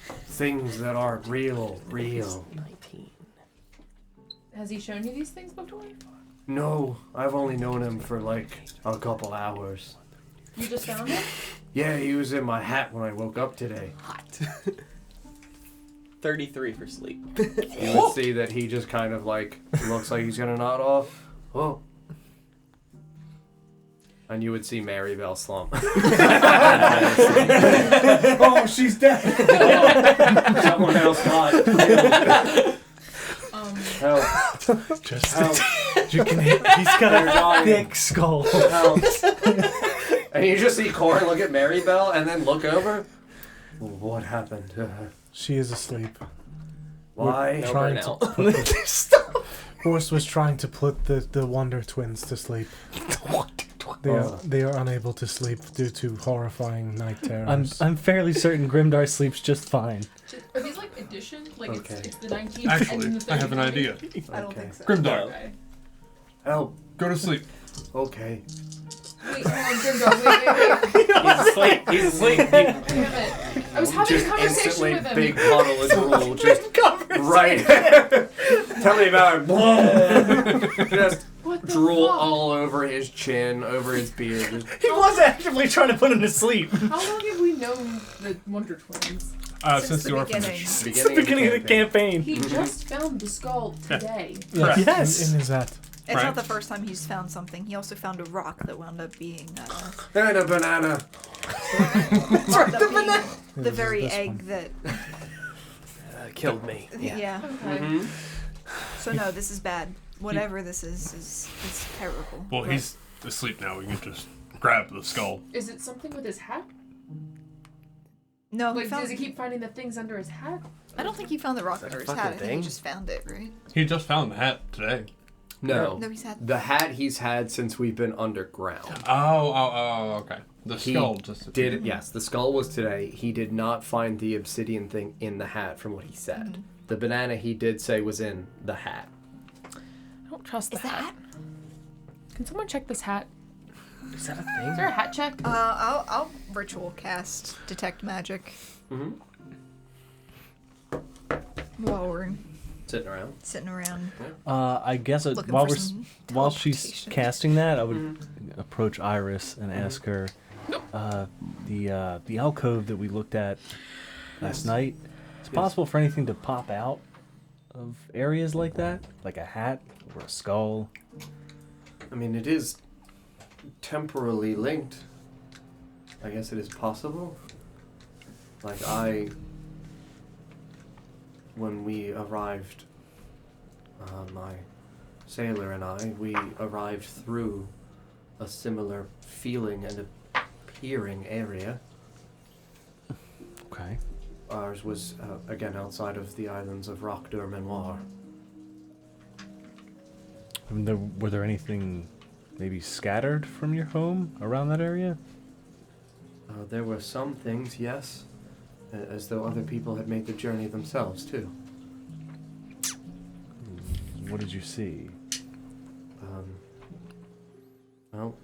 S1: things that aren't real.
S7: 19.
S9: Has he shown you these things before?
S1: No, I've only known him for like a couple hours.
S9: You just found him?
S1: Yeah, he was in my hat when I woke up today.
S7: Hot. 33 for sleep.
S1: You would see that he just kind of like looks like he's gonna nod off. Oh. And you would see Maribel slump.
S6: Oh, she's dead.
S1: Someone else got. Help.
S2: Just
S1: Help.
S2: you can hit.
S6: He's got
S1: They're
S6: a
S1: dying.
S6: thick skull.
S1: Help. And you just see Corin look at Maribel and then look over. What happened to her?
S2: She is asleep.
S1: Why?
S7: No
S2: Trying
S7: burnout.
S2: to
S6: Stop.
S2: Horse was trying to put the Wonder Twins to sleep. They are unable to sleep due to horrifying night terrors.
S6: I'm fairly certain Grimdar sleeps just fine.
S9: Are these like additions? Like
S1: Okay.
S9: it's the 19th
S3: Actually,
S9: and the
S3: I have an
S9: 33rd?
S3: idea.
S5: I don't
S1: Okay.
S5: think so.
S3: Grimdar,
S9: Okay.
S1: Help.
S3: go to sleep.
S1: Okay.
S9: Wait, hold on, Grimdar, wait.
S7: He's asleep.
S9: Damn it. I was having a
S1: Just
S9: conversation
S1: instantly
S9: with him.
S1: big puddle of drool. Just right. Tell me about it. Just
S9: What the
S1: drool
S9: fuck?
S1: all over his chin, over his beard. Just,
S6: He was actively trying to put him to sleep.
S9: How long have we known the Wonder Twins?
S3: Since the orphanage.
S5: beginning.
S6: It's the beginning of the campaign.
S9: He just found the skull today.
S3: Correct.
S6: Yes.
S2: In his hat.
S5: It's
S3: Right.
S5: not the first time he's found something. He also found a rock that wound up being
S1: and a banana.
S5: the very
S2: This
S5: egg
S2: one.
S5: that.
S7: Killed me.
S5: Yeah.
S9: Okay.
S5: So no, this is bad. Whatever this is terrible.
S3: Well, he's asleep now. We can just grab the skull.
S9: Is it something with his hat?
S5: No, he
S9: Like,
S5: found,
S9: does he keep finding the things under his hat?
S5: I don't think he found the rock
S7: that
S5: under
S7: a
S5: his
S7: fucking
S5: hat. I think
S7: thing?
S5: he just found it, right?
S3: He just found the hat today.
S1: No.
S5: No, he's had.
S1: The hat he's had since we've been underground.
S3: Oh, okay. The
S1: He
S3: skull just
S1: did yes, the skull was today. He did not find the obsidian thing in the hat from what he said. The banana he did say was in the hat.
S4: I don't trust the
S5: Is that
S4: hat. Can someone check this hat?
S7: Is that a
S4: Is
S7: thing?
S4: there a hat check?
S5: I'll ritual cast detect magic
S1: Mm-hmm.
S5: while we're
S1: Sitting around.
S5: sitting around.
S6: I guess
S5: Looking
S6: while
S5: for
S6: we're
S5: some
S6: while she's
S5: teleportation.
S6: casting that, I would approach Iris and ask her the alcove that we looked at last night. It's possible for anything to pop out of areas like that, like a hat or a skull.
S1: I mean, it is temporally linked. I guess it is possible. Like when we arrived, my sailor and I, we arrived through a similar feeling and appearing area.
S6: Okay.
S1: Ours was, again, outside of the islands of Roc d'Urmenoir.
S6: I mean, were there anything maybe scattered from your home around that area?
S1: There were some things, yes, as though other people had made the journey themselves, too.
S6: What did you see?
S1: Well,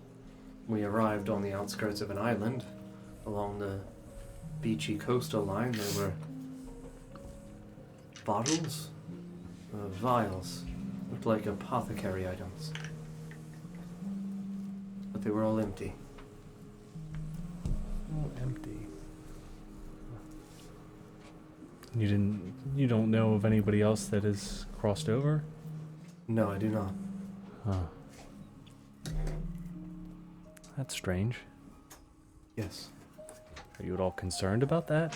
S1: We arrived on the outskirts of an island along the beachy coastal line. There were bottles, vials, looked like apothecary items. But they were all empty.
S6: Oh, empty. You don't know of anybody else that has crossed over?
S1: No, I do not.
S6: Huh. That's strange.
S1: Yes.
S6: Are you at all concerned about that?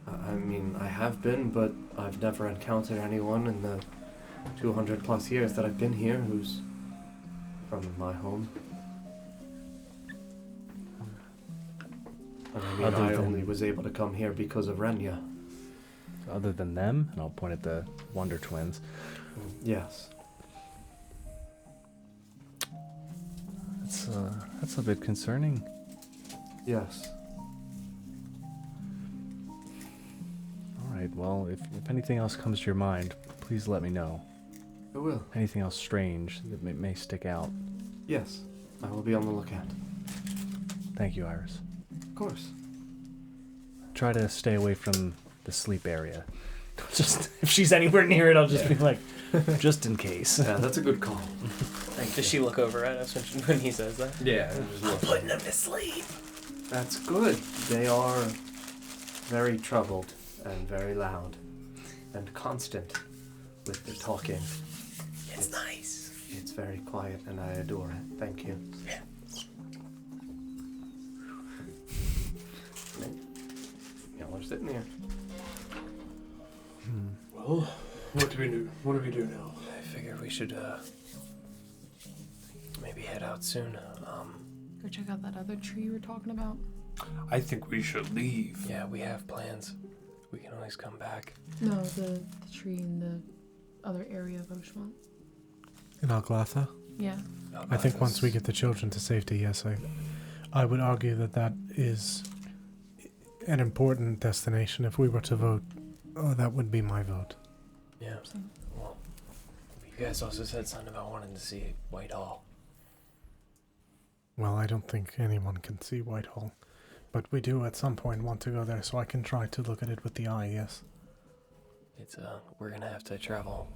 S1: I mean, I have been, but I've never encountered anyone in the 200 plus years that I've been here who's from my home. And I mean, I only was able to come here because of Renya.
S6: Other than them? And I'll point at the Wonder Twins.
S1: Yes.
S6: That's a bit concerning.
S1: Yes.
S6: Alright, well, if anything else comes to your mind, please let me know.
S1: I will.
S6: Anything else strange that may stick out.
S1: Yes, I will be on the lookout.
S6: Thank you, Iris.
S1: Of course.
S6: Try to stay away from the sleep area. Just if she's anywhere near it, I'll just be like, just in case.
S1: Yeah, that's a good call.
S7: Does she look over at us when he says that?
S1: Yeah.
S7: I'm putting them to sleep.
S1: That's good. They are very troubled and very loud and constant with the talking.
S7: It's nice.
S1: It's very quiet and I adore it. Thank you.
S7: Yeah.
S1: Y'all are sitting here.
S3: Well, what do we do? What do we do now?
S7: I figure we should maybe head out soon.
S4: Go check out that other tree you were talking about.
S3: I think we should leave.
S7: Yeah, we have plans. We can always come back.
S4: No, the tree in the other area of Oshuamp.
S2: In Alglatha?
S4: Yeah.
S2: I think once we get the children to safety, yes, I would argue that is an important destination. If we were to vote, that would be my vote.
S7: Yeah. Well, you guys also said something about wanting to see Whitehall.
S2: Well, I don't think anyone can see Whitehall, but we do at some point want to go there, so I can try to look at it with the eye, yes.
S7: It's we're gonna have to travel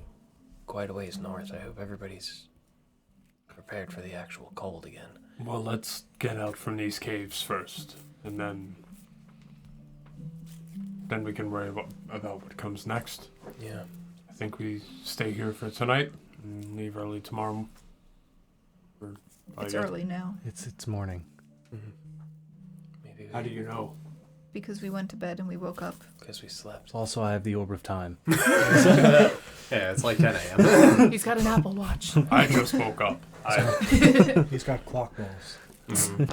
S7: quite a ways north. I hope everybody's prepared for the actual cold again.
S3: Well, let's get out from these caves first, and then we can worry about what comes next.
S7: Yeah.
S3: I think we stay here for tonight and leave early tomorrow.
S5: It's early now.
S6: It's morning.
S7: Mm-hmm. Maybe.
S3: How do you know?
S5: Because we went to bed and we woke up.
S7: Because we slept.
S6: Also, I have the orb of time.
S1: Yeah, it's like 10 a.m.
S4: He's got an Apple Watch.
S3: I just woke up.
S2: He's got clock balls.
S1: Mm-hmm.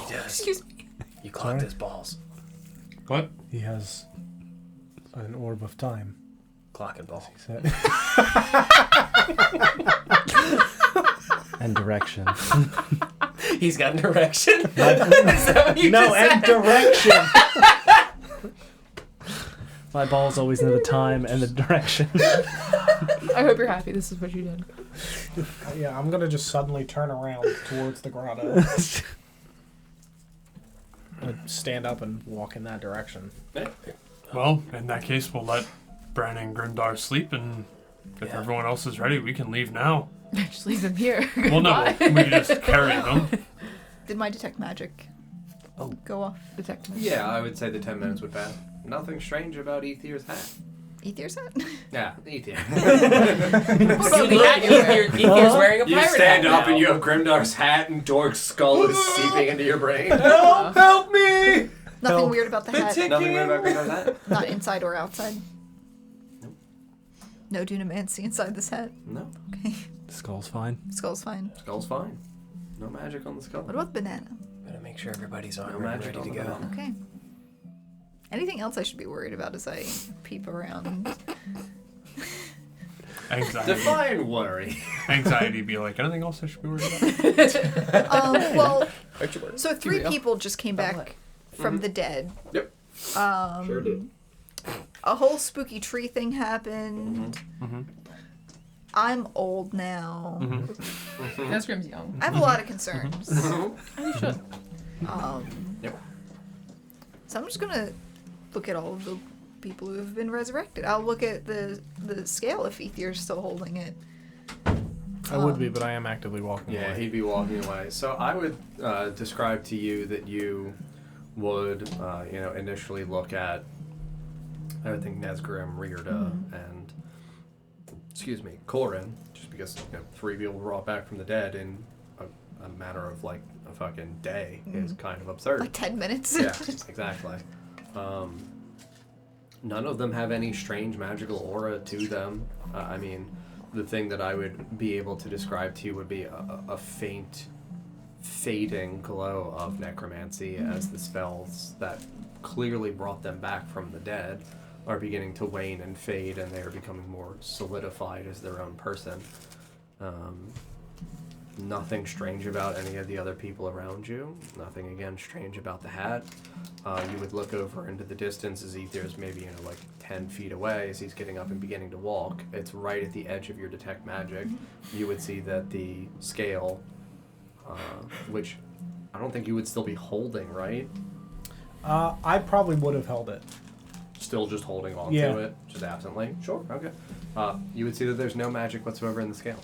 S7: He does.
S4: Excuse me.
S7: You clocked his balls.
S3: What?
S2: He has an orb of time.
S7: Clock and ball.
S6: And direction.
S7: He's got direction? Is that what you just
S6: and
S7: said?
S6: direction. My balls always know the time and the direction.
S4: I hope you're happy this is what you did.
S2: Yeah, I'm gonna just suddenly turn around towards the grotto. I'd stand up and walk in that direction.
S3: Well, in that case, we'll let Bran and Grimdar sleep, and if everyone else is ready, we can leave now.
S4: Just leave them here.
S3: Well, no, we can just carry them.
S5: Did my detect magic go off?
S4: Detect magic.
S1: Yeah, I would say the 10 minutes would pass. Nothing strange about Aethir's hat.
S5: Aethir's hat?
S1: Yeah, Aethir.
S7: Aethir's wearing a pirate
S1: You stand
S7: hat
S1: up
S7: now.
S1: and you have Grimdar's hat and Dork's skull is seeping into your brain. Help me!
S5: Nothing weird about the hat.
S1: Nothing weird about Grimdar's hat?
S5: Not inside or outside.
S1: Nope.
S5: No dunamancy inside this hat.
S1: No.
S5: Okay.
S6: The skull's fine.
S5: Skull's fine.
S1: Skull's fine. No magic on the skull.
S5: What about banana?
S7: Gotta make sure everybody's
S1: No
S7: armed and
S1: magic
S7: ready to
S1: on the
S7: go.
S1: banana.
S5: Okay. Anything else I should be worried about as I peep around?
S3: Anxiety.
S1: Define worry.
S3: Anxiety be like, anything else I should be worried about?
S5: Well,
S7: Aren't you worried?
S5: so 3 people just came back from the dead.
S1: Yep.
S5: Sure
S1: did.
S5: A whole spooky tree thing happened.
S3: Mm-hmm.
S5: I'm old now.
S9: Nesgrim's young.
S5: I have a lot of concerns.
S9: You should.
S1: Yep.
S5: So I'm just gonna look at all of the people who have been resurrected. I'll look at the scale if Aethier's still holding it.
S8: I would be, but I am actively walking away.
S1: Yeah, he'd be walking away. So I would describe to you that you would, initially look at, I would think Nesgrim, Riorda, and, Corin, just because 3 people were brought back from the dead in a matter of like a fucking day is kind of absurd.
S5: Like 10 minutes.
S1: Yeah, exactly. None of them have any strange magical aura to them. The thing that I would be able to describe to you would be a faint, fading glow of necromancy as the spells that clearly brought them back from the dead are beginning to wane and fade, and they are becoming more solidified as their own person. Nothing strange about any of the other people around you. Nothing, again, strange about the hat. You would look over into the distance as Aethier's maybe, 10 feet away as he's getting up and beginning to walk. It's right at the edge of your detect magic. You would see that the scale, which I don't think you would still be holding, right?
S2: I probably would have held it.
S1: Still just holding on to it, just absently? Sure, okay. You would see that there's no magic whatsoever in the scale.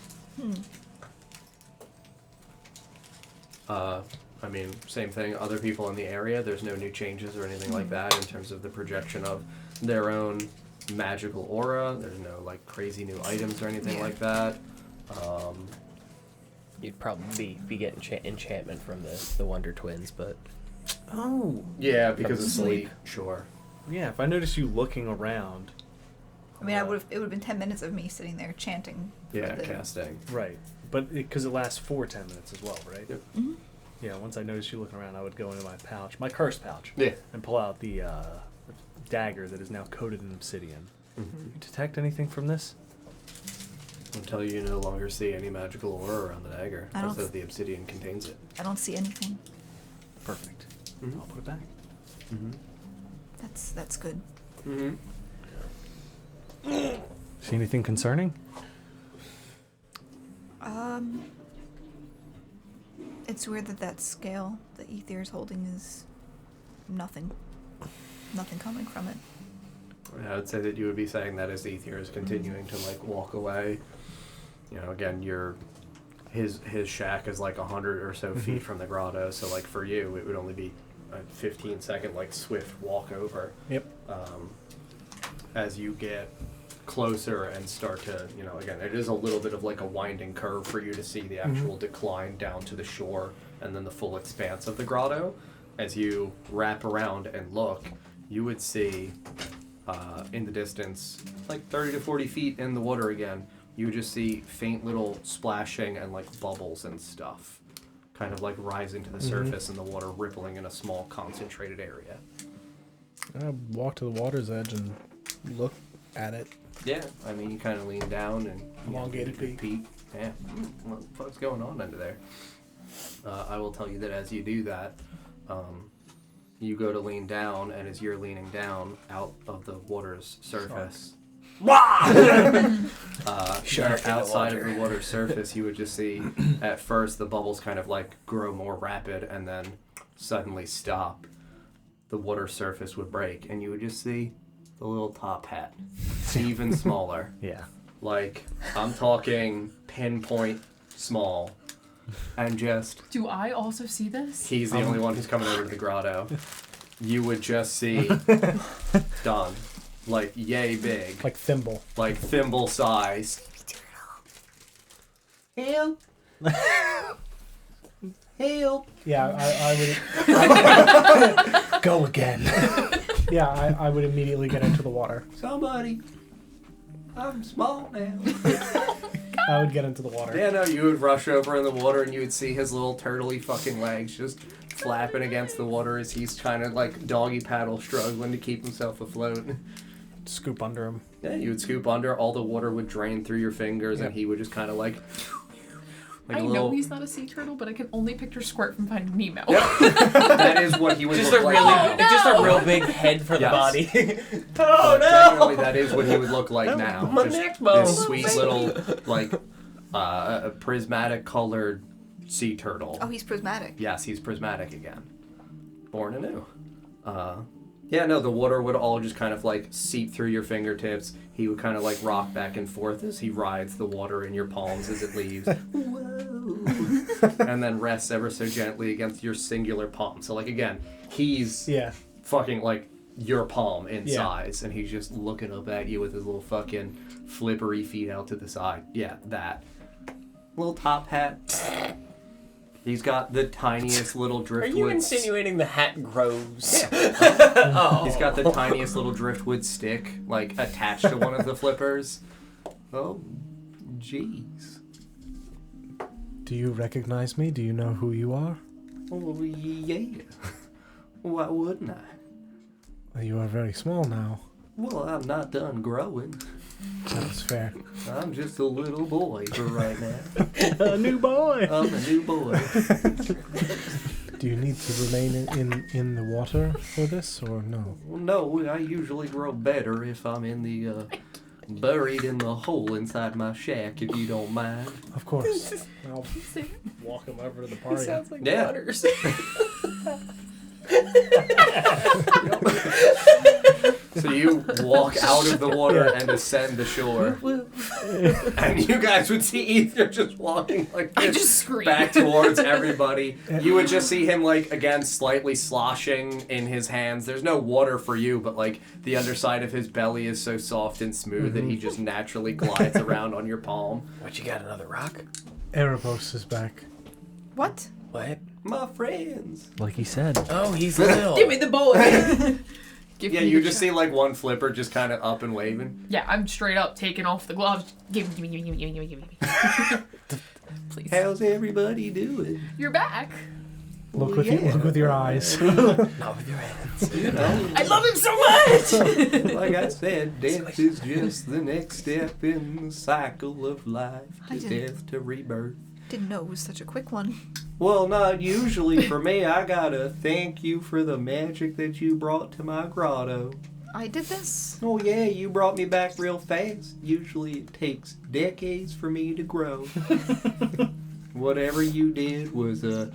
S1: Same thing, other people in the area, there's no new changes or anything like that in terms of the projection of their own magical aura. There's no, crazy new items or anything like that.
S7: You'd probably be getting enchantment from the Wonder Twins, but...
S6: Oh.
S1: Yeah, because of sleep. Sure.
S6: Yeah, if I noticed you looking around...
S5: it would have been 10 minutes of me sitting there chanting.
S1: Yeah, casting.
S6: Right. But because it lasts for 10 minutes as well, right?
S1: Yep.
S5: Mm-hmm.
S6: Yeah, once I noticed you looking around, I would go into my pouch, my curse pouch, and pull out the dagger that is now coated in obsidian. You detect anything from this?
S1: Until you no longer see any magical aura around the dagger, as though the obsidian contains it.
S5: I don't see anything.
S6: Perfect. I'll put it back.
S5: That's good.
S6: See anything concerning?
S5: It's weird that scale that Aethier's holding is nothing coming from it.
S1: I would say that you would be saying that as Aether is continuing to walk away. Again, his shack is 100 or so feet from the grotto, so for you it would only be a 15-second swift walk over.
S2: Yep.
S1: As you get closer and start to, again, it is a little bit of a winding curve for you to see the actual decline down to the shore and then the full expanse of the grotto. As you wrap around and look, you would see in the distance, 30 to 40 feet in the water again, you would just see faint little splashing and bubbles and stuff kind of rising to the surface and the water rippling in a small concentrated area.
S8: I walk to the water's edge and look at it.
S1: Yeah, you kind of lean down and...
S2: Elongated peek.
S1: Yeah. What the fuck's going on under there? I will tell you that as you do that, you go to lean down, and as you're leaning down out of the water's surface... outside of the water's surface, you would just see, at first, the bubbles kind of grow more rapid and then suddenly stop. The water surface would break, and you would just see the little top hat. Even smaller.
S6: Yeah.
S1: I'm talking pinpoint small. And just...
S9: Do I also see this?
S1: He's the only one who's coming over to the grotto. You would just see... done. Yay big.
S2: Like thimble.
S1: Thimble size. Help! Help!
S2: Yeah, I would...
S6: Go again.
S2: Yeah, I would immediately get into the water.
S1: Somebody. I'm small now.
S2: I would get into the water.
S1: Yeah, no, you would rush over in the water and you would see his little turtley fucking legs just flapping against the water as he's trying to doggy paddle, struggling to keep himself afloat.
S8: Scoop under him.
S1: Yeah, you would scoop under, all the water would drain through your fingers and he would just kind of Like
S9: I
S1: a little...
S9: know he's not a sea turtle, but I can only picture Squirt from Finding Nemo.
S1: Yep. That is what he would
S7: Just
S1: look
S7: a
S1: like.
S7: really,
S1: now.
S7: just a real big head for the
S1: Yes.
S7: body.
S1: But genuinely, that is what he would look like now.
S7: My
S1: Just
S7: neck bone.
S1: this sweet little, like, prismatic colored sea turtle.
S5: Oh, he's prismatic.
S1: Yes, he's prismatic again. Born anew. Yeah, no, the water would all just kind of like seep through your fingertips. He would kind of like rock back and forth as he rides the water in your palms as it leaves. Whoa. And then rests ever so gently against your singular palm. So like again, he's fucking like your palm in size, and he's just looking up at you with his little fucking flippery feet out to the side. Yeah, that. Little top hat. He's got the tiniest little driftwood.
S7: Are you insinuating the hat grows?
S1: Yeah. He's got the tiniest little driftwood stick, like, attached to one of the flippers. Oh, jeez.
S2: Do you recognize me? Do you know who you are?
S1: Oh, yeah. Why wouldn't I?
S2: Well, you are very small now.
S1: Well, I'm not done growing.
S2: That's fair.
S1: I'm just a little boy for right now.
S2: A new boy.
S1: I'm a new boy.
S2: Do you need to remain in the water for this, or no?
S1: Well, no, I usually grow better if I'm in the, buried in the hole inside my shack, if you don't mind.
S2: Of course.
S8: I'll walk him over to the party.
S7: Sounds like
S1: Yeah.
S7: Waters.
S1: So you walk out of the water and ascend the shore. And you guys would see Ether just walking like this
S9: I just scream.
S1: back towards everybody. You would just see him like, again, slightly sloshing in his hands. There's no water for you, but like the underside of his belly is so soft and smooth that he just naturally glides around on your palm.
S7: What, you got another rock?
S2: Erebos is back.
S5: What?
S7: What?
S1: My friends.
S6: Like he said.
S7: Oh, he's little.
S9: Give me the boy. Give
S1: Yeah,
S9: me
S1: you
S9: the
S1: just see like one flipper just kind of up and waving.
S9: Yeah, I'm straight up taking off the gloves. Give me. Please.
S1: How's everybody doing?
S9: You're back.
S2: Look with your eyes.
S7: Not with your hands.
S1: You know,
S9: I love him so much.
S1: like I said, death is just the next step in the cycle of life.
S5: I
S1: To
S5: didn't-
S1: death to rebirth.
S5: Didn't know it was such a quick one.
S1: Well, not usually for me. I gotta thank you for the magic that you brought to my grotto.
S5: I did this.
S1: Oh yeah, you brought me back real fast. Usually it takes decades for me to grow. Whatever you did was a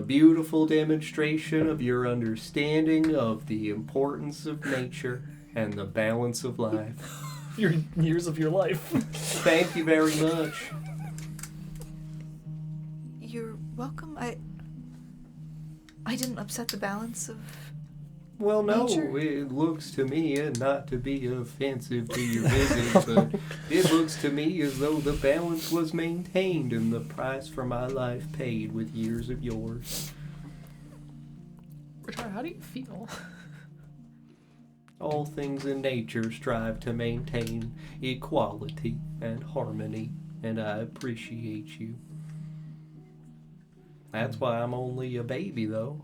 S1: beautiful demonstration of your understanding of the importance of nature and the balance of life.
S6: Your years of your life.
S1: Thank you very much.
S5: You're welcome. I didn't upset the balance of...
S1: Well, no,
S5: Nature?
S1: it looks to me, and not to be offensive to your visit, but it looks to me as though the balance was maintained and the price for my life paid with years of yours.
S9: Ritora, how do you feel?
S1: All things in nature strive to maintain equality and harmony, and I appreciate you. That's why I'm only a baby, though.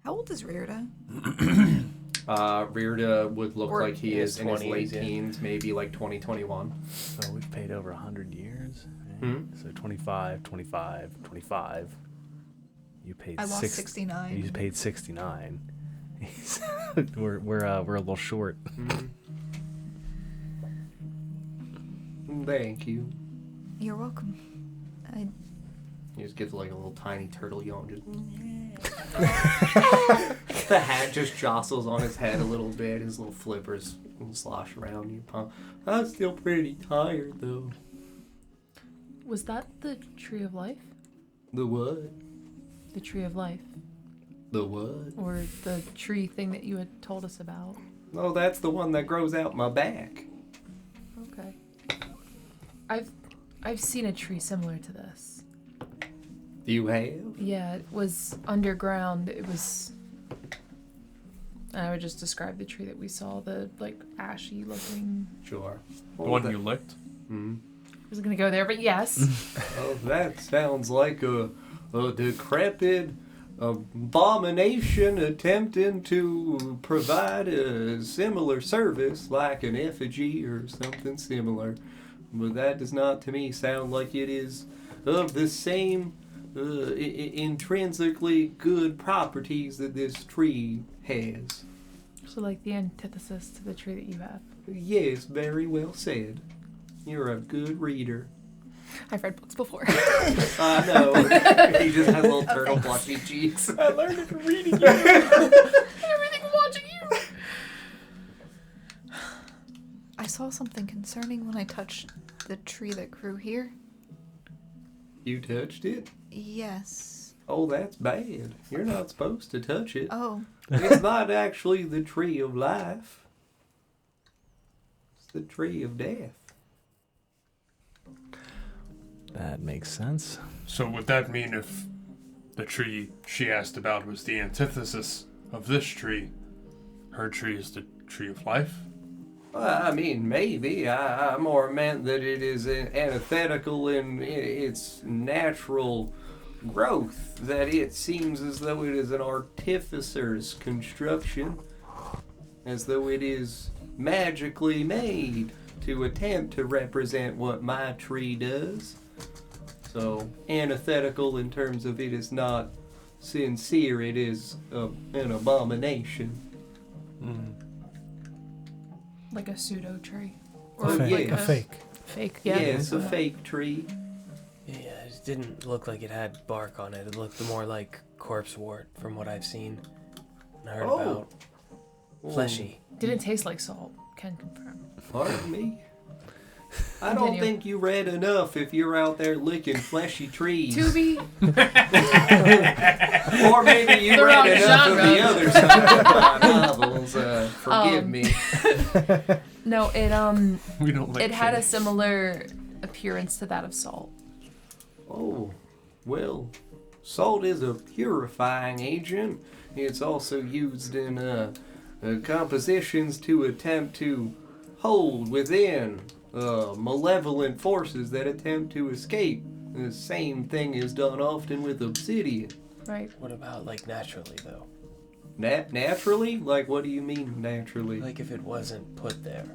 S5: How old is Rtle?
S1: Rita would look
S5: Or
S1: like he is in his
S7: 20s,
S1: late
S7: yeah.
S1: teens, maybe like 2021.
S6: So we've paid over 100 years.
S1: Hmm?
S6: So 25, 25, 25. You paid
S5: I lost 69.
S6: You paid 69. we're a little short.
S1: Thank you.
S5: You're welcome.
S1: He just gives like a little tiny turtle yawn. Just the hat just jostles on his head a little bit. His little flippers slosh around your palm. I'm still pretty tired though.
S4: Was that the tree of life?
S1: The what?
S4: The tree of life?
S1: The what?
S4: Or the tree thing that you had told us about?
S1: Oh, that's the one that grows out my back.
S4: Okay. I've seen a tree similar to this.
S1: You have?
S4: Yeah, it was underground. It was... I would just describe the tree that we saw, the, like, ashy looking...
S1: Sure.
S3: The one you licked?
S1: Hmm.
S4: I was gonna go there, but yes.
S1: Oh, that sounds like a decrepit abomination attempting to provide a similar service like an effigy or something similar. But that does not to me sound like it is of the same intrinsically good properties that this tree has.
S4: So like the antithesis to the tree that you have.
S1: Yes, very well said. You're a good reader.
S4: I've read books before.
S1: I know. He just has little turtle blushy cheeks.
S8: I learned it from reading you.
S4: Everything watching you.
S5: I saw something concerning when I touched the tree that grew here.
S1: You touched it?
S5: Yes.
S1: Oh, that's bad. You're not supposed to touch it.
S5: Oh.
S1: It's not actually the tree of life. It's the tree of death.
S6: That makes sense.
S3: So would that mean if the tree she asked about was the antithesis of this tree, her tree is the tree of life?
S1: Well, I mean, maybe. I more meant that it is antithetical in its natural growth, that it seems as though it is an artificer's construction, as though it is magically made to attempt to represent what my tree does. So, antithetical in terms of it is not sincere, it is an abomination.
S4: Like a pseudo tree.
S1: Or
S2: Fake. A fake.
S4: Fake, yeah.
S1: Yes, a fake tree.
S7: Yeah, it didn't look like it had bark on it. It looked more like corpse wort from what I've seen and heard about. Fleshy.
S4: Didn't taste like salt. Can confirm.
S1: Pardon me? I don't think you read enough if you're out there licking fleshy trees.
S4: To be.
S1: Or maybe you read enough of the other side of my novels. Forgive me.
S4: No, it
S3: We don't like
S4: it had a
S3: trees.
S4: similar appearance to that of salt.
S1: Oh, well, salt is a purifying agent. It's also used in compositions to attempt to hold within malevolent forces that attempt to escape. The same thing is done often with obsidian.
S4: Right.
S7: What about like naturally though?
S1: Naturally? Like, what do you mean naturally?
S7: Like if it wasn't put there.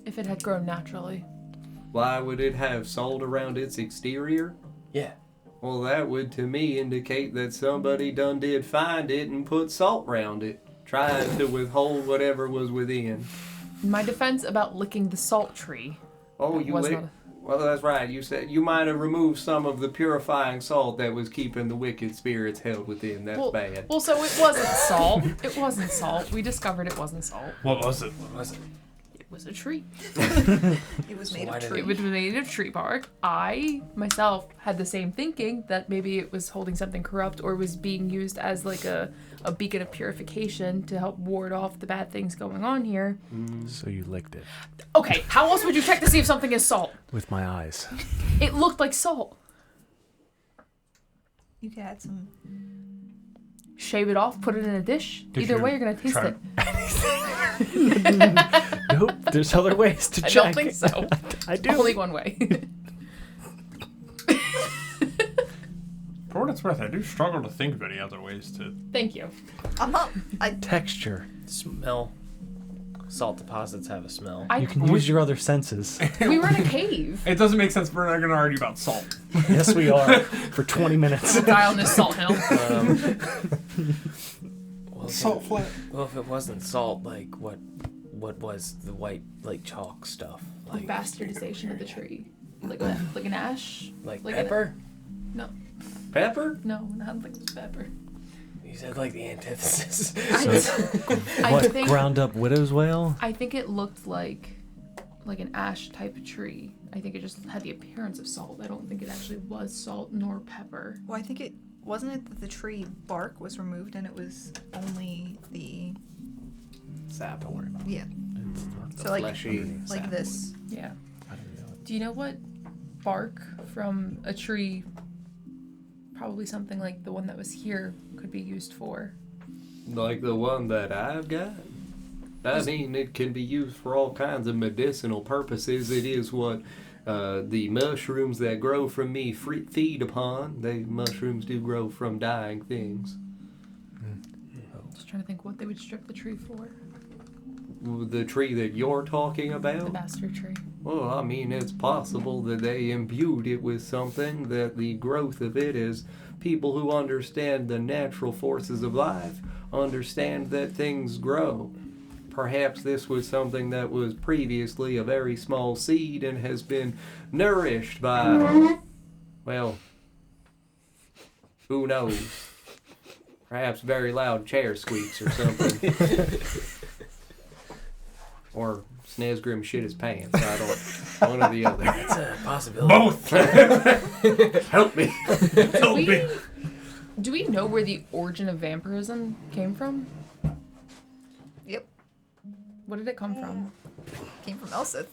S4: If it had grown naturally.
S1: Why would it have salt around its exterior?
S7: Yeah.
S1: Well, that would to me indicate that somebody done did find it and put salt around it, trying to withhold whatever was within.
S4: My defense about licking the salt tree.
S1: Oh, you
S4: was
S1: lick?
S4: not
S1: Well, that's right. You said you might have removed some of the purifying salt that was keeping the wicked spirits held within. That's bad.
S4: Well, so it wasn't salt. It wasn't salt. We discovered it wasn't salt.
S3: What was it?
S7: What was it?
S4: It was a tree.
S5: It was made of tree.
S4: It was made of tree bark. I, myself, had the same thinking that maybe it was holding something corrupt or was being used as like a beacon of purification to help ward off the bad things going on here.
S6: So you licked it.
S4: Okay, how else would you check to see if something is salt?
S6: With my eyes.
S4: It looked like salt.
S5: You could add some.
S4: Shave it off, put it in a dish.
S3: Did
S4: Either
S3: you
S4: way, you're going to taste
S3: try-
S4: it.
S6: Nope, there's other ways to
S4: I
S6: check.
S4: don't think so.
S6: I do.
S4: Only one way.
S3: For what it's worth, I do struggle to think of any other ways to...
S4: Thank you.
S5: I'm not.
S6: Texture.
S7: Smell. Salt deposits have a smell.
S6: You can use your other senses.
S4: We were in a cave.
S3: It doesn't make sense. We're not going to argue about salt.
S6: Yes, we are. For 20 minutes.
S4: We'll die on this salt hill.
S7: Well,
S3: Salt flat.
S7: Well, if it wasn't salt, like what was the white like chalk stuff? Like
S4: Bastardization of the tree. Like an ash?
S7: like
S4: like
S7: pepper?
S4: No.
S1: Pepper?
S4: No, not like pepper.
S7: You said like the antithesis.
S4: I
S6: What,
S4: think
S6: ground up widow's wail?
S4: I think it looked like an ash type of tree. I think it just had the appearance of salt. I don't think it actually was salt nor pepper.
S5: Well, I think it wasn't it that the tree bark was removed and it was only the
S1: Sap.
S5: yeah.
S1: The
S5: So like
S1: fleshy
S5: like
S1: sap.
S5: this.
S4: Yeah. Do you know what bark from a tree, probably something like the one that was here, could be used for?
S1: Like the one that I've got? I mean, it can be used for all kinds of medicinal purposes. It is what the mushrooms that grow from me feed upon. Mushrooms do grow from dying things.
S4: Just trying to think what they would strip the tree for.
S1: the tree that you're talking
S4: The
S1: about?
S4: bastard tree.
S1: Well, I mean, it's possible that they imbued it with something, that the growth of it is people who understand the natural forces of life understand that things grow. Perhaps this was something that was previously a very small seed and has been nourished by, well, who knows? Perhaps very loud chair squeaks or something. Or Snezgrim shit his pants. I don't. One or the other.
S7: That's a possibility.
S3: Both.
S1: Help me.
S3: Help me.
S4: Do we know where the origin of vampirism came from?
S5: Yep.
S4: What did it come from?
S5: Came from Elsith.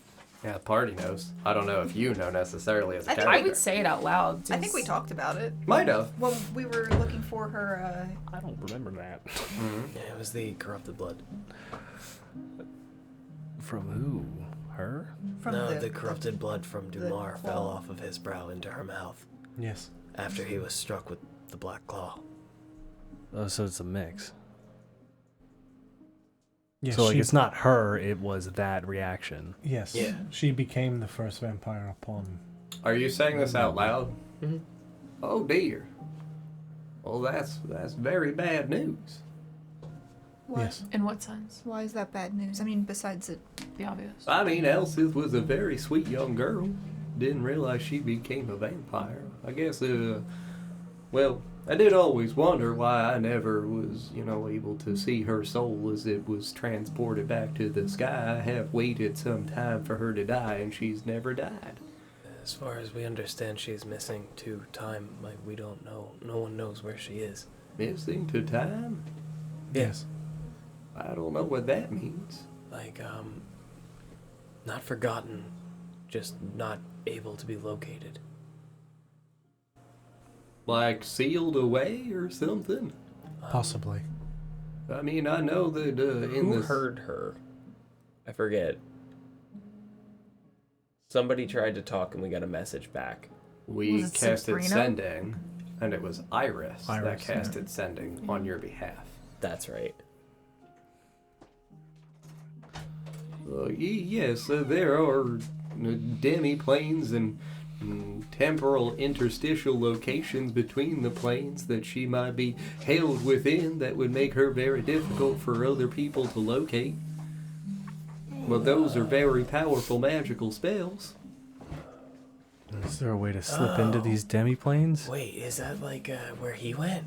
S1: Yeah, the party knows. I don't know if you know necessarily as a character.
S4: I would say it out loud.
S5: I think we talked about it.
S1: Might have.
S5: When we were looking for her,
S6: I don't remember that.
S7: Yeah, it was the corrupted blood.
S6: From who? Her?
S5: from
S7: The corrupted blood from Dumar fell off of his brow into her mouth
S8: Yes.
S7: after he was struck with the black claw.
S6: Oh, so it's a mix.
S8: Yes,
S6: So like,
S8: she,
S6: it's not her, it was that reaction.
S8: Yes.
S7: Yeah.
S8: She became the first vampire upon.
S1: Are you saying this out loud?
S7: Mm-hmm.
S1: Oh dear. Well, that's very bad news.
S5: Why?
S8: Yes.
S4: In what sense?
S5: Why is that bad news? I mean, besides it.
S4: The obvious.
S1: I mean, Elsith was a very sweet young girl. Didn't realize she became a vampire. I guess, well, I did always wonder why I never was, able to see her soul as it was transported back to the sky. I have waited some time for her to die, and she's never died.
S7: As far as we understand, she's missing to time. Like, we don't know. No one knows where she is.
S1: Missing to time?
S8: Yes.
S1: I don't know what that means.
S7: Like, not forgotten, just not able to be located.
S1: Like sealed away or something?
S8: Possibly.
S1: I mean, I know that in
S7: Who
S1: this...
S7: heard her? I forget. Somebody tried to talk and we got a message back.
S1: We
S4: Was it
S1: casted
S4: Sabrina?
S1: sending, and it was Iris that
S8: Iris,
S1: casted sending on your behalf.
S7: That's right.
S1: Yes, there are demi-planes and temporal interstitial locations between the planes that she might be held within that would make her very difficult for other people to locate. But those are very powerful magical spells.
S6: Is there a way to slip into these demi-planes?
S7: Wait, is that like where he went?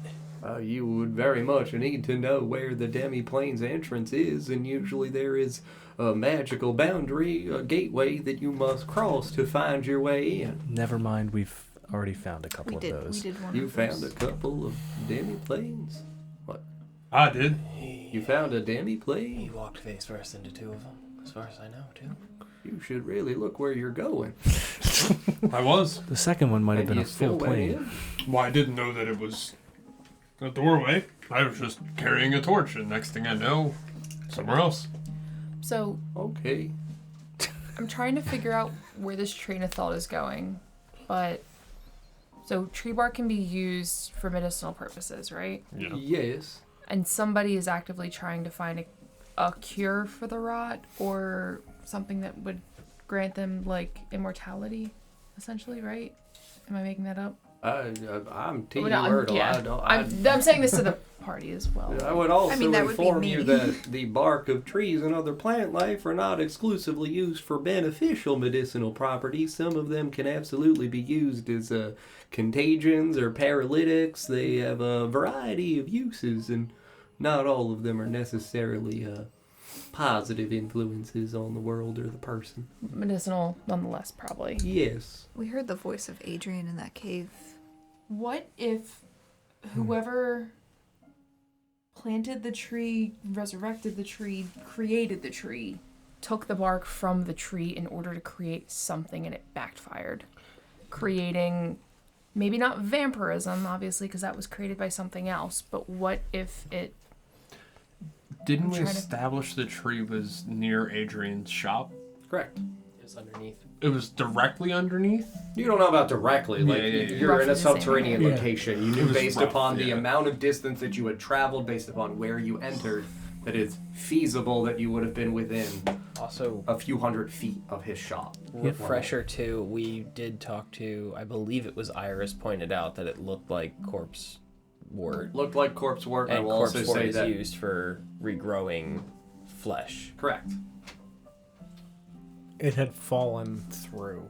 S1: You would very much need to know where the demi-plane's entrance is, and usually there is a magical boundary, a gateway that you must cross to find your way in.
S6: Never mind, we've already found a couple
S5: We
S6: of
S5: did.
S6: those.
S5: We did one.
S1: You
S5: of those.
S1: found a couple of demi-planes? What?
S3: I did.
S1: You found a demi-plane?
S7: He walked face first into two of them, as far as I know, too.
S1: You should really look where you're going.
S3: I was.
S6: The second one might have
S1: And
S6: been
S1: you
S6: a
S1: still
S6: full
S1: went
S6: plane.
S1: in?
S3: Well, I didn't know that it was a doorway. I was just carrying a torch, and next thing I know, somewhere else.
S4: So
S1: Okay.
S4: I'm trying to figure out where this train of thought is going, but so tree bark can be used for medicinal purposes, right?
S3: Yeah.
S1: Yes.
S4: And somebody is actively trying to find a cure for the rot or something that would grant them like immortality, essentially, right? Am I making that up?
S1: I'm Team
S4: Well, no,
S1: Myrtle.
S4: yeah.
S1: I
S4: I'm saying this to the party as well.
S1: I would also
S5: that would be
S1: inform
S5: me.
S1: you that the bark of trees and other plant life are not exclusively used for beneficial medicinal properties. Some of them can absolutely be used as contagions or paralytics. They have a variety of uses, and not all of them are necessarily positive influences on the world or the person.
S4: Medicinal, nonetheless, probably.
S1: Yes.
S5: We heard the voice of Adrian in that cave.
S4: What if whoever planted the tree, resurrected the tree, created the tree, took the bark from the tree in order to create something and it backfired? Creating, maybe not vampirism, obviously, because that was created by something else, but what if it...
S3: Didn't
S4: I'm
S3: we
S4: trying to-
S3: establish the tree was near Adrian's shop?
S1: Correct.
S7: It was underneath.
S3: It was directly underneath?
S1: You don't know about directly. Like,
S3: Yeah.
S1: you're in a
S4: Roughly the same
S1: subterranean
S8: area.
S1: location. You
S3: It
S1: knew
S3: was
S1: based
S3: rough,
S1: upon the
S3: yeah.
S1: amount of distance that you had traveled, based upon where you entered, that it's feasible that you would have been within
S7: Also,
S1: a few hundred feet of his shop.
S7: refresher too, we did talk to, I believe it was Iris pointed out that it looked like corpse wort.
S1: Looked like corpse wort.
S7: And
S1: I will
S7: corpse
S1: also
S7: wort
S1: say
S7: is
S1: that
S7: used for regrowing flesh.
S1: correct.
S8: It had fallen through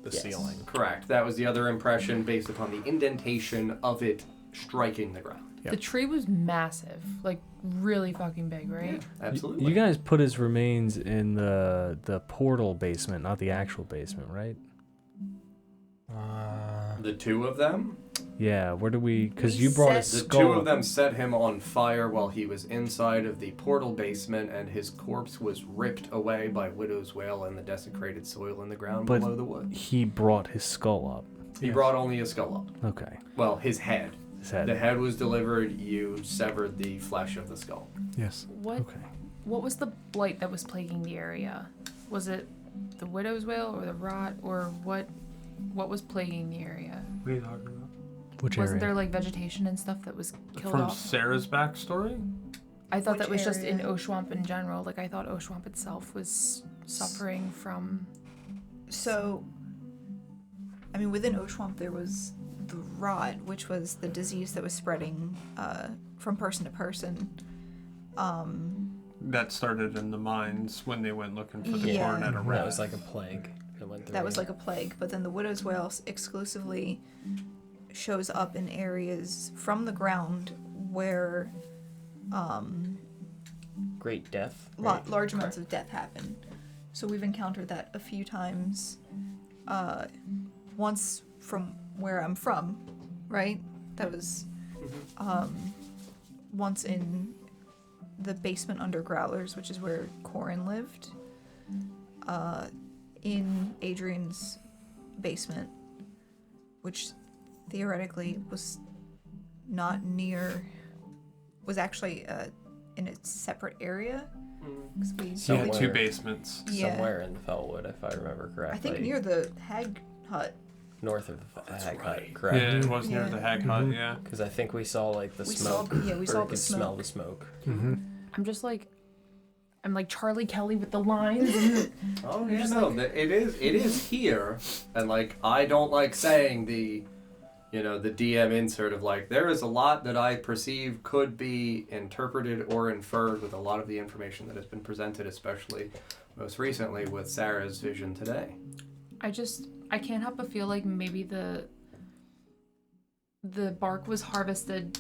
S8: the
S7: Yes.
S8: ceiling.
S1: Correct. That was the other impression based upon the indentation of it striking the ground.
S8: Yep.
S4: The tree was massive, like really fucking big, right?
S1: Absolutely.
S6: You guys put his remains in the portal basement, not the actual basement, right?
S1: The two of them?
S6: Yeah, where do we... Because
S5: We
S6: you brought his
S5: set-
S1: The
S6: skull...
S1: two of them set him on fire while he was inside of the portal basement, and his corpse was ripped away by Widow's Wail and the desecrated soil in the ground
S6: But
S1: below the wood.
S6: he brought his skull up.
S1: He brought only his skull up.
S6: Okay.
S1: Well, his head.
S6: His head.
S1: The head was delivered, you severed the flesh of the skull.
S8: Yes.
S4: What
S6: Okay.
S4: What was the blight that was plaguing the area? Was it the widow's wail or the rot, or what was plaguing the area?
S3: What are you talking about?
S6: Which
S4: Wasn't
S6: area?
S4: there like vegetation and stuff that was killed
S3: From
S4: off?
S3: Sarah's backstory?
S4: I thought
S5: Which
S4: that was just in
S5: area?
S4: Oshuamp in general. Like I thought Oshuamp itself was suffering from.
S5: So, I mean, within Oshuamp there was the rot, which was the disease that was spreading from person to person.
S3: That started in the mines when they went looking for the
S5: Yeah.
S3: Coronet of
S7: That
S3: Rat.
S7: was like a plague. That went through.
S5: That was like a plague. But then the Widow's Wail exclusively shows up in areas from the ground where
S7: Great Death.
S5: large amounts of death happen. So we've encountered that a few times. Once from where I'm from, right? That was once in the basement under Growlers, which is where Corin lived. In Adrian's basement, which theoretically was not near, was actually in a separate area. 'Cause we,
S3: He had two basements.
S5: Yeah.
S7: Somewhere in Fellwood, if I remember correctly.
S5: I think near the Hag Hut.
S7: North of the Hag Hut,
S3: Yeah,
S7: correct?
S3: it was near the Hag Hut, yeah.
S7: Because I think we saw like the
S5: We saw-
S7: smoke.
S5: yeah, we
S7: or
S5: saw
S7: we
S5: the
S7: could smell
S5: smoke.
S7: the smoke.
S4: I'm just like, I'm like Charlie Kelly with the lines.
S1: Oh yeah, no, it is here, and like I don't like saying the DM insert of like there is a lot that I perceive could be interpreted or inferred with a lot of the information that has been presented, especially most recently with Sarah's vision today.
S4: I can't help but feel like maybe the bark was harvested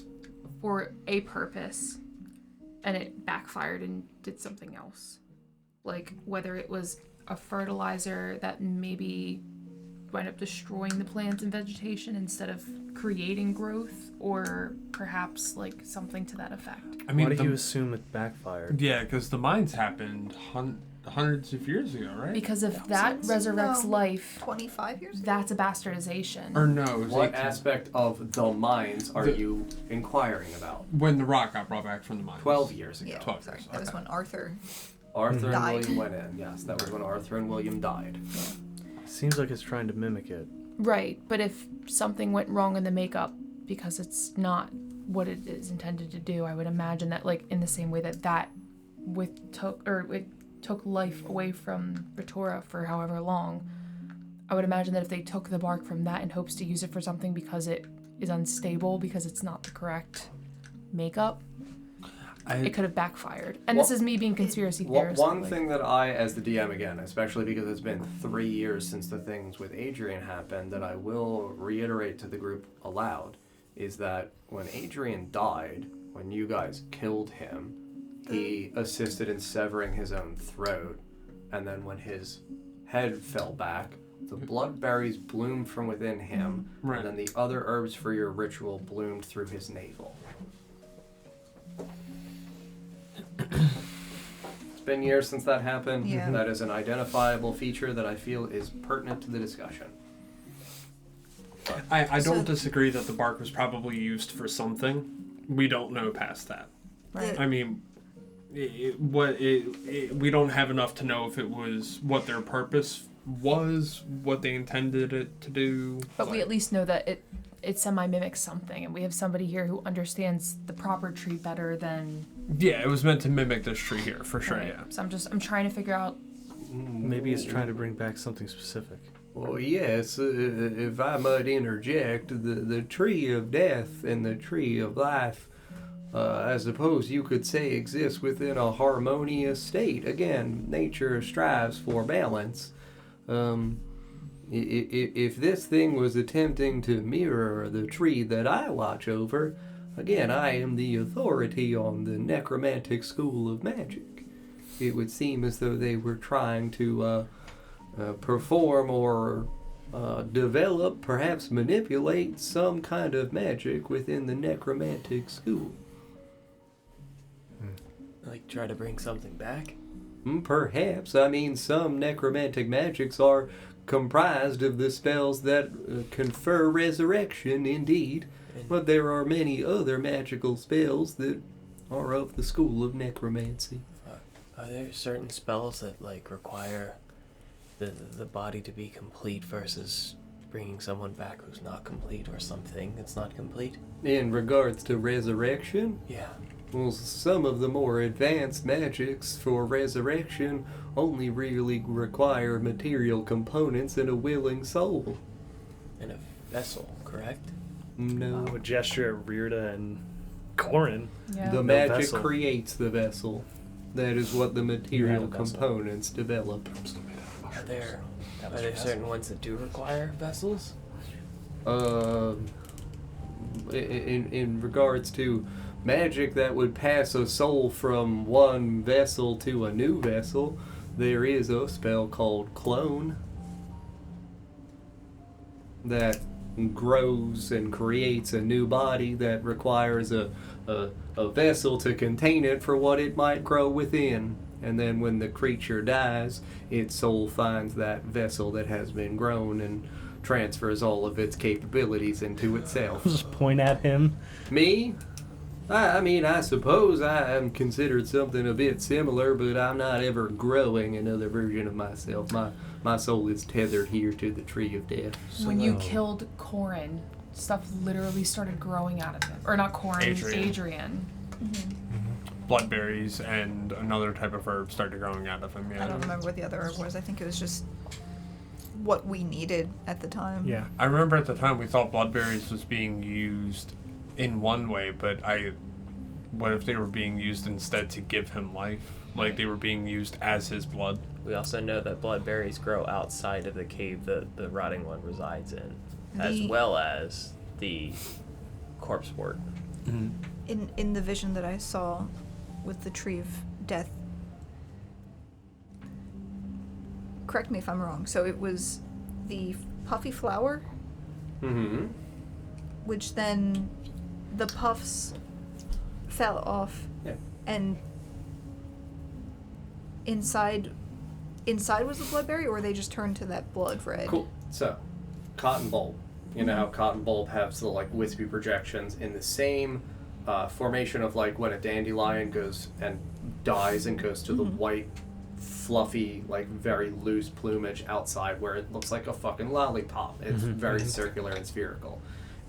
S4: for a purpose and it backfired and did something else. Like whether it was a fertilizer that maybe wound up destroying the plants and vegetation instead of creating growth, or perhaps like something to that effect.
S3: I mean,
S6: Why do you assume it backfired?
S3: Yeah, because the mines happened hundreds of years ago, right?
S4: Because if that resurrects
S5: No.
S4: life,
S5: 25 years ago?
S4: that's a bastardization.
S3: Or no, it was
S1: What
S3: 18.
S1: aspect of the mines are
S3: The-
S1: you inquiring about?
S3: When the rock got brought back from the mines.
S1: 12 years ago.
S5: Yeah,
S3: 12
S5: sorry.
S3: years,
S5: That was
S3: okay.
S5: when Arthur.
S1: Arthur and
S5: Died.
S1: William went in. Yes, that was when Arthur and William died.
S6: Seems like it's trying to mimic it.
S4: Right, but if something went wrong in the makeup because it's not what it is intended to do, I would imagine that, like, in the same way that it took life away from Ritora for however long, I would imagine that if they took the bark from that in hopes to use it for something because it is unstable, because it's not the correct makeup, it could have backfired. And this is me being conspiracy theorist.
S1: One
S4: like-
S1: thing that I, as the DM again, especially because it's been 3 years since the things with Adrian happened, that I will reiterate to the group aloud, is that when Adrian died, when you guys killed him, he assisted in severing his own throat, and then when his head fell back, the blood berries bloomed from within him,
S3: Right.
S1: and then the other herbs for your ritual bloomed through his navel. It's been years since that happened.
S5: Yeah.
S1: That is an identifiable feature that I feel is pertinent to the discussion.
S3: I
S5: So-
S3: don't disagree that the bark was probably used for something. We don't know past that.
S4: Right.
S3: I mean, we don't have enough to know if it was what their purpose was, what they intended it to do.
S4: But we at least know that it semi-mimics something, and we have somebody here who understands the proper tree better than...
S3: Yeah, it was meant to mimic this tree here, for sure,
S4: Right.
S3: yeah.
S4: So I'm trying to figure out...
S6: Maybe it's trying to bring back something specific.
S1: Well, yes, if I might interject, the tree of death and the tree of life, I suppose you could say, exists within a harmonious state. Again, nature strives for balance. If this thing was attempting to mirror the tree that I watch over, again, I am the authority on the necromantic school of magic. It would seem as though they were trying to perform or develop, perhaps manipulate some kind of magic within the necromantic school.
S7: Like, try to bring something back?
S1: Perhaps. I mean, some necromantic magics are comprised of the spells that confer resurrection, indeed. But there are many other magical spells that are of the school of necromancy.
S7: Are there certain spells that, like, require the body to be complete versus bringing someone back who's not complete, or something that's not complete?
S1: In regards to resurrection?
S7: Yeah.
S1: Well, some of the more advanced magics for resurrection only really require material components and a willing soul.
S7: And a vessel, correct?
S1: No.
S6: I would gesture at Rita and Corin.
S4: Yeah.
S1: The
S6: No
S1: magic
S6: vessel.
S1: creates the vessel. That is what the
S6: You
S1: material
S6: have a vessel.
S1: components develop.
S7: Are there certain ones that do require vessels?
S1: In regards to magic that would pass a soul from one vessel to a new vessel, there is a spell called Clone that grows and creates a new body that requires a vessel to contain it for what it might grow within. And then when the creature dies, its soul finds that vessel that has been grown and transfers all of its capabilities into itself.
S6: Just point at him.
S1: Me? I mean, I suppose I am considered something a bit similar, but I'm not ever growing another version of myself. My soul is tethered here to the tree of death.
S4: When you killed Corin, stuff literally started growing out of him. Or not Corin, Adrian.
S3: Bloodberries and another type of herb started growing out of him, yeah.
S5: I don't remember what the other herb was. I think it was just what we needed at the time.
S6: Yeah.
S3: I remember at the time we thought bloodberries was being used in one way, but what if they were being used instead to give him life? Like they were being used as his blood?
S7: We also know that bloodberries grow outside of the cave the rotting one resides in, as well as the corpse wort.
S6: Mm-hmm.
S5: In the vision that I saw with the tree of death, correct me if I'm wrong, so it was the puffy flower, which then the puffs fell off, and inside was the bloodberry, or they just turned to that blood red?
S1: Cool. So, cotton bulb. You know how cotton bulb has the like wispy projections in the same formation of like when a dandelion goes and dies and goes to the white, fluffy, like very loose plumage outside where it looks like a fucking lollipop. It's very circular and spherical.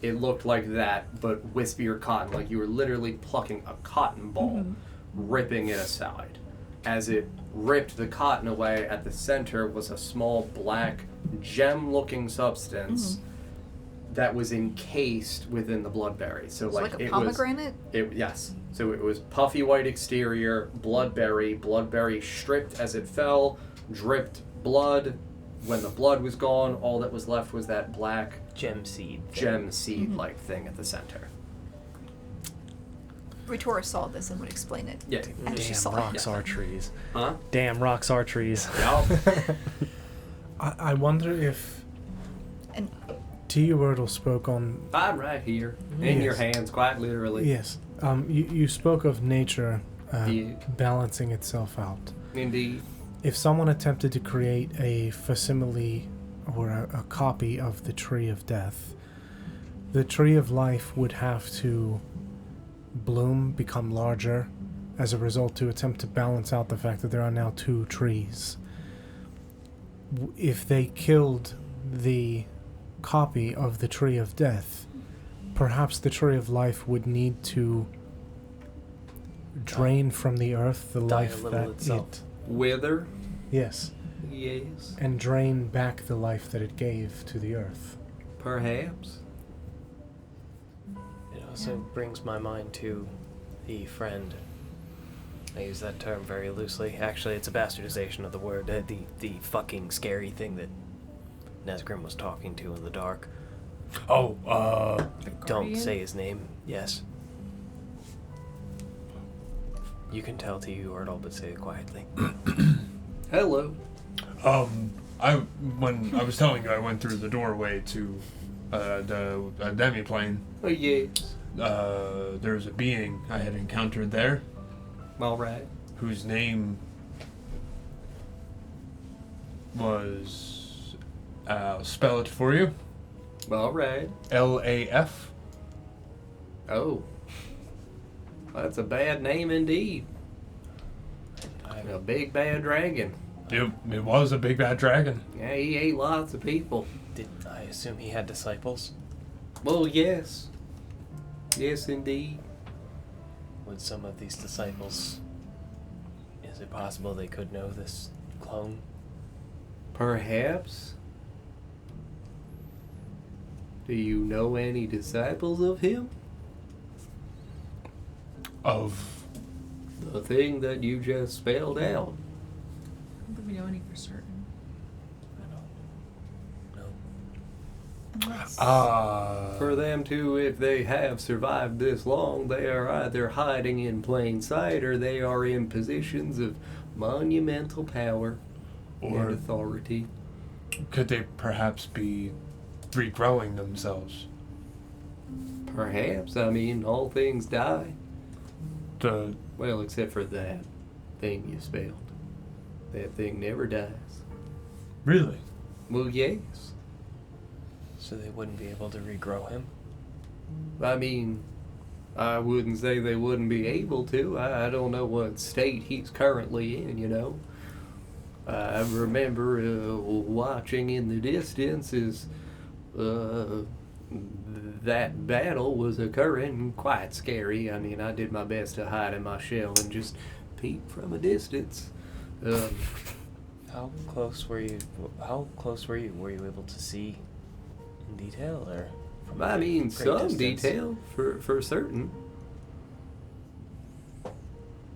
S1: It looked like that, but wispier cotton. Like you were literally plucking a cotton bulb, ripping it aside. As it ripped the cotton away, at the center was a small black gem-looking substance that was encased within the bloodberry. So like
S5: a pomegranate?
S1: Yes. So it was puffy white exterior, bloodberry stripped as it fell, dripped blood. When the blood was gone, all that was left was that black
S7: gem seed
S1: like thing at the center.
S5: Ritora saw this and would explain it.
S1: Yeah.
S5: As she
S6: Damn
S5: saw
S6: rocks
S5: it.
S6: are trees.
S1: Huh?
S6: Damn rocks are trees.
S2: I wonder if
S5: And
S2: Wordle spoke on...
S1: I'm right here, in your hands, quite literally.
S2: Yes. You spoke of nature
S1: Yeah.
S2: balancing itself out.
S1: Indeed.
S2: If someone attempted to create a facsimile or a copy of the Tree of Death, the Tree of Life would have to bloom, become larger, as a result to attempt to balance out the fact that there are now two trees. If they killed the copy of the Tree of Death, Perhaps the tree of life would need to drain from the earth the
S7: Die a
S2: life
S7: little
S2: that
S7: itself.
S2: it...
S1: Wither?
S2: Yes.
S1: Yes.
S2: And drain back the life that it gave to the earth.
S1: Perhaps.
S7: It also brings my mind to the friend. I use that term very loosely. Actually, it's a bastardization of the word. The fucking scary thing that Nesgrim was talking to in the dark.
S3: Oh,
S7: Don't say his name. Yes. You can tell to you, Rtle, but say it quietly.
S1: Hello.
S3: When I was telling you, I went through the doorway to the demiplane.
S1: Oh, yes.
S3: There's a being I had encountered there.
S1: All right.
S3: Whose name was... I'll spell it for you.
S1: All right.
S3: Laf.
S1: Oh. That's a bad name indeed. A big bad dragon.
S3: It was a big bad dragon.
S1: Yeah, he ate lots of people.
S7: Did I assume he had disciples?
S1: Well, yes. Yes, indeed.
S7: Would some of these disciples... Is it possible they could know this clone?
S1: Perhaps. Do you know any disciples of him?
S3: Of...
S1: The thing that you just spelled out.
S9: I don't think we know any for certain.
S7: I don't know.
S5: Unless
S1: For them to, if they have survived this long, they are either hiding in plain sight or they are in positions of monumental power and
S3: Or
S1: authority.
S3: could they perhaps be regrowing themselves?
S1: Perhaps. I mean, all things die.
S3: The...
S1: Well, except for that thing you spelled. That thing never dies.
S3: Really?
S1: Well, yes.
S7: So they wouldn't be able to regrow him?
S1: I mean, I wouldn't say they wouldn't be able to. I don't know what state he's currently in, you know. I remember watching in the distance as that battle was occurring. Quite scary. I mean, I did my best to hide in my shell and just peek from a distance.
S7: How close were you? How close were you? Were you able to see in detail, or? From
S1: I mean,
S7: great
S1: some
S7: distance?
S1: detail for certain.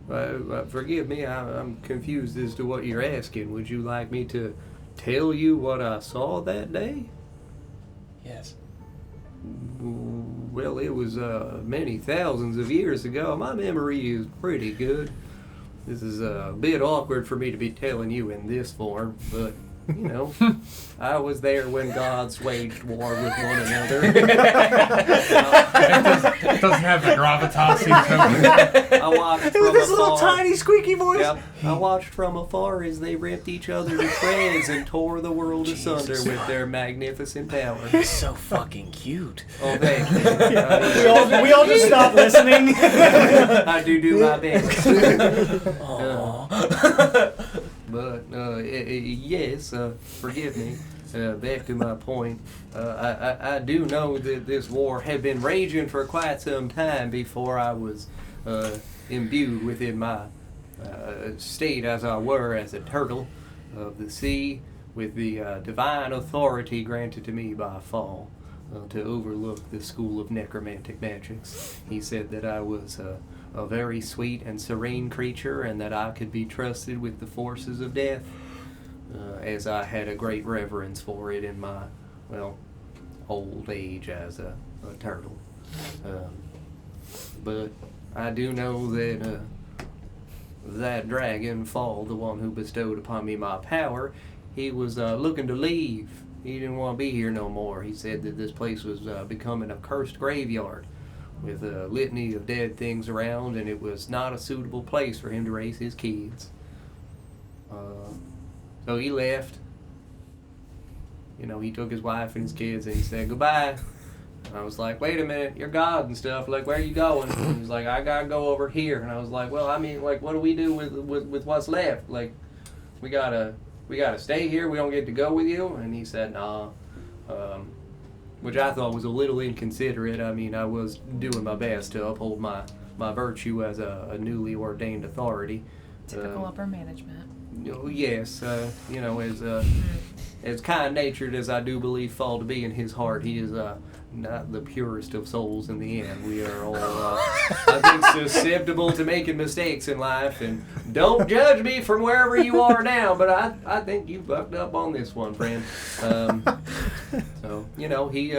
S1: Forgive me, I'm confused as to what you're asking. Would you like me to tell you what I saw that day?
S7: Yes.
S1: Well, it was many thousands of years ago. My memory is pretty good. This is a bit awkward for me to be telling you in this form, but, you know, I was there when gods waged war with one another.
S3: It doesn't have the gravitas.
S1: I watched from
S6: With this
S1: afar.
S6: little tiny squeaky voice.
S1: Yep. I watched from afar as they ripped each other to shreds and tore the world asunder with their magnificent power.
S7: He's so fucking cute.
S1: Oh, thank you.
S6: We all just stopped listening.
S1: I do my best. But yes, forgive me. Back to my point. I do know that this war had been raging for quite some time before I was imbued within my state, as I were, as a turtle of the sea, with the divine authority granted to me by Fall to overlook the school of necromantic magics. He said that I was a very sweet and serene creature, and that I could be trusted with the forces of death, as I had a great reverence for it in my, well, old age as a turtle. But I do know that that dragon, Fall, the one who bestowed upon me my power, he was looking to leave. He didn't want to be here no more. He said that this place was becoming a cursed graveyard with a litany of dead things around, and it was not a suitable place for him to raise his kids. So he left. You know, he took his wife and his kids and he said goodbye. And I was like, wait a minute, you're God and stuff. Like, where are you going? And he was like, I gotta go over here. And I was like, well, I mean, like, what do we do with what's left? Like, we gotta stay here. We don't get to go with you. And he said, nah. which I thought was a little inconsiderate. I mean, I was doing my best to uphold my virtue as a newly ordained authority.
S4: Typical upper management.
S1: Yes, as kind-natured as I do believe Fall to be in his heart, he is not the purest of souls in the end. We are all, I think, susceptible to making mistakes in life, and don't judge me from wherever you are now, but I think you fucked up on this one, friend. So, he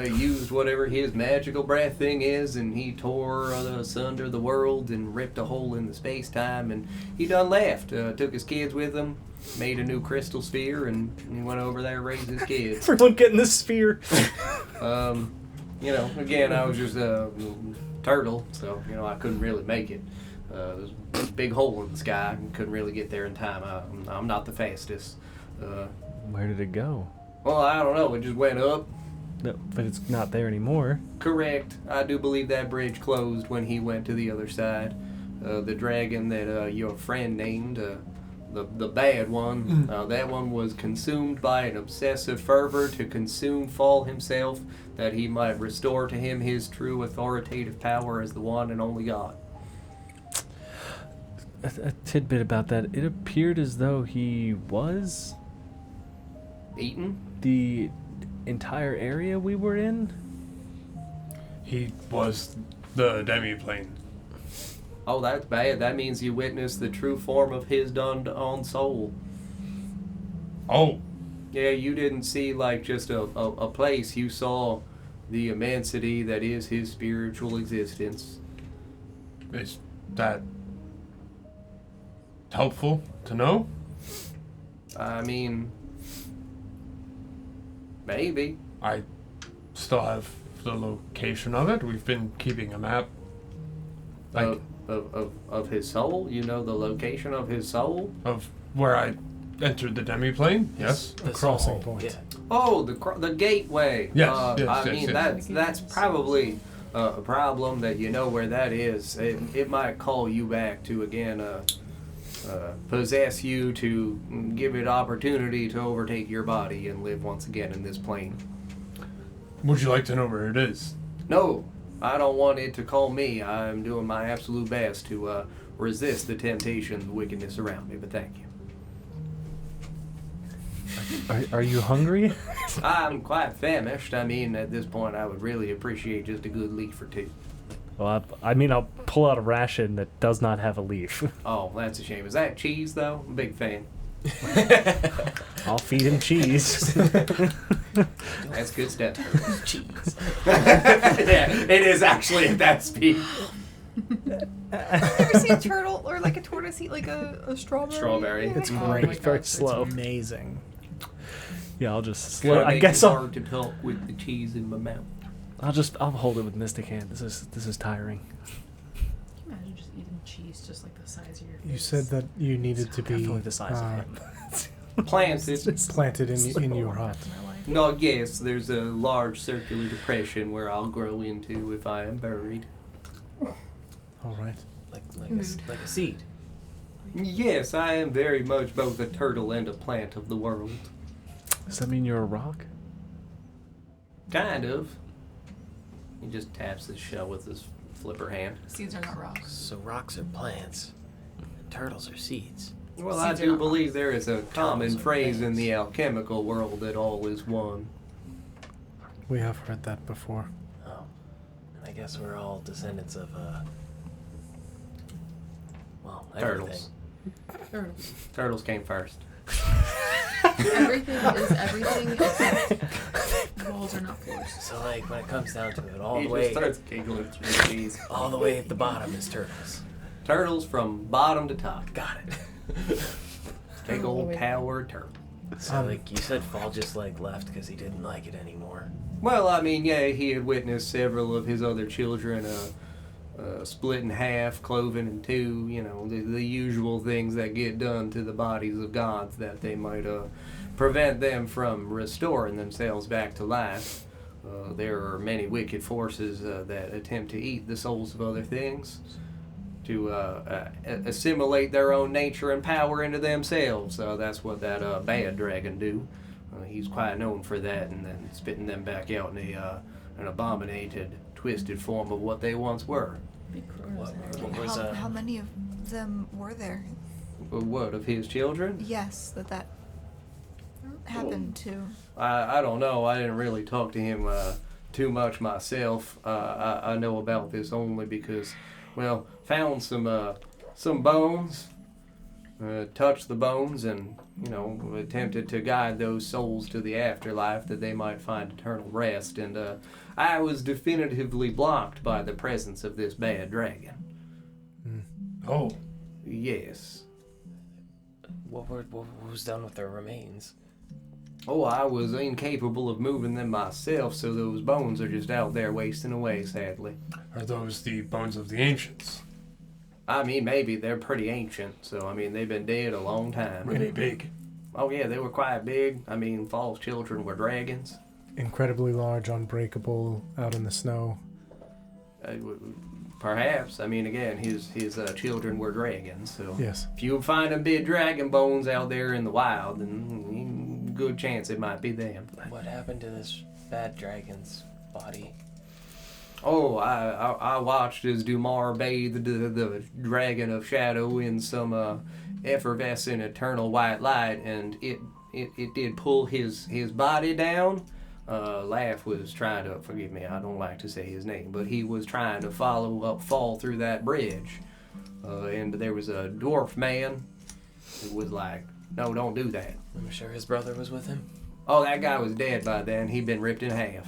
S1: used whatever his magical breath thing is, and he tore asunder the world and ripped a hole in the space-time, and he done left, took his kids with him, made a new crystal sphere, and he went over there and raised his kids.
S6: Everyone getting this sphere.
S1: Again, I was just a turtle, so, I couldn't really make it. There was a big hole in the sky, and couldn't really get there in time. I'm not the fastest.
S6: Where did it go?
S1: Well, I don't know. It just went up.
S6: No, but it's not there anymore.
S1: Correct. I do believe that bridge closed when he went to the other side. The dragon that your friend named, the bad one, that one was consumed by an obsessive fervor to consume Fall himself, that he might restore to him his true authoritative power as the one and only God.
S6: A tidbit about that. It appeared as though he was
S1: eaten?
S6: The entire area we were in?
S3: He was the demiplane.
S1: Oh, that's bad. That means you witnessed the true form of his done-on soul.
S3: Oh.
S1: Yeah, you didn't see, just a place. You saw the immensity that is his spiritual existence.
S3: Is that helpful to know?
S1: I mean, maybe.
S3: I still have the location of it. We've been keeping a map.
S1: Of his soul? You know the location of his soul?
S3: Of where I entered the demiplane? Yes.
S2: The crossing point.
S3: Yeah.
S1: Oh, the gateway.
S3: Yes,
S1: That's probably a problem that you know where that is. It might call you back to, again, possess you, to give it opportunity to overtake your body and live once again in this plane.
S3: Would you like to know where it is?
S1: No, I don't want it to call me. I'm doing my absolute best to resist the temptation, the wickedness around me, but thank you.
S6: Are you hungry?
S1: I'm quite famished. I mean, at this point, I would really appreciate just a good leaf or two.
S6: Well, I'll pull out a ration that does not have a leaf.
S1: Oh, that's a shame. Is that cheese, though? I'm a big fan.
S6: I'll feed him cheese.
S1: That's good stuff. Cheese. Yeah, it is actually at that speed.
S5: Have you ever seen a turtle or a tortoise eat a strawberry?
S1: Strawberry.
S2: It's
S4: Oh
S2: great.
S4: my
S6: very
S4: God,
S6: slow.
S2: It's amazing.
S6: Yeah, I'll just
S1: Slow.
S6: I guess I'll
S1: hard to talk with the cheese in my mouth.
S6: I'll hold it with Mystic Hand. This is tiring.
S4: Can you imagine just eating cheese just like the size of your face?
S2: You said that you needed to be
S6: Definitely the size of him.
S1: Planted
S2: in your heart.
S1: No, yes, there's a large circular depression where I'll grow into if I am buried.
S2: All right.
S7: Like a seed.
S1: Yes, I am very much both a turtle and a plant of the world.
S6: Does that mean you're a rock?
S1: Kind of. He just taps his shell with his flipper hand.
S5: Seeds are not rocks.
S7: So rocks are plants, and turtles are seeds.
S1: Well,
S5: Seeds
S1: I
S5: are
S1: do
S5: not
S1: believe
S5: rocks.
S1: there is a common
S7: Turtles are
S1: phrase in
S7: plants.
S1: the alchemical world that all is one.
S2: We have heard that before.
S7: Oh, and I guess we're all descendants of
S1: Turtles.
S7: everything.
S1: Turtles came first.
S9: Everything is everything except walls are not floors.
S7: So when it comes down to it, all
S1: He
S7: the
S1: just
S7: way,
S1: starts giggling through these.
S7: all the way at the bottom is turtles.
S1: Turtles from bottom to top.
S7: Got it.
S1: Big old coward turtle.
S7: So you said Fall just left because he didn't like it anymore.
S1: Well, I mean, yeah, he had witnessed several of his other children split in half, cloven in two, the usual things that get done to the bodies of gods that they might prevent them from restoring themselves back to life. There are many wicked forces that attempt to eat the souls of other things, to assimilate their own nature and power into themselves. That's what that bad dragon do. He's quite known for that, and then spitting them back out in an abominated, twisted form of what they once were.
S7: What was
S5: How many of them were there?
S1: What, of his children?
S5: Yes, that happened to.
S1: I don't know. I didn't really talk to him too much myself. I know about this only because, well, found some bones, touched the bones, and attempted to guide those souls to the afterlife that they might find eternal rest. And I was definitively blocked by the presence of this bad dragon.
S3: Oh.
S1: Yes.
S7: What was done with their remains?
S1: Oh, I was incapable of moving them myself, so those bones are just out there wasting away, sadly.
S3: Are those the bones of the ancients?
S1: I mean, maybe. They're pretty ancient, so, I mean, they've been dead a long time.
S3: Were they big?
S1: Oh, yeah, they were quite big. I mean, false children were dragons.
S2: Incredibly large, unbreakable, out in the snow.
S1: Perhaps. I mean, again, his children were dragons, so...
S2: Yes.
S1: If you find them big dragon bones out there in the wild, then good chance it might be them.
S7: What happened to this bad dragon's body?
S1: Oh, I watched as Dumar bathed the dragon of shadow in some effervescent eternal white light, and it did pull his body down. Laugh was trying to, forgive me, I don't like to say his name, but he was trying to fall through that bridge. And there was a dwarf man who was like, no, don't do that.
S7: I'm sure his brother was with him.
S1: Oh, that guy was dead by then. He'd been ripped in half.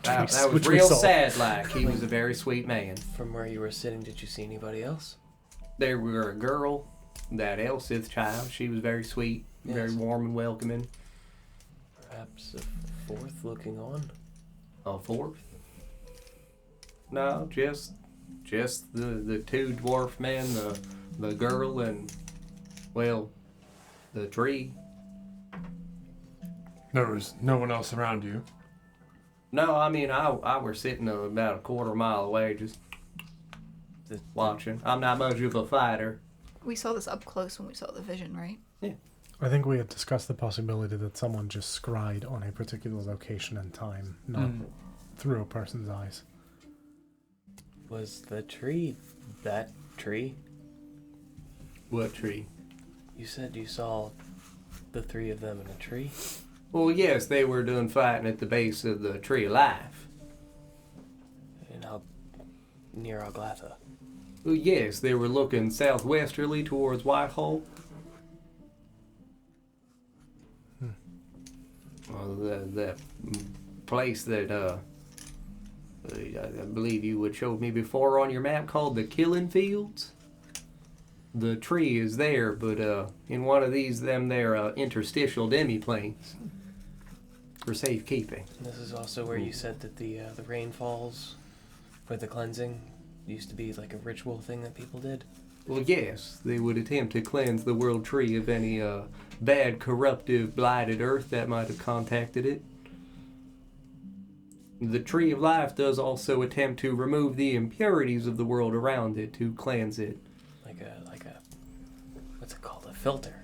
S1: That was real sad, like. He was a very sweet man.
S7: From where you were sitting, did you see anybody else?
S1: There were a girl, that Elsith child. She was very sweet, very warm and welcoming.
S7: Perhaps a fourth looking on?
S1: A fourth? No, just the two dwarf men, the girl, and, well, the tree.
S3: There was no one else around you?
S1: No, I mean, I were sitting about a quarter mile away just watching. I'm not much of a fighter.
S5: We saw this up close when we saw the vision, right?
S1: Yeah.
S2: I think we had discussed the possibility that someone just scried on a particular location and time, not through a person's eyes.
S7: Was the tree that tree?
S1: What tree?
S7: You said you saw the three of them in a tree?
S1: Well, yes, they were done fighting at the base of the Tree of Life.
S7: Near Aglatha?
S1: Well, yes, they were looking southwesterly towards Whitehall. The place that I believe you had showed me before on your map called the Killing Fields. The tree is there, but in one of these interstitial demi-planes for safekeeping.
S7: This is also where you said that the rain falls for the cleansing used to be like a ritual thing that people did?
S1: Well, yes, they would attempt to cleanse the world tree of any bad, corruptive, blighted earth that might have contacted it. The Tree of Life does also attempt to remove the impurities of the world around it, to cleanse it.
S7: Like a what's it called? A filter?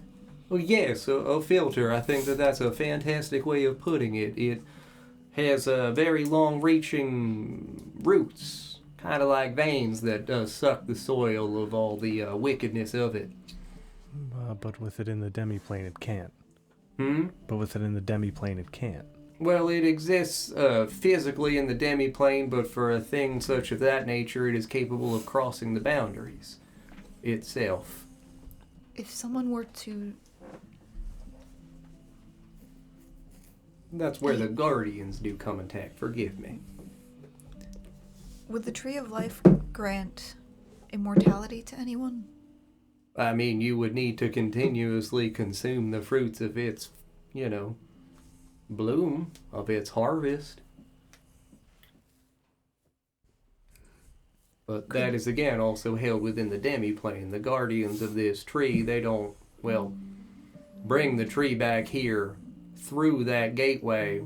S1: Well, yes, a filter. I think that's a fantastic way of putting it. It has very long-reaching roots, kind of like veins that suck the soil of all the wickedness of it.
S6: But with it in the demi-plane, it can't.
S1: But
S6: with it in the demi-plane, it can't.
S1: Well, it exists physically in the demi-plane, but for a thing such of that nature, it is capable of crossing the boundaries itself.
S5: If someone were to...
S1: That's where the Guardians do come attack, forgive me.
S5: Would the Tree of Life grant immortality to anyone?
S1: I mean, you would need to continuously consume the fruits of its, bloom, of its harvest. But that is, again, also held within the demi-plane. The guardians of this tree, they don't, bring the tree back here through that gateway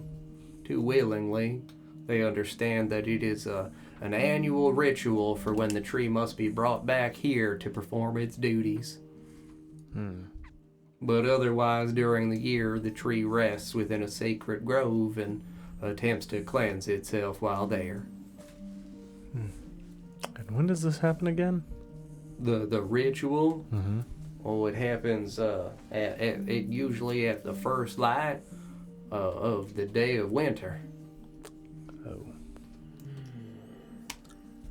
S1: too willingly. They understand that it is an annual ritual for when the tree must be brought back here to perform its duties. But otherwise, during the year, the tree rests within a sacred grove and attempts to cleanse itself while there.
S6: And when does this happen again?
S1: The ritual?
S6: Mm-hmm.
S1: Oh, it happens usually at the first light of the day of winter.
S6: Oh.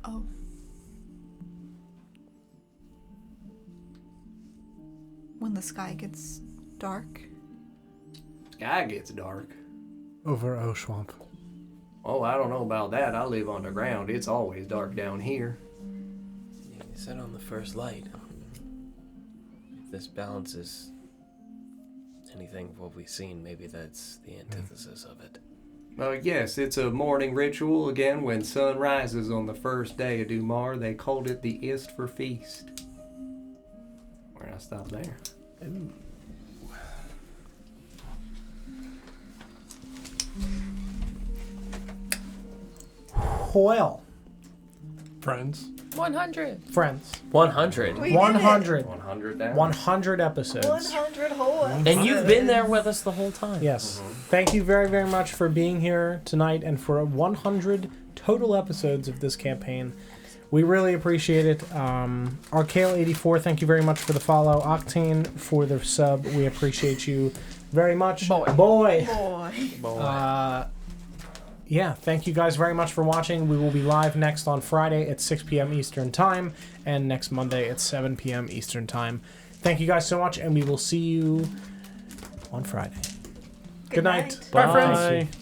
S5: Oh. When the sky gets dark.
S1: Sky gets dark.
S2: Over Oshuamp.
S1: Oh, I don't know about that. I live underground. It's always dark down here.
S7: You said on the first light. If this balances anything of what we've seen, maybe that's the antithesis of it.
S1: Yes, it's a morning ritual. Again, when sun rises on the first day of Dumar, they called it the Istfer Feast. We're gonna stop there.
S2: Ooh. Well,
S3: Friends.
S4: 100.
S2: friends,
S7: 100.
S5: We did it.
S2: 100.
S1: 100 down.
S2: 100 episodes.
S5: 100 whole
S7: And you've been there with us the whole time.
S2: Yes. Thank you very, very much for being here tonight and for 100 total episodes of this campaign. We really appreciate it. Arcale84, thank you very much for the follow. Octane for the sub. We appreciate you very much. Boy. Yeah, thank you guys very much for watching. We will be live next on Friday at 6 p.m. Eastern Time and next Monday at 7 p.m. Eastern Time. Thank you guys so much, and we will see you on Friday. Good night.
S5: Bye,
S2: Bye, friends.